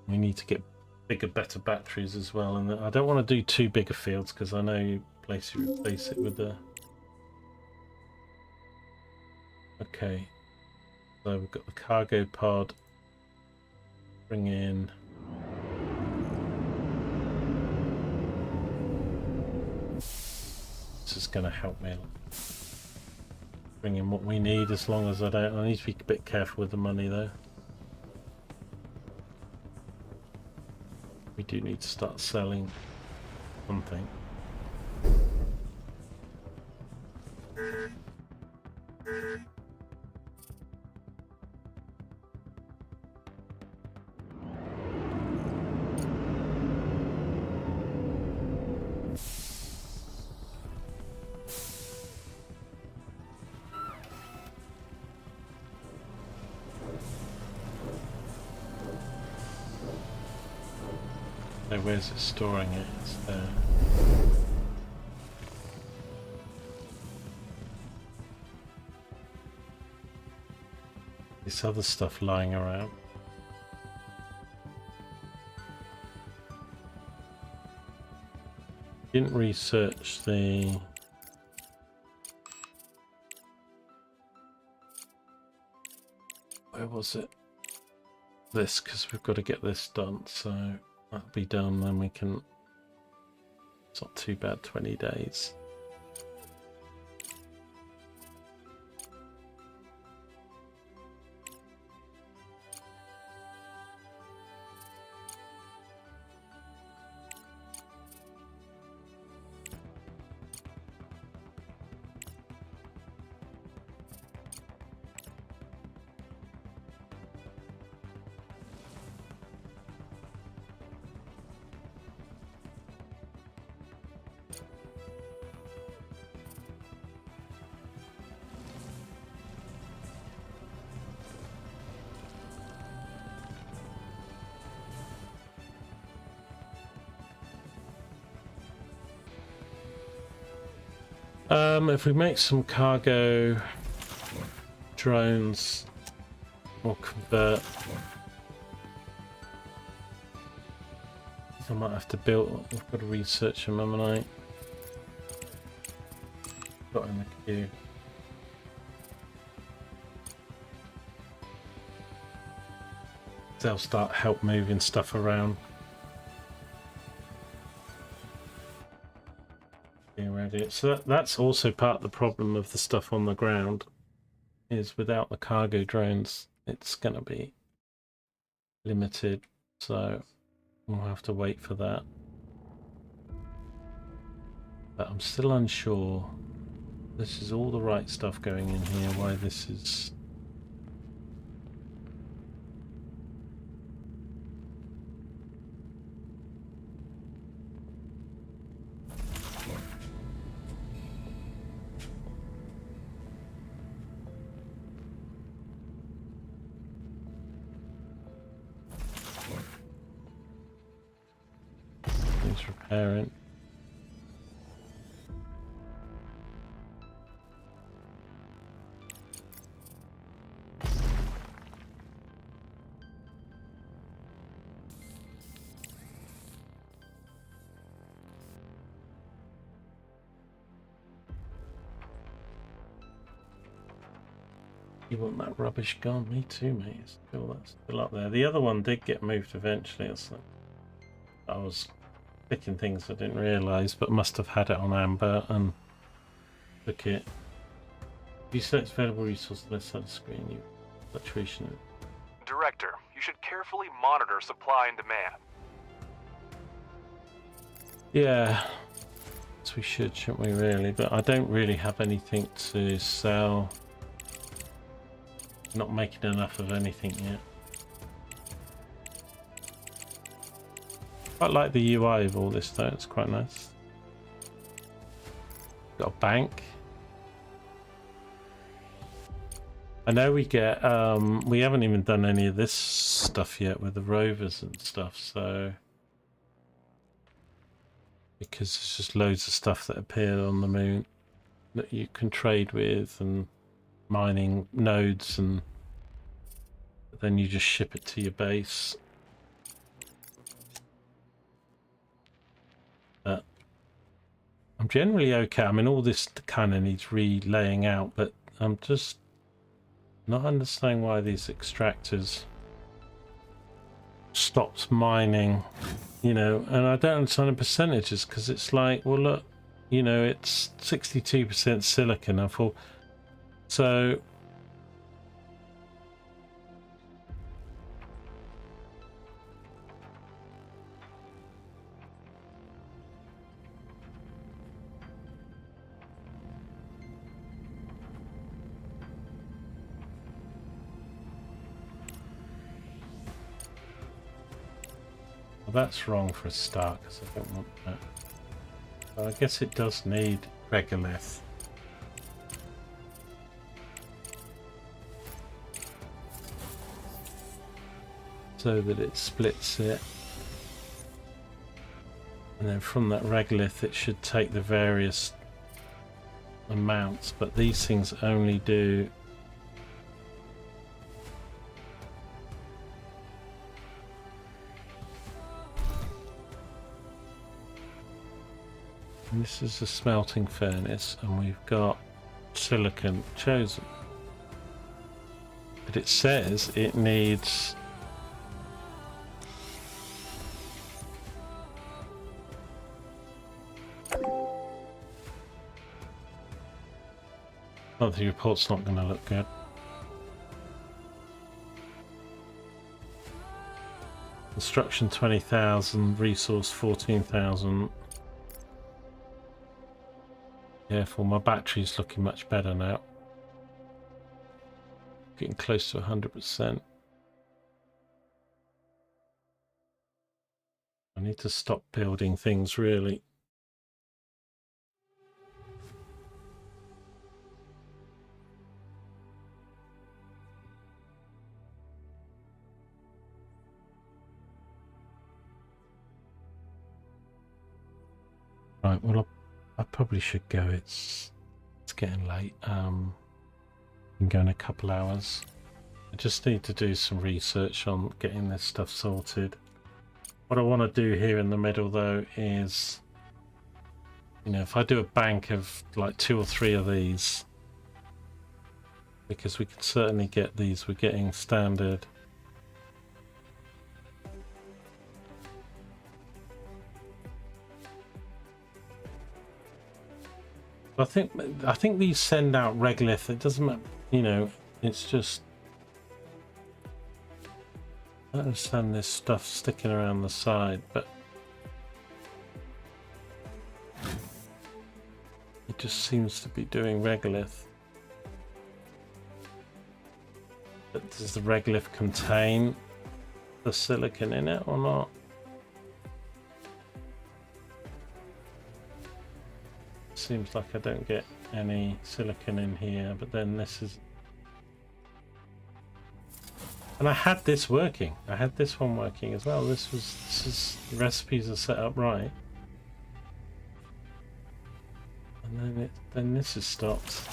We need to get bigger, better batteries as well, and I don't want to do too big a fields because I know you replace it with the. Okay, so we've got the cargo pod. Bring in. This is going to help me bring in what we need, as long as I need to be a bit careful with the money though. We do need to start selling something. So where's it storing it? It's there. This other stuff lying around. Didn't research the where was it? This, because we've got to get this done, so that'll be done, then we can, it's not too bad, 20 days. If we make some cargo drones or convert, I might have to build. I've got to research them, haven't I? Got in the queue. They'll start help moving stuff around. Ready. So that's also part of the problem of the stuff on the ground, is without the cargo drones it's going to be limited, so we'll have to wait for that. But I'm still unsure. This is all the right stuff going in here, why this is... He's repairing. You want that rubbish gone? Me too, mate. That's still up there. The other one did get moved eventually. It's like I was picking things I didn't realise, but must have had it on amber and took it. If you select available resources on the left side of the screen, you fluctuation. Director, you should carefully monitor supply and demand. Yeah, so we should, shouldn't we, really? But I don't really have anything to sell. Not making enough of anything yet. Quite like the UI of all this though, it's quite nice. Got a bank. I know we get, we haven't even done any of this stuff yet with the rovers and stuff, so... Because there's just loads of stuff that appeared on the moon that you can trade with, and mining nodes, and then you just ship it to your base. I'm generally okay. I mean, all this kind of needs relaying out, but I'm just not understanding why these extractors stopped mining, you know, and I don't understand the percentages, because it's like, well, look, you know, it's 62% silicon. I thought, so that's wrong for a start, because I don't want that. But I guess it does need regolith. So that it splits it. And then from that regolith it should take the various amounts, but these things only do... This is a smelting furnace, and we've got silicon chosen. But it says it needs... Oh, the report's not going to look good. Construction 20,000, resource 14,000. Careful, my battery's looking much better now. Getting close to 100%. I need to stop building things, really. Right, well, I probably should go. It's getting late. Been going a couple hours. I just need to do some research on getting this stuff sorted. What I want to do here in the middle though is, you know, if I do a bank of like 2 or 3 of these, because we can certainly get these, we're getting standard. I think these send out regolith. It doesn't matter, you know, it's just, I understand this stuff sticking around the side, but it just seems to be doing regolith. But does the regolith contain the silicon in it or not? Seems like I don't get any silicon in here, but then this is, and I had this working. I had this one working as well. This is the recipes are set up right, and then this is stopped.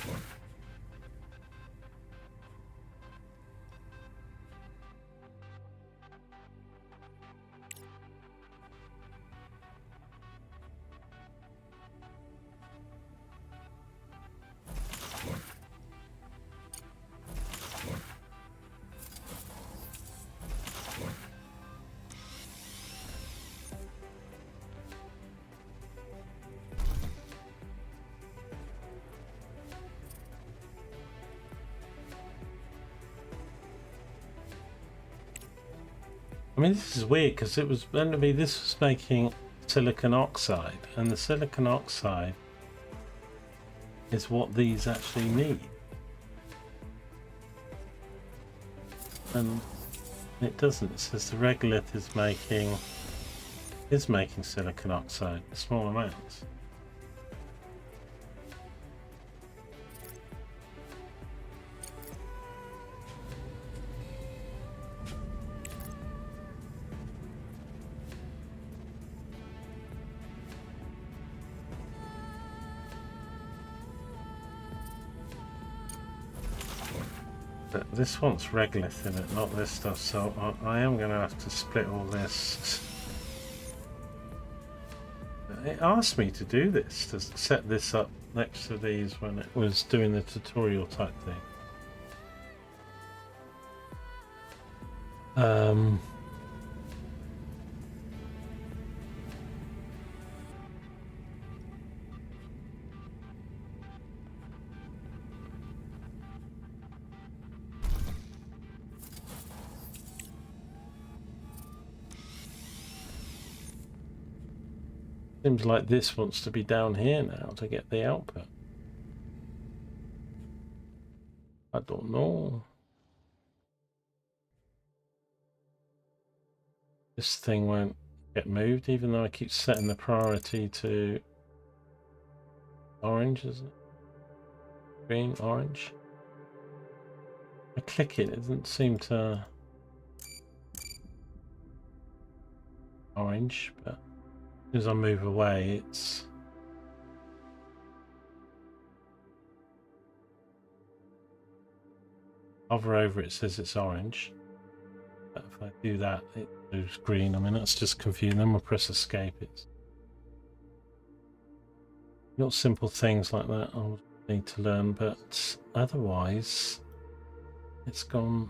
I mean, this is weird because it was meant to be, this was making silicon oxide, and the silicon oxide is what these actually need. And it doesn't. It says the regolith is making silicon oxide, small amounts. But this wants regolith in it, not this stuff, so I am going to have to split all this. It asked me to do this, to set this up next to these when it was doing the tutorial type thing. Seems like this wants to be down here now to get the output. I don't know. This thing won't get moved even though I keep setting the priority to orange, isn't it? Green, orange. I click it, it doesn't seem to orange, but as I move away, it's hover over it, says it's orange. But if I do that, it moves green. I mean, that's just confusing. Then we'll press escape. It's not simple things like that I'll need to learn, but otherwise, it's gone.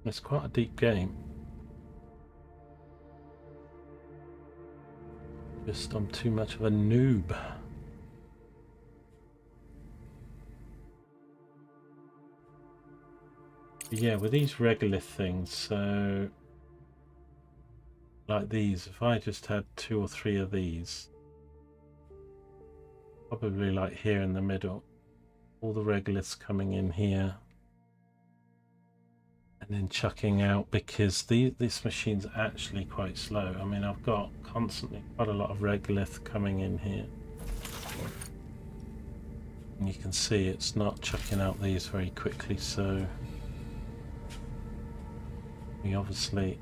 It's quite a deep game. Just I'm too much of a noob. Yeah, with these regolith things, so like these, if I just had 2 or 3 of these, probably like here in the middle, all the regoliths coming in here and then chucking out, because this machine's actually quite slow. I mean, I've got constantly quite a lot of regolith coming in here, and you can see it's not chucking out these very quickly, so we obviously,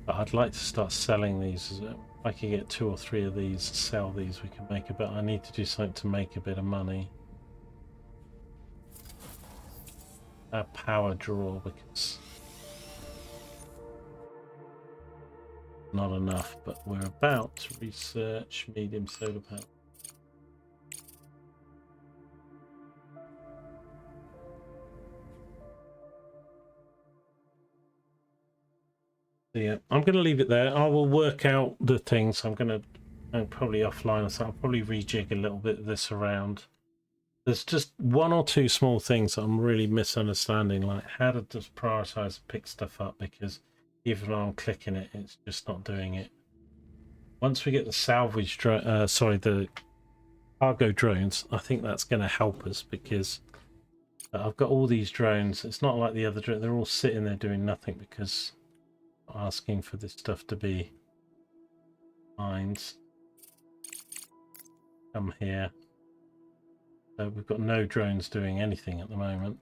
but I'd like to start selling these. I could get 2 or 3 of these, sell these, we can make a bit. I need to do something to make a bit of money. A power draw, because not enough, but we're about to research medium solar panel. So yeah, I'm going to leave it there. I will work out the things. I'm probably offline or something. I'll probably rejig a little bit of this around. There's just 1 or 2 small things that I'm really misunderstanding, like how to just prioritize and pick stuff up, because even though I'm clicking it, it's just not doing it. Once we get the salvage drone, the cargo drones, I think that's going to help us, because I've got all these drones. It's not like the other drones, they're all sitting there doing nothing because I'm asking for this stuff to be mined. Come here. So we've got no drones doing anything at the moment.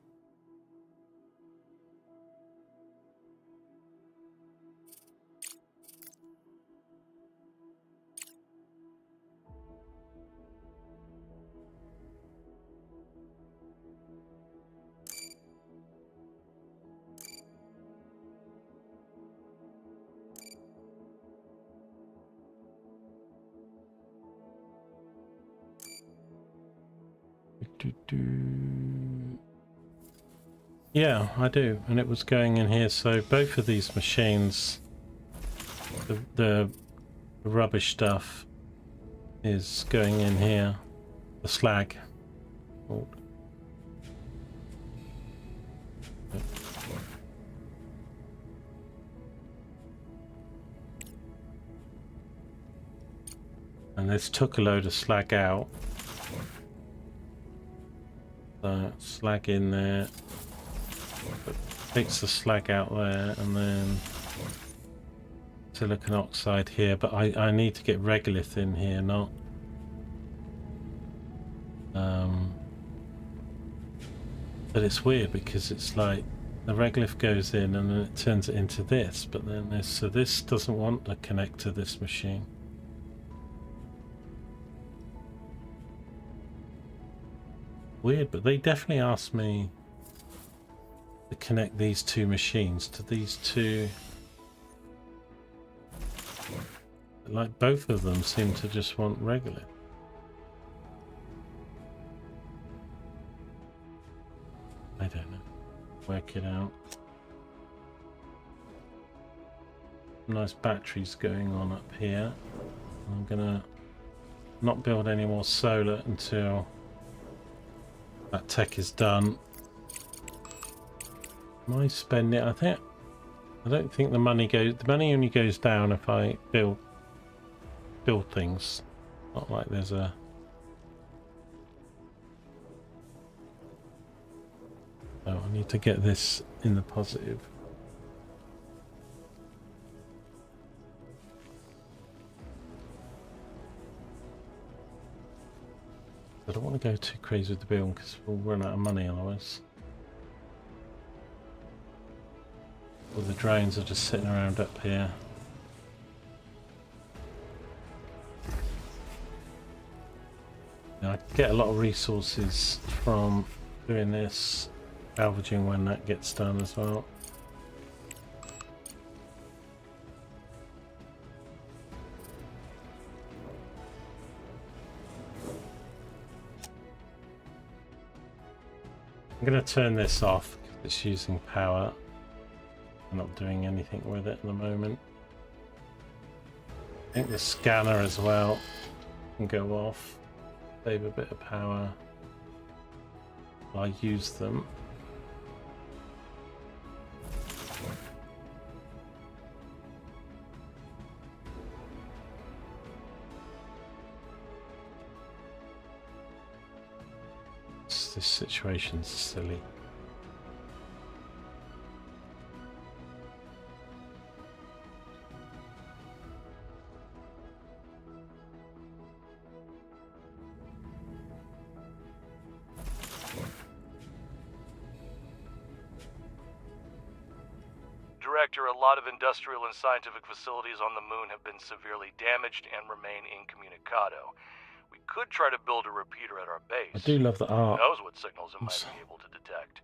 Yeah, I do, and it was going in here. So both of these machines, the rubbish stuff is going in here. The slag. Oh. And this took a load of slag out. So slag in there. Takes the slag out there, and then silicon oxide here, but I need to get regolith in here, not but it's weird because it's like the regolith goes in and then it turns it into this, but then this doesn't want to connect to this machine. Weird, but they definitely asked me to connect these 2 machines to these 2. Like both of them seem to just want regolith. I don't know. Work it out. Nice batteries going on up here. I'm gonna not build any more solar until that tech is done. Am I spending? I don't think the money only goes down if I build things. Not like there's a oh, I need to get this in the positive. I don't want to go too crazy with the build because we'll run out of money otherwise. All the drones are just sitting around up here. Now, I get a lot of resources from doing this, salvaging when that gets done as well. I'm going to turn this off because it's using power. I'm not doing anything with it at the moment. I think the scanner as well can go off, save a bit of power. I use them. This situation's silly. Victor, a lot of industrial and scientific facilities on the moon have been severely damaged and remain incommunicado. We could try to build a repeater at our base. I do love the art. Who knows what signals it might be able to detect.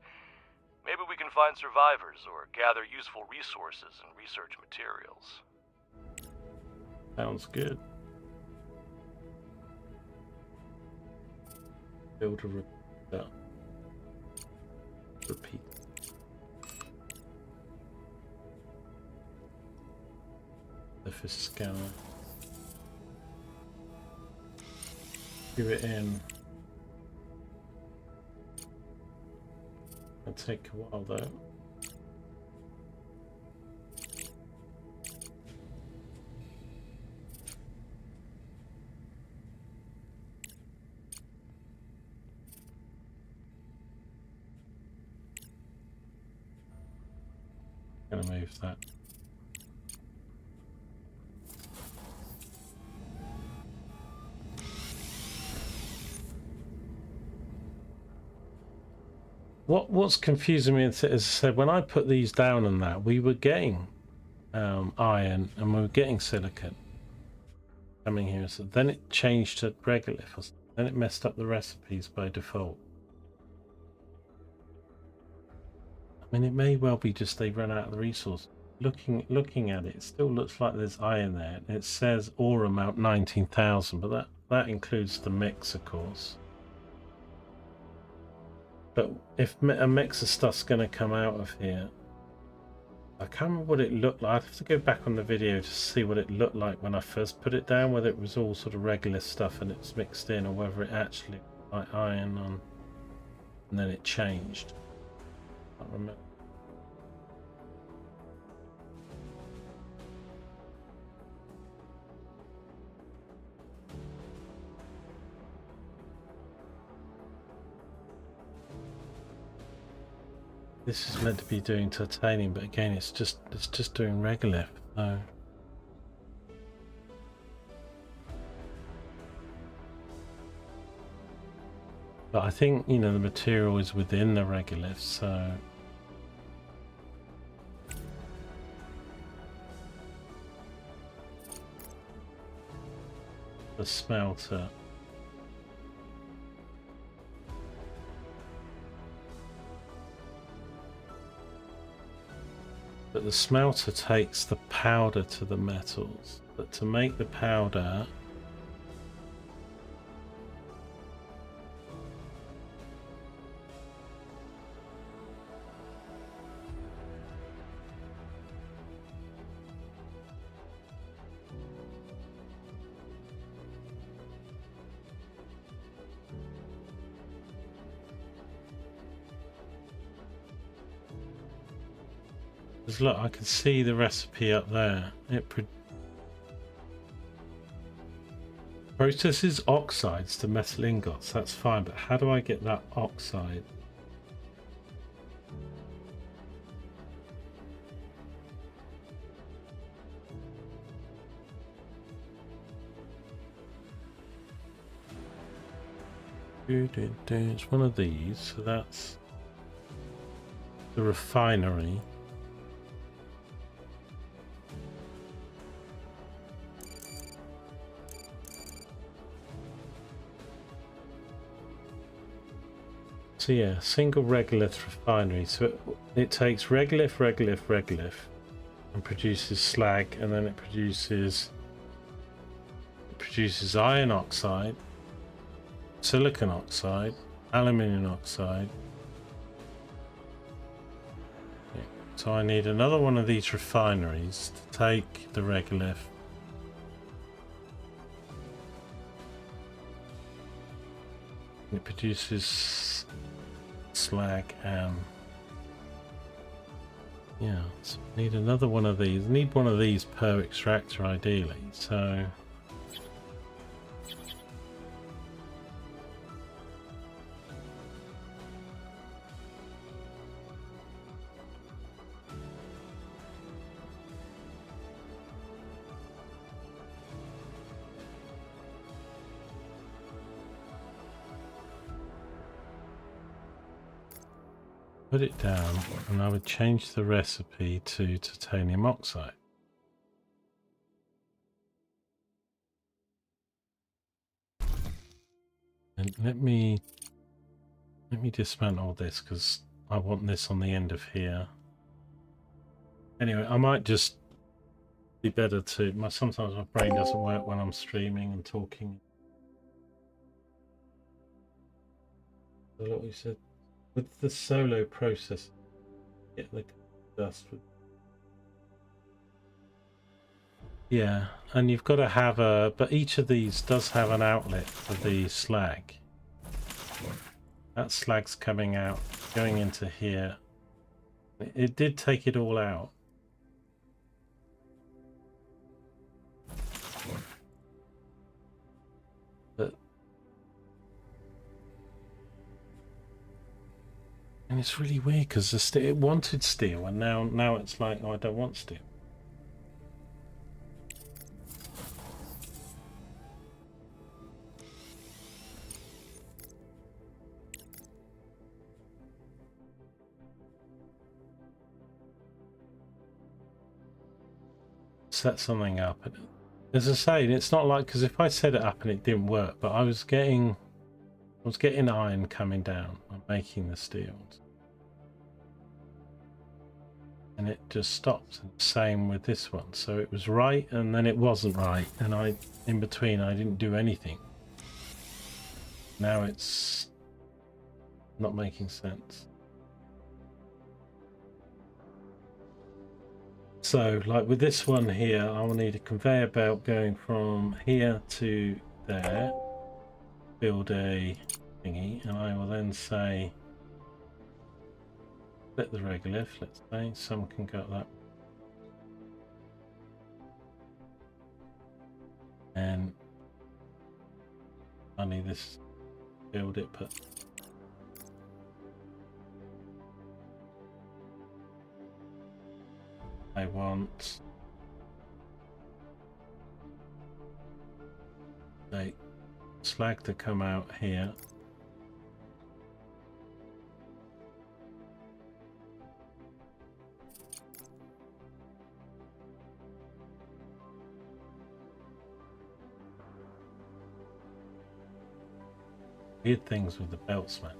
Maybe we can find survivors or gather useful resources and research materials. Sounds good. Build a repeat. Surface scanner. Give it in. It'll take a while though. Gonna move that. What's confusing me is, as I said, when I put these down and that, we were getting iron and we were getting silicon coming here. So then it changed to regolith, or something. Then it messed up the recipes by default. I mean, it may well be just they run out of the resource. Looking at it, it still looks like there's iron there. It says ore amount 19,000, but that includes the mix, of course. But if a mix of stuff's going to come out of here, I can't remember what it looked like. I'd have to go back on the video to see what it looked like when I first put it down, whether it was all sort of regular stuff and it was mixed in, or whether it actually like iron on and then it changed. I can't remember. This is meant to be doing titanium, but again, it's just doing regolith. So but I think, you know, the material is within the regolith, so the smelter. But the smelter takes the powder to the metals. But to make the powder, because look, I can see the recipe up there. It processes oxides to metal ingots. That's fine, but how do I get that oxide? It's one of these, so that's the refinery. So yeah, single regolith refinery. So it takes regolith, and produces slag, and then it produces iron oxide, silicon oxide, aluminium oxide. Yeah. So I need another one of these refineries to take the regolith. It produces slag and yeah, so I need another one of these. I need one of these per extractor ideally, so put it down, and I would change the recipe to titanium oxide. And let me dismantle this because I want this on the end of here. Anyway, I might just be better to sometimes my brain doesn't work when I'm streaming and talking. So look, we said with the solo process, get the dust with. Yeah, and you've got to have but each of these does have an outlet for the slag. That slag's coming out, going into here. It did take it all out. But and it's really weird because it wanted steel, and now it's like, oh, I don't want steel. Set something up. As I say, it's not like, because if I set it up and it didn't work, but I was getting iron coming down. I'm making the steel, and it just stopped. And same with this one. So it was right, and then it wasn't right, and in between I didn't do anything. Now it's not making sense. So, like with this one here, I will need a conveyor belt going from here to there, build a thingy, and I will then say, split the regolith, let's say, some can go that way. And I need this, build it, but I want a slag to come out here. Weird things with the belts, man.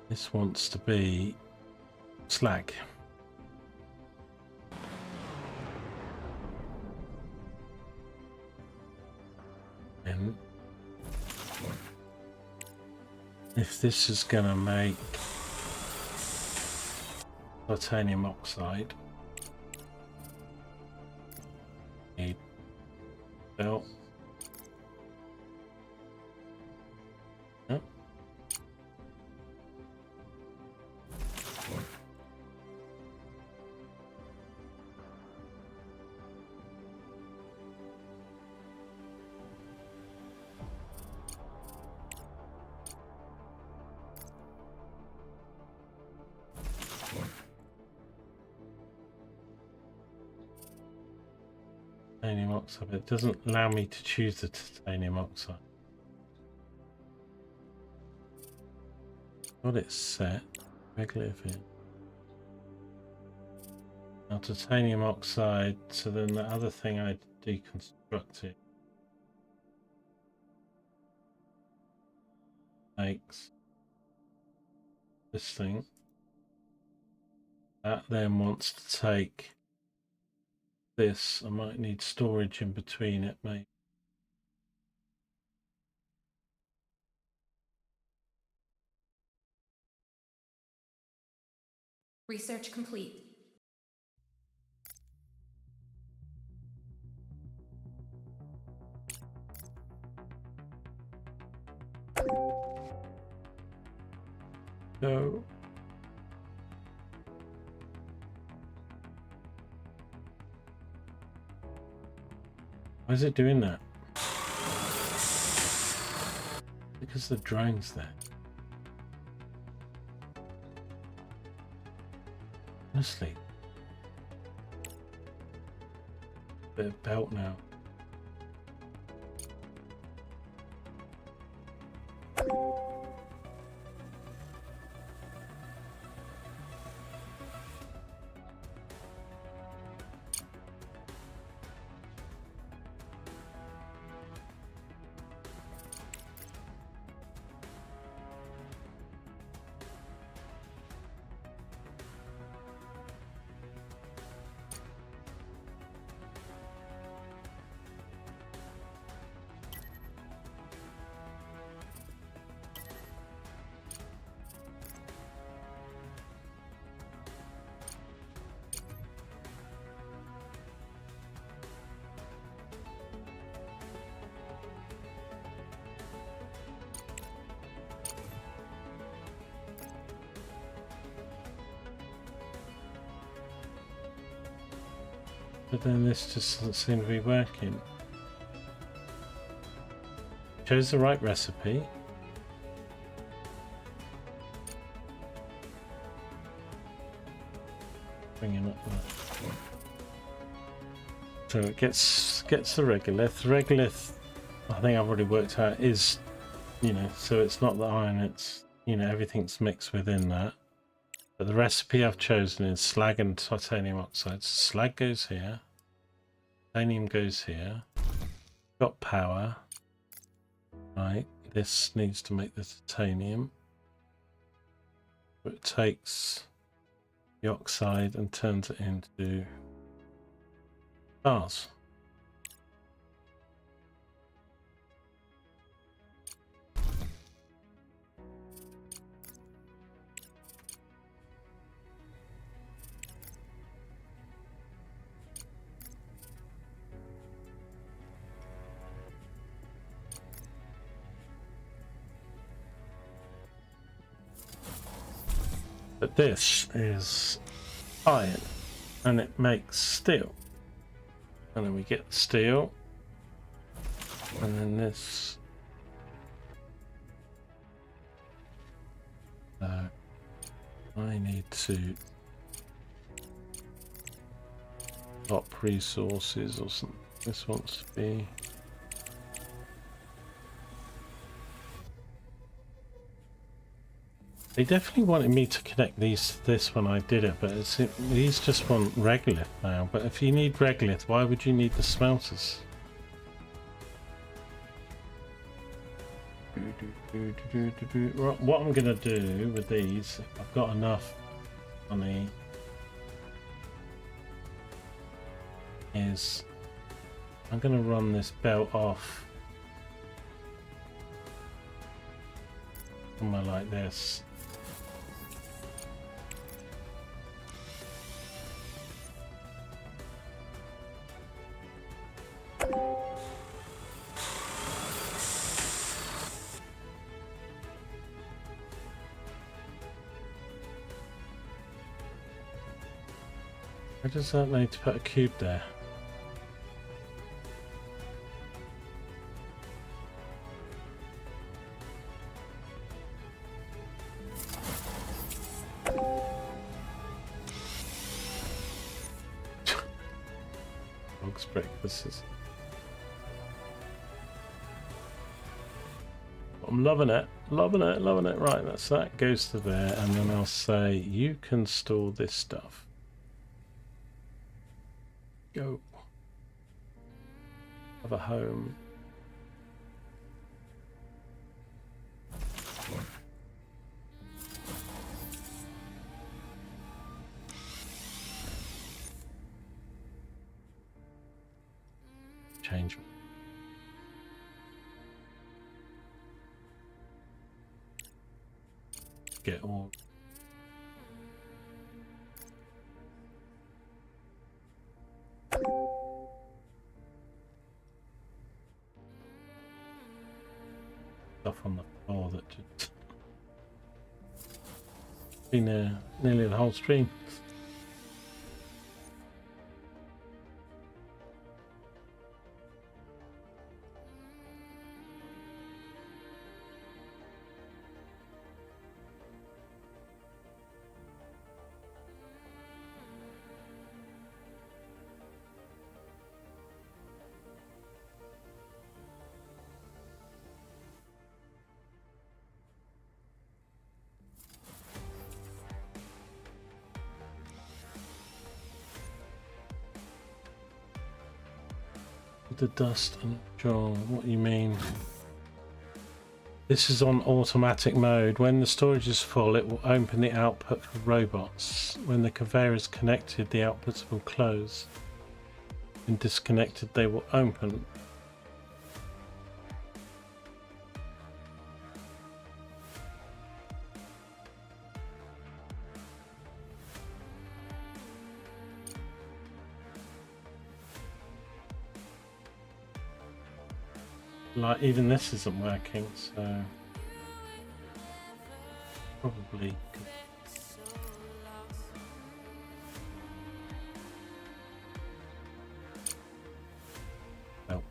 This wants to be slag. And if this is going to make titanium oxide, need belt. Yep. Titanium oxide, but it doesn't allow me to choose the titanium oxide. Got it set. Regular here. Now titanium oxide, so then the other thing I deconstructed makes this thing. That then wants to take this. I might need storage in between it, maybe. Research complete. No. Why is it doing that? Because the drone's there. Honestly. Bit of belt now. But then this just doesn't seem to be working. Chose the right recipe. Bringing up that. So it gets the regolith. The regolith, I think I've already worked out, is, you know, so it's not the iron, it's, you know, everything's mixed within that. But the recipe I've chosen is slag and titanium oxide. Slag goes here. Titanium goes here. Got power. Right, this needs to make the titanium. It takes the oxide and turns it into stars. But this is iron, and it makes steel. And then we get steel, and then this. I need to top resources or something. This wants to be. They definitely wanted me to connect this when I did it, but these just want regolith now. But if you need regolith, why would you need the smelters? What I'm gonna do with these, if I've got enough money, is I'm gonna run this belt off somewhere like this. I just don't need to put a cube there. Dog's breakfast. I'm loving it, loving it, loving it. Right, that goes to there, and then I'll say you can store this stuff. Go. Have a home. Change. Get all. Stuff on the floor that just been nearly the whole stream. the dust and sure what you mean. This is on automatic mode. When the storage is full, it will open the output for robots. When the conveyor is connected, the outputs will close. When disconnected, they will open. Like, even this isn't working, so probably could. Help.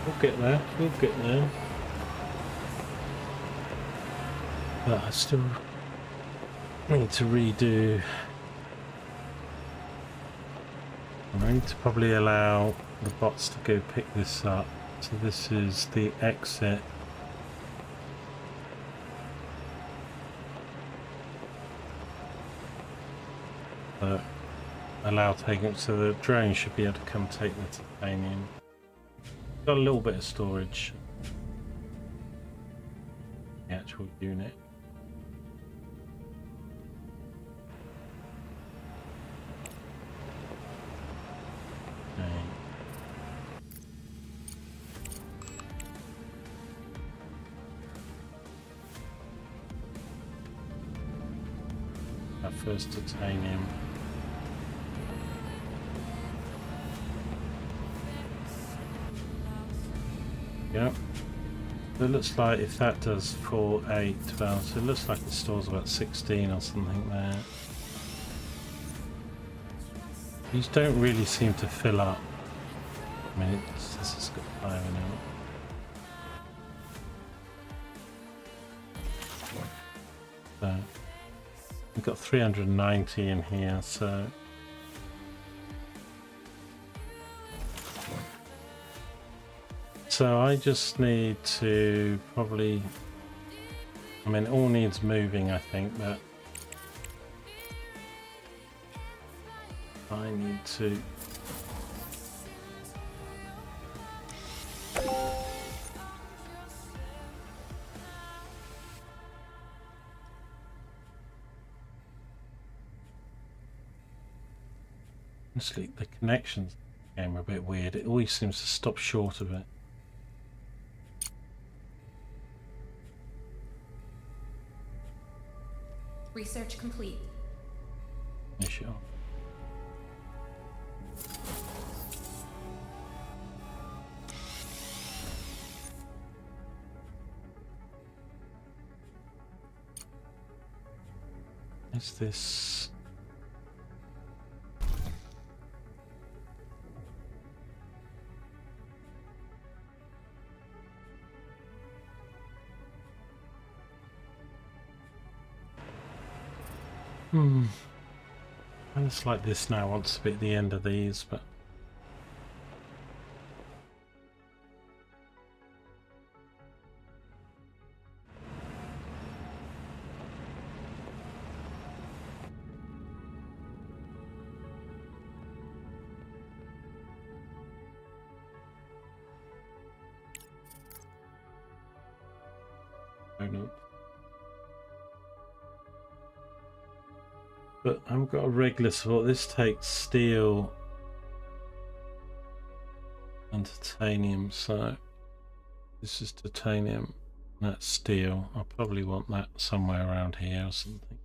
We'll get there, we'll get there. But I still need to redo. I need to probably allow the bots to go pick this up. So this is the exit. Allow taking it, so the drone should be able to come take the titanium. Got a little bit of storage. The actual unit. Our first titanium. Yep. So it looks like if that does 4, 8, 12, so it looks like it stores about 16 or something there. These don't really seem to fill up. I mean, this has got 5 in it. So we've got 390 in here, so I just need to probably, I mean, it all needs moving, I think, but I need to honestly, the connections in the game are a bit weird. It always seems to stop short of it. Research complete. Yeah, sure. Is this? And it's like this now, wants to be at the end of these, but no. But I've got a regular support. This takes steel and titanium, so this is titanium, that's steel. I'll probably want that somewhere around here or something.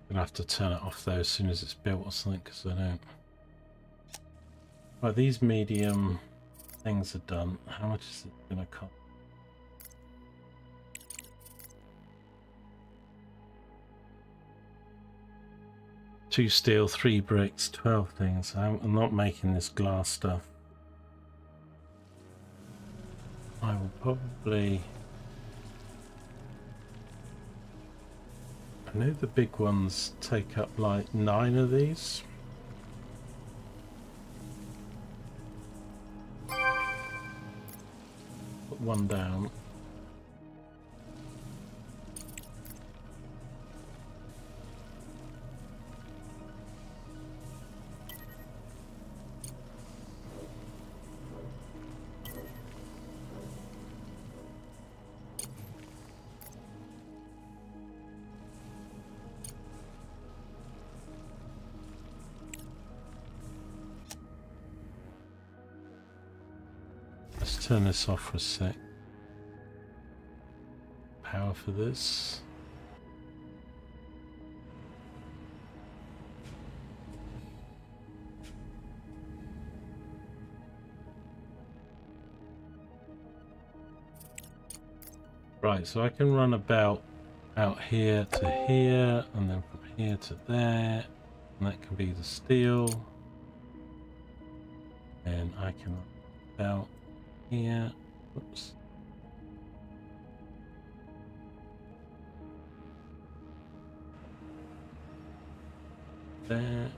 Gonna have to turn it off though as soon as it's built or something, because I don't. Right, these medium things are done. How much is it gonna cost? Two steel, 3 bricks, 12 things. I'm not making this glass stuff. I will probably I know the big ones take up like 9 of these. Put one down. Let's turn this off for a sec. Power for this. Right, so I can run about out here to here, and then from here to there, and that can be the steel. And I can run about here. Whoops. There.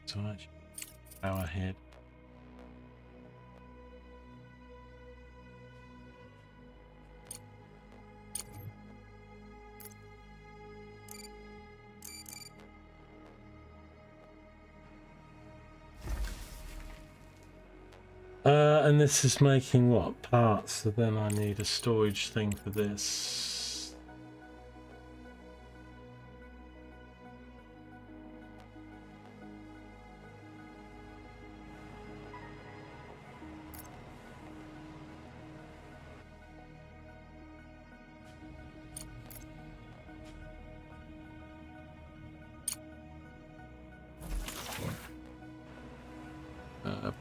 So much power ahead. And this is making what? Parts, so then I need a storage thing for this.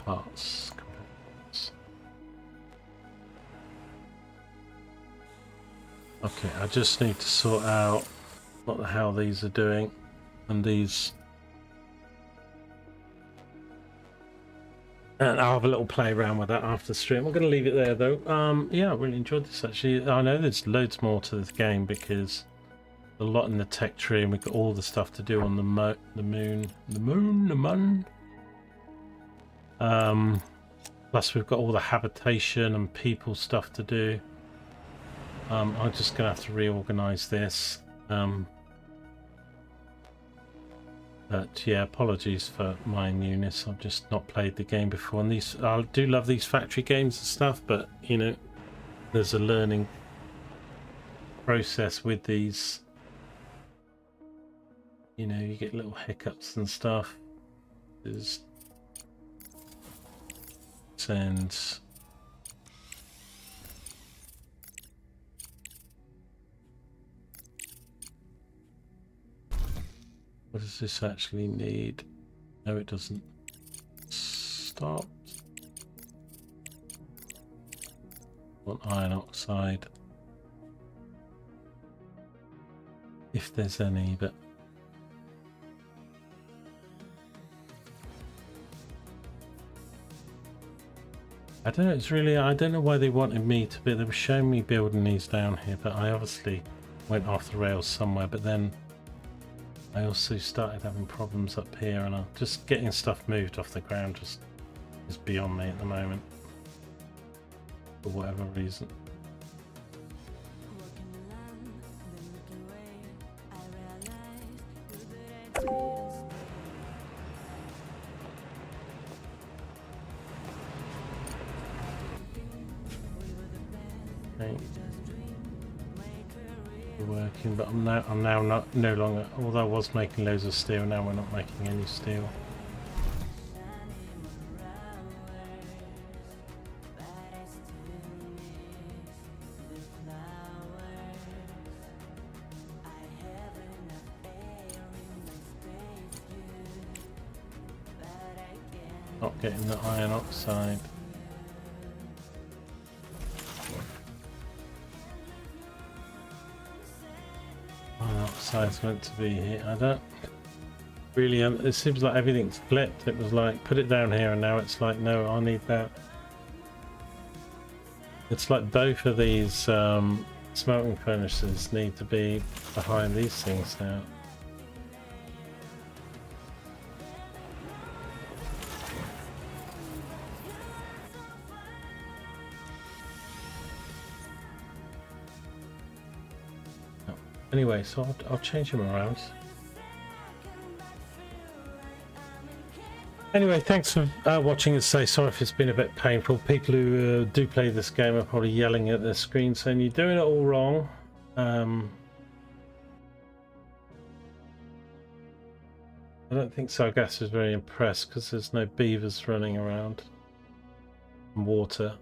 Parts. Okay, I just need to sort out what the hell these are doing, and these, and I'll have a little play around with that after the stream. I'm going to leave it there though. Yeah, I really enjoyed this actually. I know there's loads more to this game because a lot in the tech tree, and we've got all the stuff to do on the moon. Plus we've got all the habitation and people stuff to do. I'm just gonna have to reorganize this. But yeah, apologies for my newness. I've just not played the game before, and these, I do love these factory games and stuff, but you know, there's a learning process with these. You know, you get little hiccups and stuff. There's and what does this actually need? No, it doesn't. Stop. Want iron oxide, if there's any, but I don't know, it's really, I don't know why they wanted me to be, they were showing me building these down here, but I obviously went off the rails somewhere, but then I also started having problems up here, and I'm just getting stuff moved off the ground just is beyond me at the moment, for whatever reason. Working, but I'm now no longer, although I was making loads of steel, now we're not making any steel. not getting the iron oxide. Iron oxide's meant to be here. I don't really. It seems like everything's flipped. It was like put it down here, and now it's like no, I need that. It's like both of these smelting furnaces need to be behind these things now. Anyway, so I'll change them around. Anyway, thanks for watching and say sorry if it's been a bit painful. People who do play this game are probably yelling at their screen saying you're doing it all wrong. I don't think Sargasso is very impressed because there's no beavers running around and water.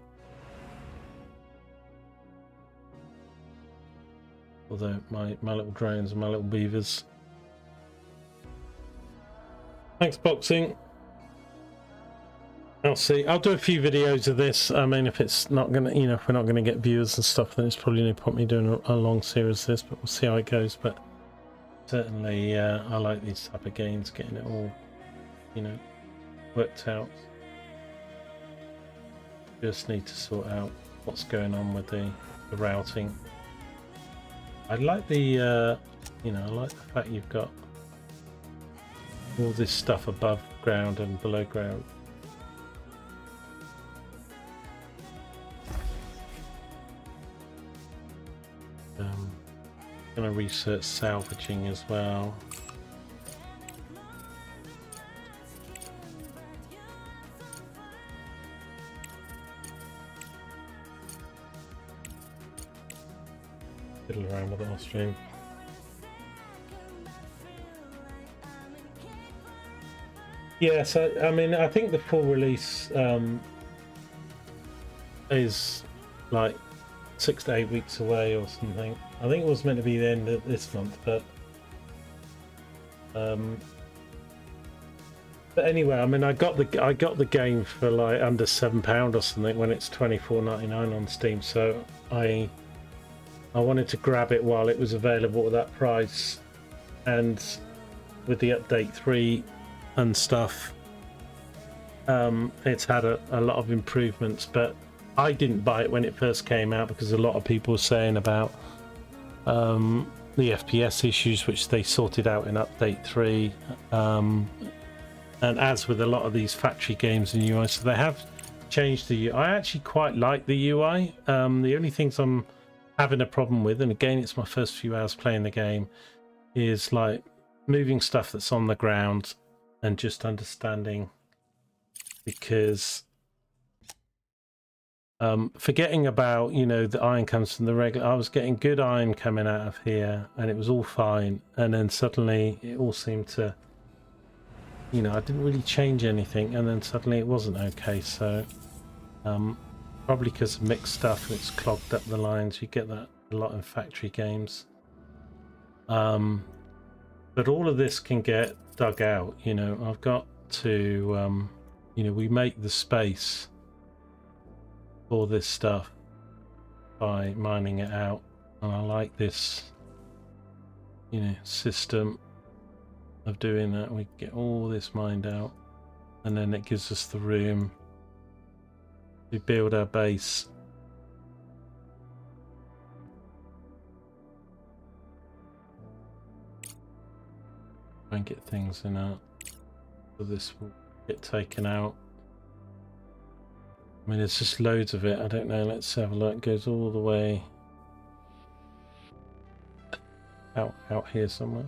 Although my little drones and my little beavers. Thanks, Boxing. I'll see. I'll do a few videos of this. I mean, if it's not gonna, you know, if we're not gonna get viewers and stuff, then it's probably no point me doing a long series of this. But we'll see how it goes. But certainly, I like these type of games, getting it all, you know, worked out. Just need to sort out what's going on with the routing. I like the, you know, I like the fact you've got all this stuff above ground and below ground. Gonna research salvaging as well. Fiddle around with it on stream. Yeah, so I mean, I think the full release is like 6 to 8 weeks away or something. I think it was meant to be the end of this month, but anyway, I mean, I got the game for like under £7 or something when it's $24.99 on Steam. So I wanted to grab it while it was available at that price, and with the update 3 and stuff, it's had a lot of improvements. But I didn't buy it when it first came out because a lot of people were saying about the FPS issues, which they sorted out in update 3. And as with a lot of these factory games in UI, so they have changed the UI. I actually quite like the UI. The only things I'm having a problem with, and again, it's my first few hours playing the game, is like moving stuff that's on the ground and just understanding, because forgetting about, you know, the iron comes from the regular. I was getting good iron coming out of here and it was all fine, and then suddenly it all seemed to, you know, I didn't really change anything, and then suddenly it wasn't okay. So probably because of mixed stuff and it's clogged up the lines. You get that a lot in factory games. But all of this can get dug out, you know. I've got to you know, we make the space for this stuff by mining it out, and I like this, you know, system of doing that. We get all this mined out, and then it gives us the room to build our base. Try and get things in out, so this will get taken out. I mean, there's just loads of it. I don't know. Let's have a look. It goes all the way out here somewhere.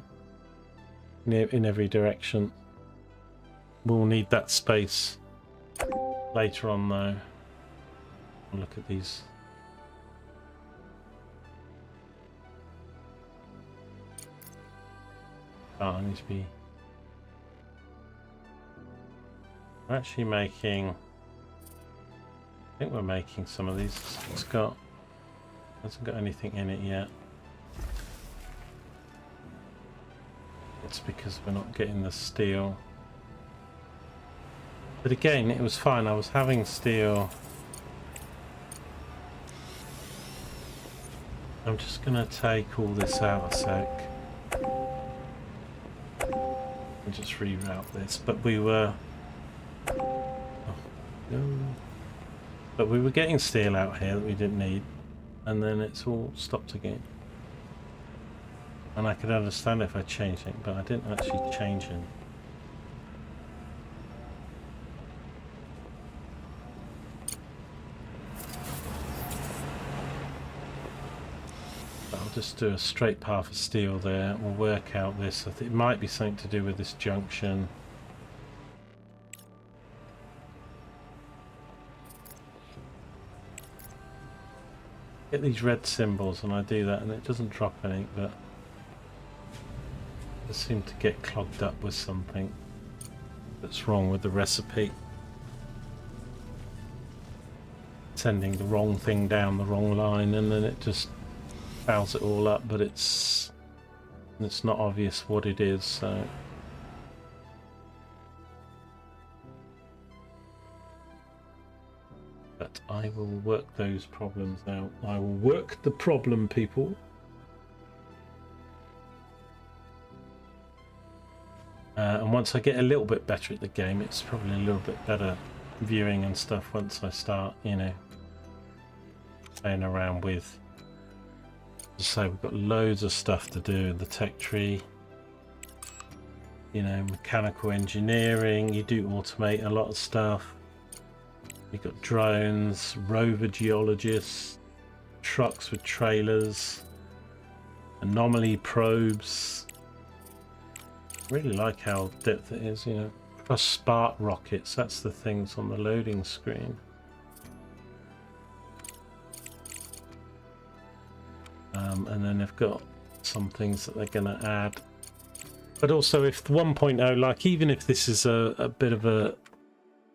In every direction. We'll need that space later on, though. I'll look at these. Oh, I need to be. We're actually making. I think we're making some of these. Hasn't got anything in it yet. It's because we're not getting the steel. But again, it was fine. I was having steel. I'm just gonna take all this out a sec and just reroute this. But we were, oh, no. But we were getting steel out here that we didn't need, and then it's all stopped again. And I could understand if I changed it, but I didn't actually change it. I'll just do a straight path of steel there. We'll work out this. I think it might be something to do with this junction. Get these red symbols, and I do that, and it doesn't drop any, but I seem to get clogged up with something that's wrong with the recipe. Sending the wrong thing down the wrong line, and then it just fouls it all up, but it's not obvious what it is, so but I will work those problems out. I will work the problem, people. And once I get a little bit better at the game, it's probably a little bit better viewing and stuff once I start, you know, playing around with. So we've got loads of stuff to do in the tech tree. You know, mechanical engineering, you do automate a lot of stuff. You've got drones, rover geologists, trucks with trailers, anomaly probes. Really like how depth it is, you know. Plus spark rockets, that's the things on the loading screen. And then they've got some things that they're going to add. But also if 1.0, like even if this is a bit of a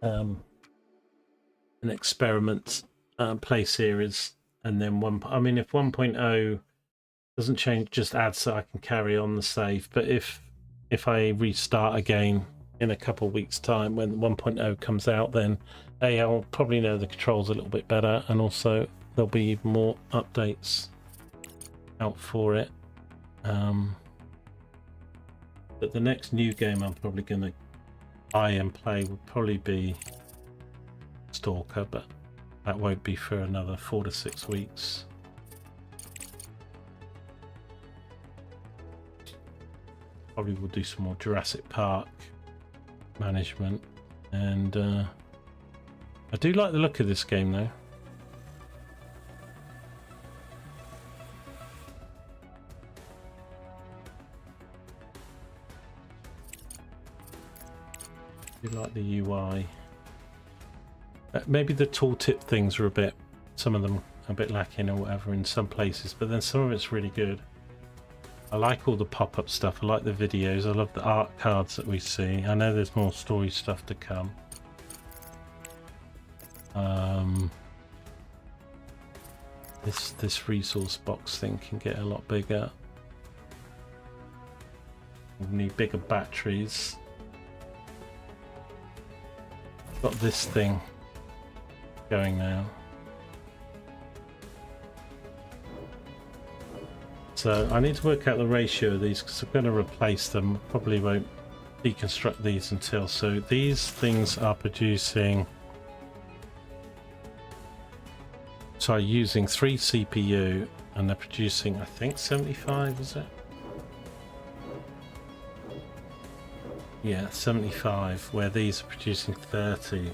an experiment play series, and then I mean if 1.0 doesn't change, just add so I can carry on the save. But if I restart again in a couple of weeks time when 1.0 comes out, then I'll probably know the controls a little bit better, and also there'll be even more updates out for it. But the next new game I'm probably going to buy and play will probably be Stalker, but that won't be for another 4 to 6 weeks. Probably will do some more Jurassic Park management, and I do like the look of this game though. I do like the UI. Maybe the tooltip things are a bit, some of them a bit lacking or whatever in some places, but then some of it's really good. I like all the pop-up stuff, I like the videos, I love the art cards that we see. I know there's more story stuff to come. This resource box thing can get a lot bigger. We need bigger batteries. Got this thing going now. So I need to work out the ratio of these because I'm going to replace them. Probably won't deconstruct these until. So these things are producing. So using 3 CPU and they're producing, I think 75, is it? Yeah, 75, where these are producing 30.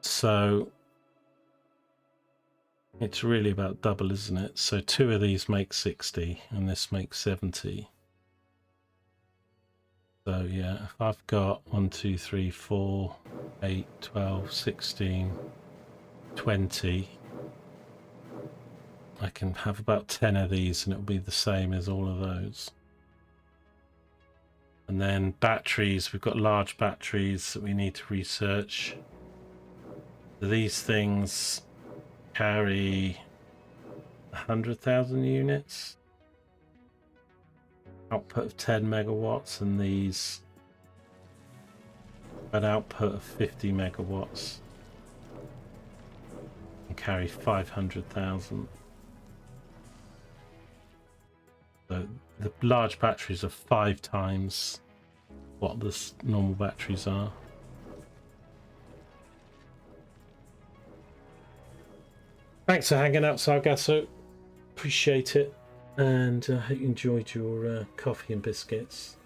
So it's really about double, isn't it? So 2 of these make 60 and this makes 70. So yeah, if I've got 1, 2, 3, 4, 8, 12, 16, 20, I can have about 10 of these and it'll be the same as all of those. And then batteries, we've got large batteries that we need to research. These things carry 100,000 units, output of 10 megawatts, and these An output of 50 megawatts. And carry 500,000. So the large batteries are 5 times what the normal batteries are. Thanks for hanging out, Sargasso. Appreciate it. And I hope you enjoyed your coffee and biscuits.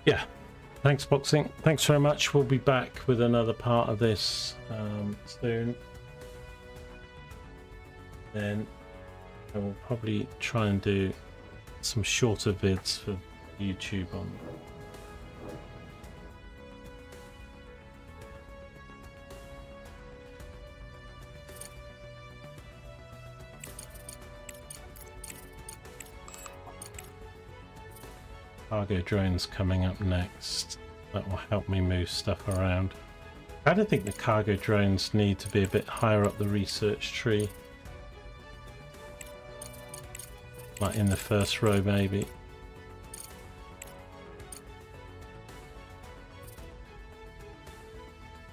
Yeah, thanks, Boxing. Thanks very much. We'll be back with another part of this soon. Then I will probably try and do some shorter vids for YouTube on. Cargo drones coming up next. That will help me move stuff around. I don't think the cargo drones need to be a bit higher up the research tree. Like in the first row, maybe.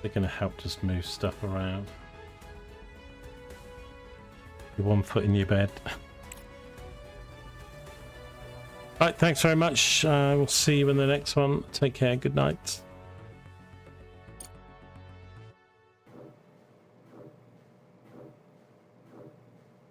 They're going to help just move stuff around. You're 1 foot in your bed. Right, thanks very much. We'll see you in the next one. Take care. Good night.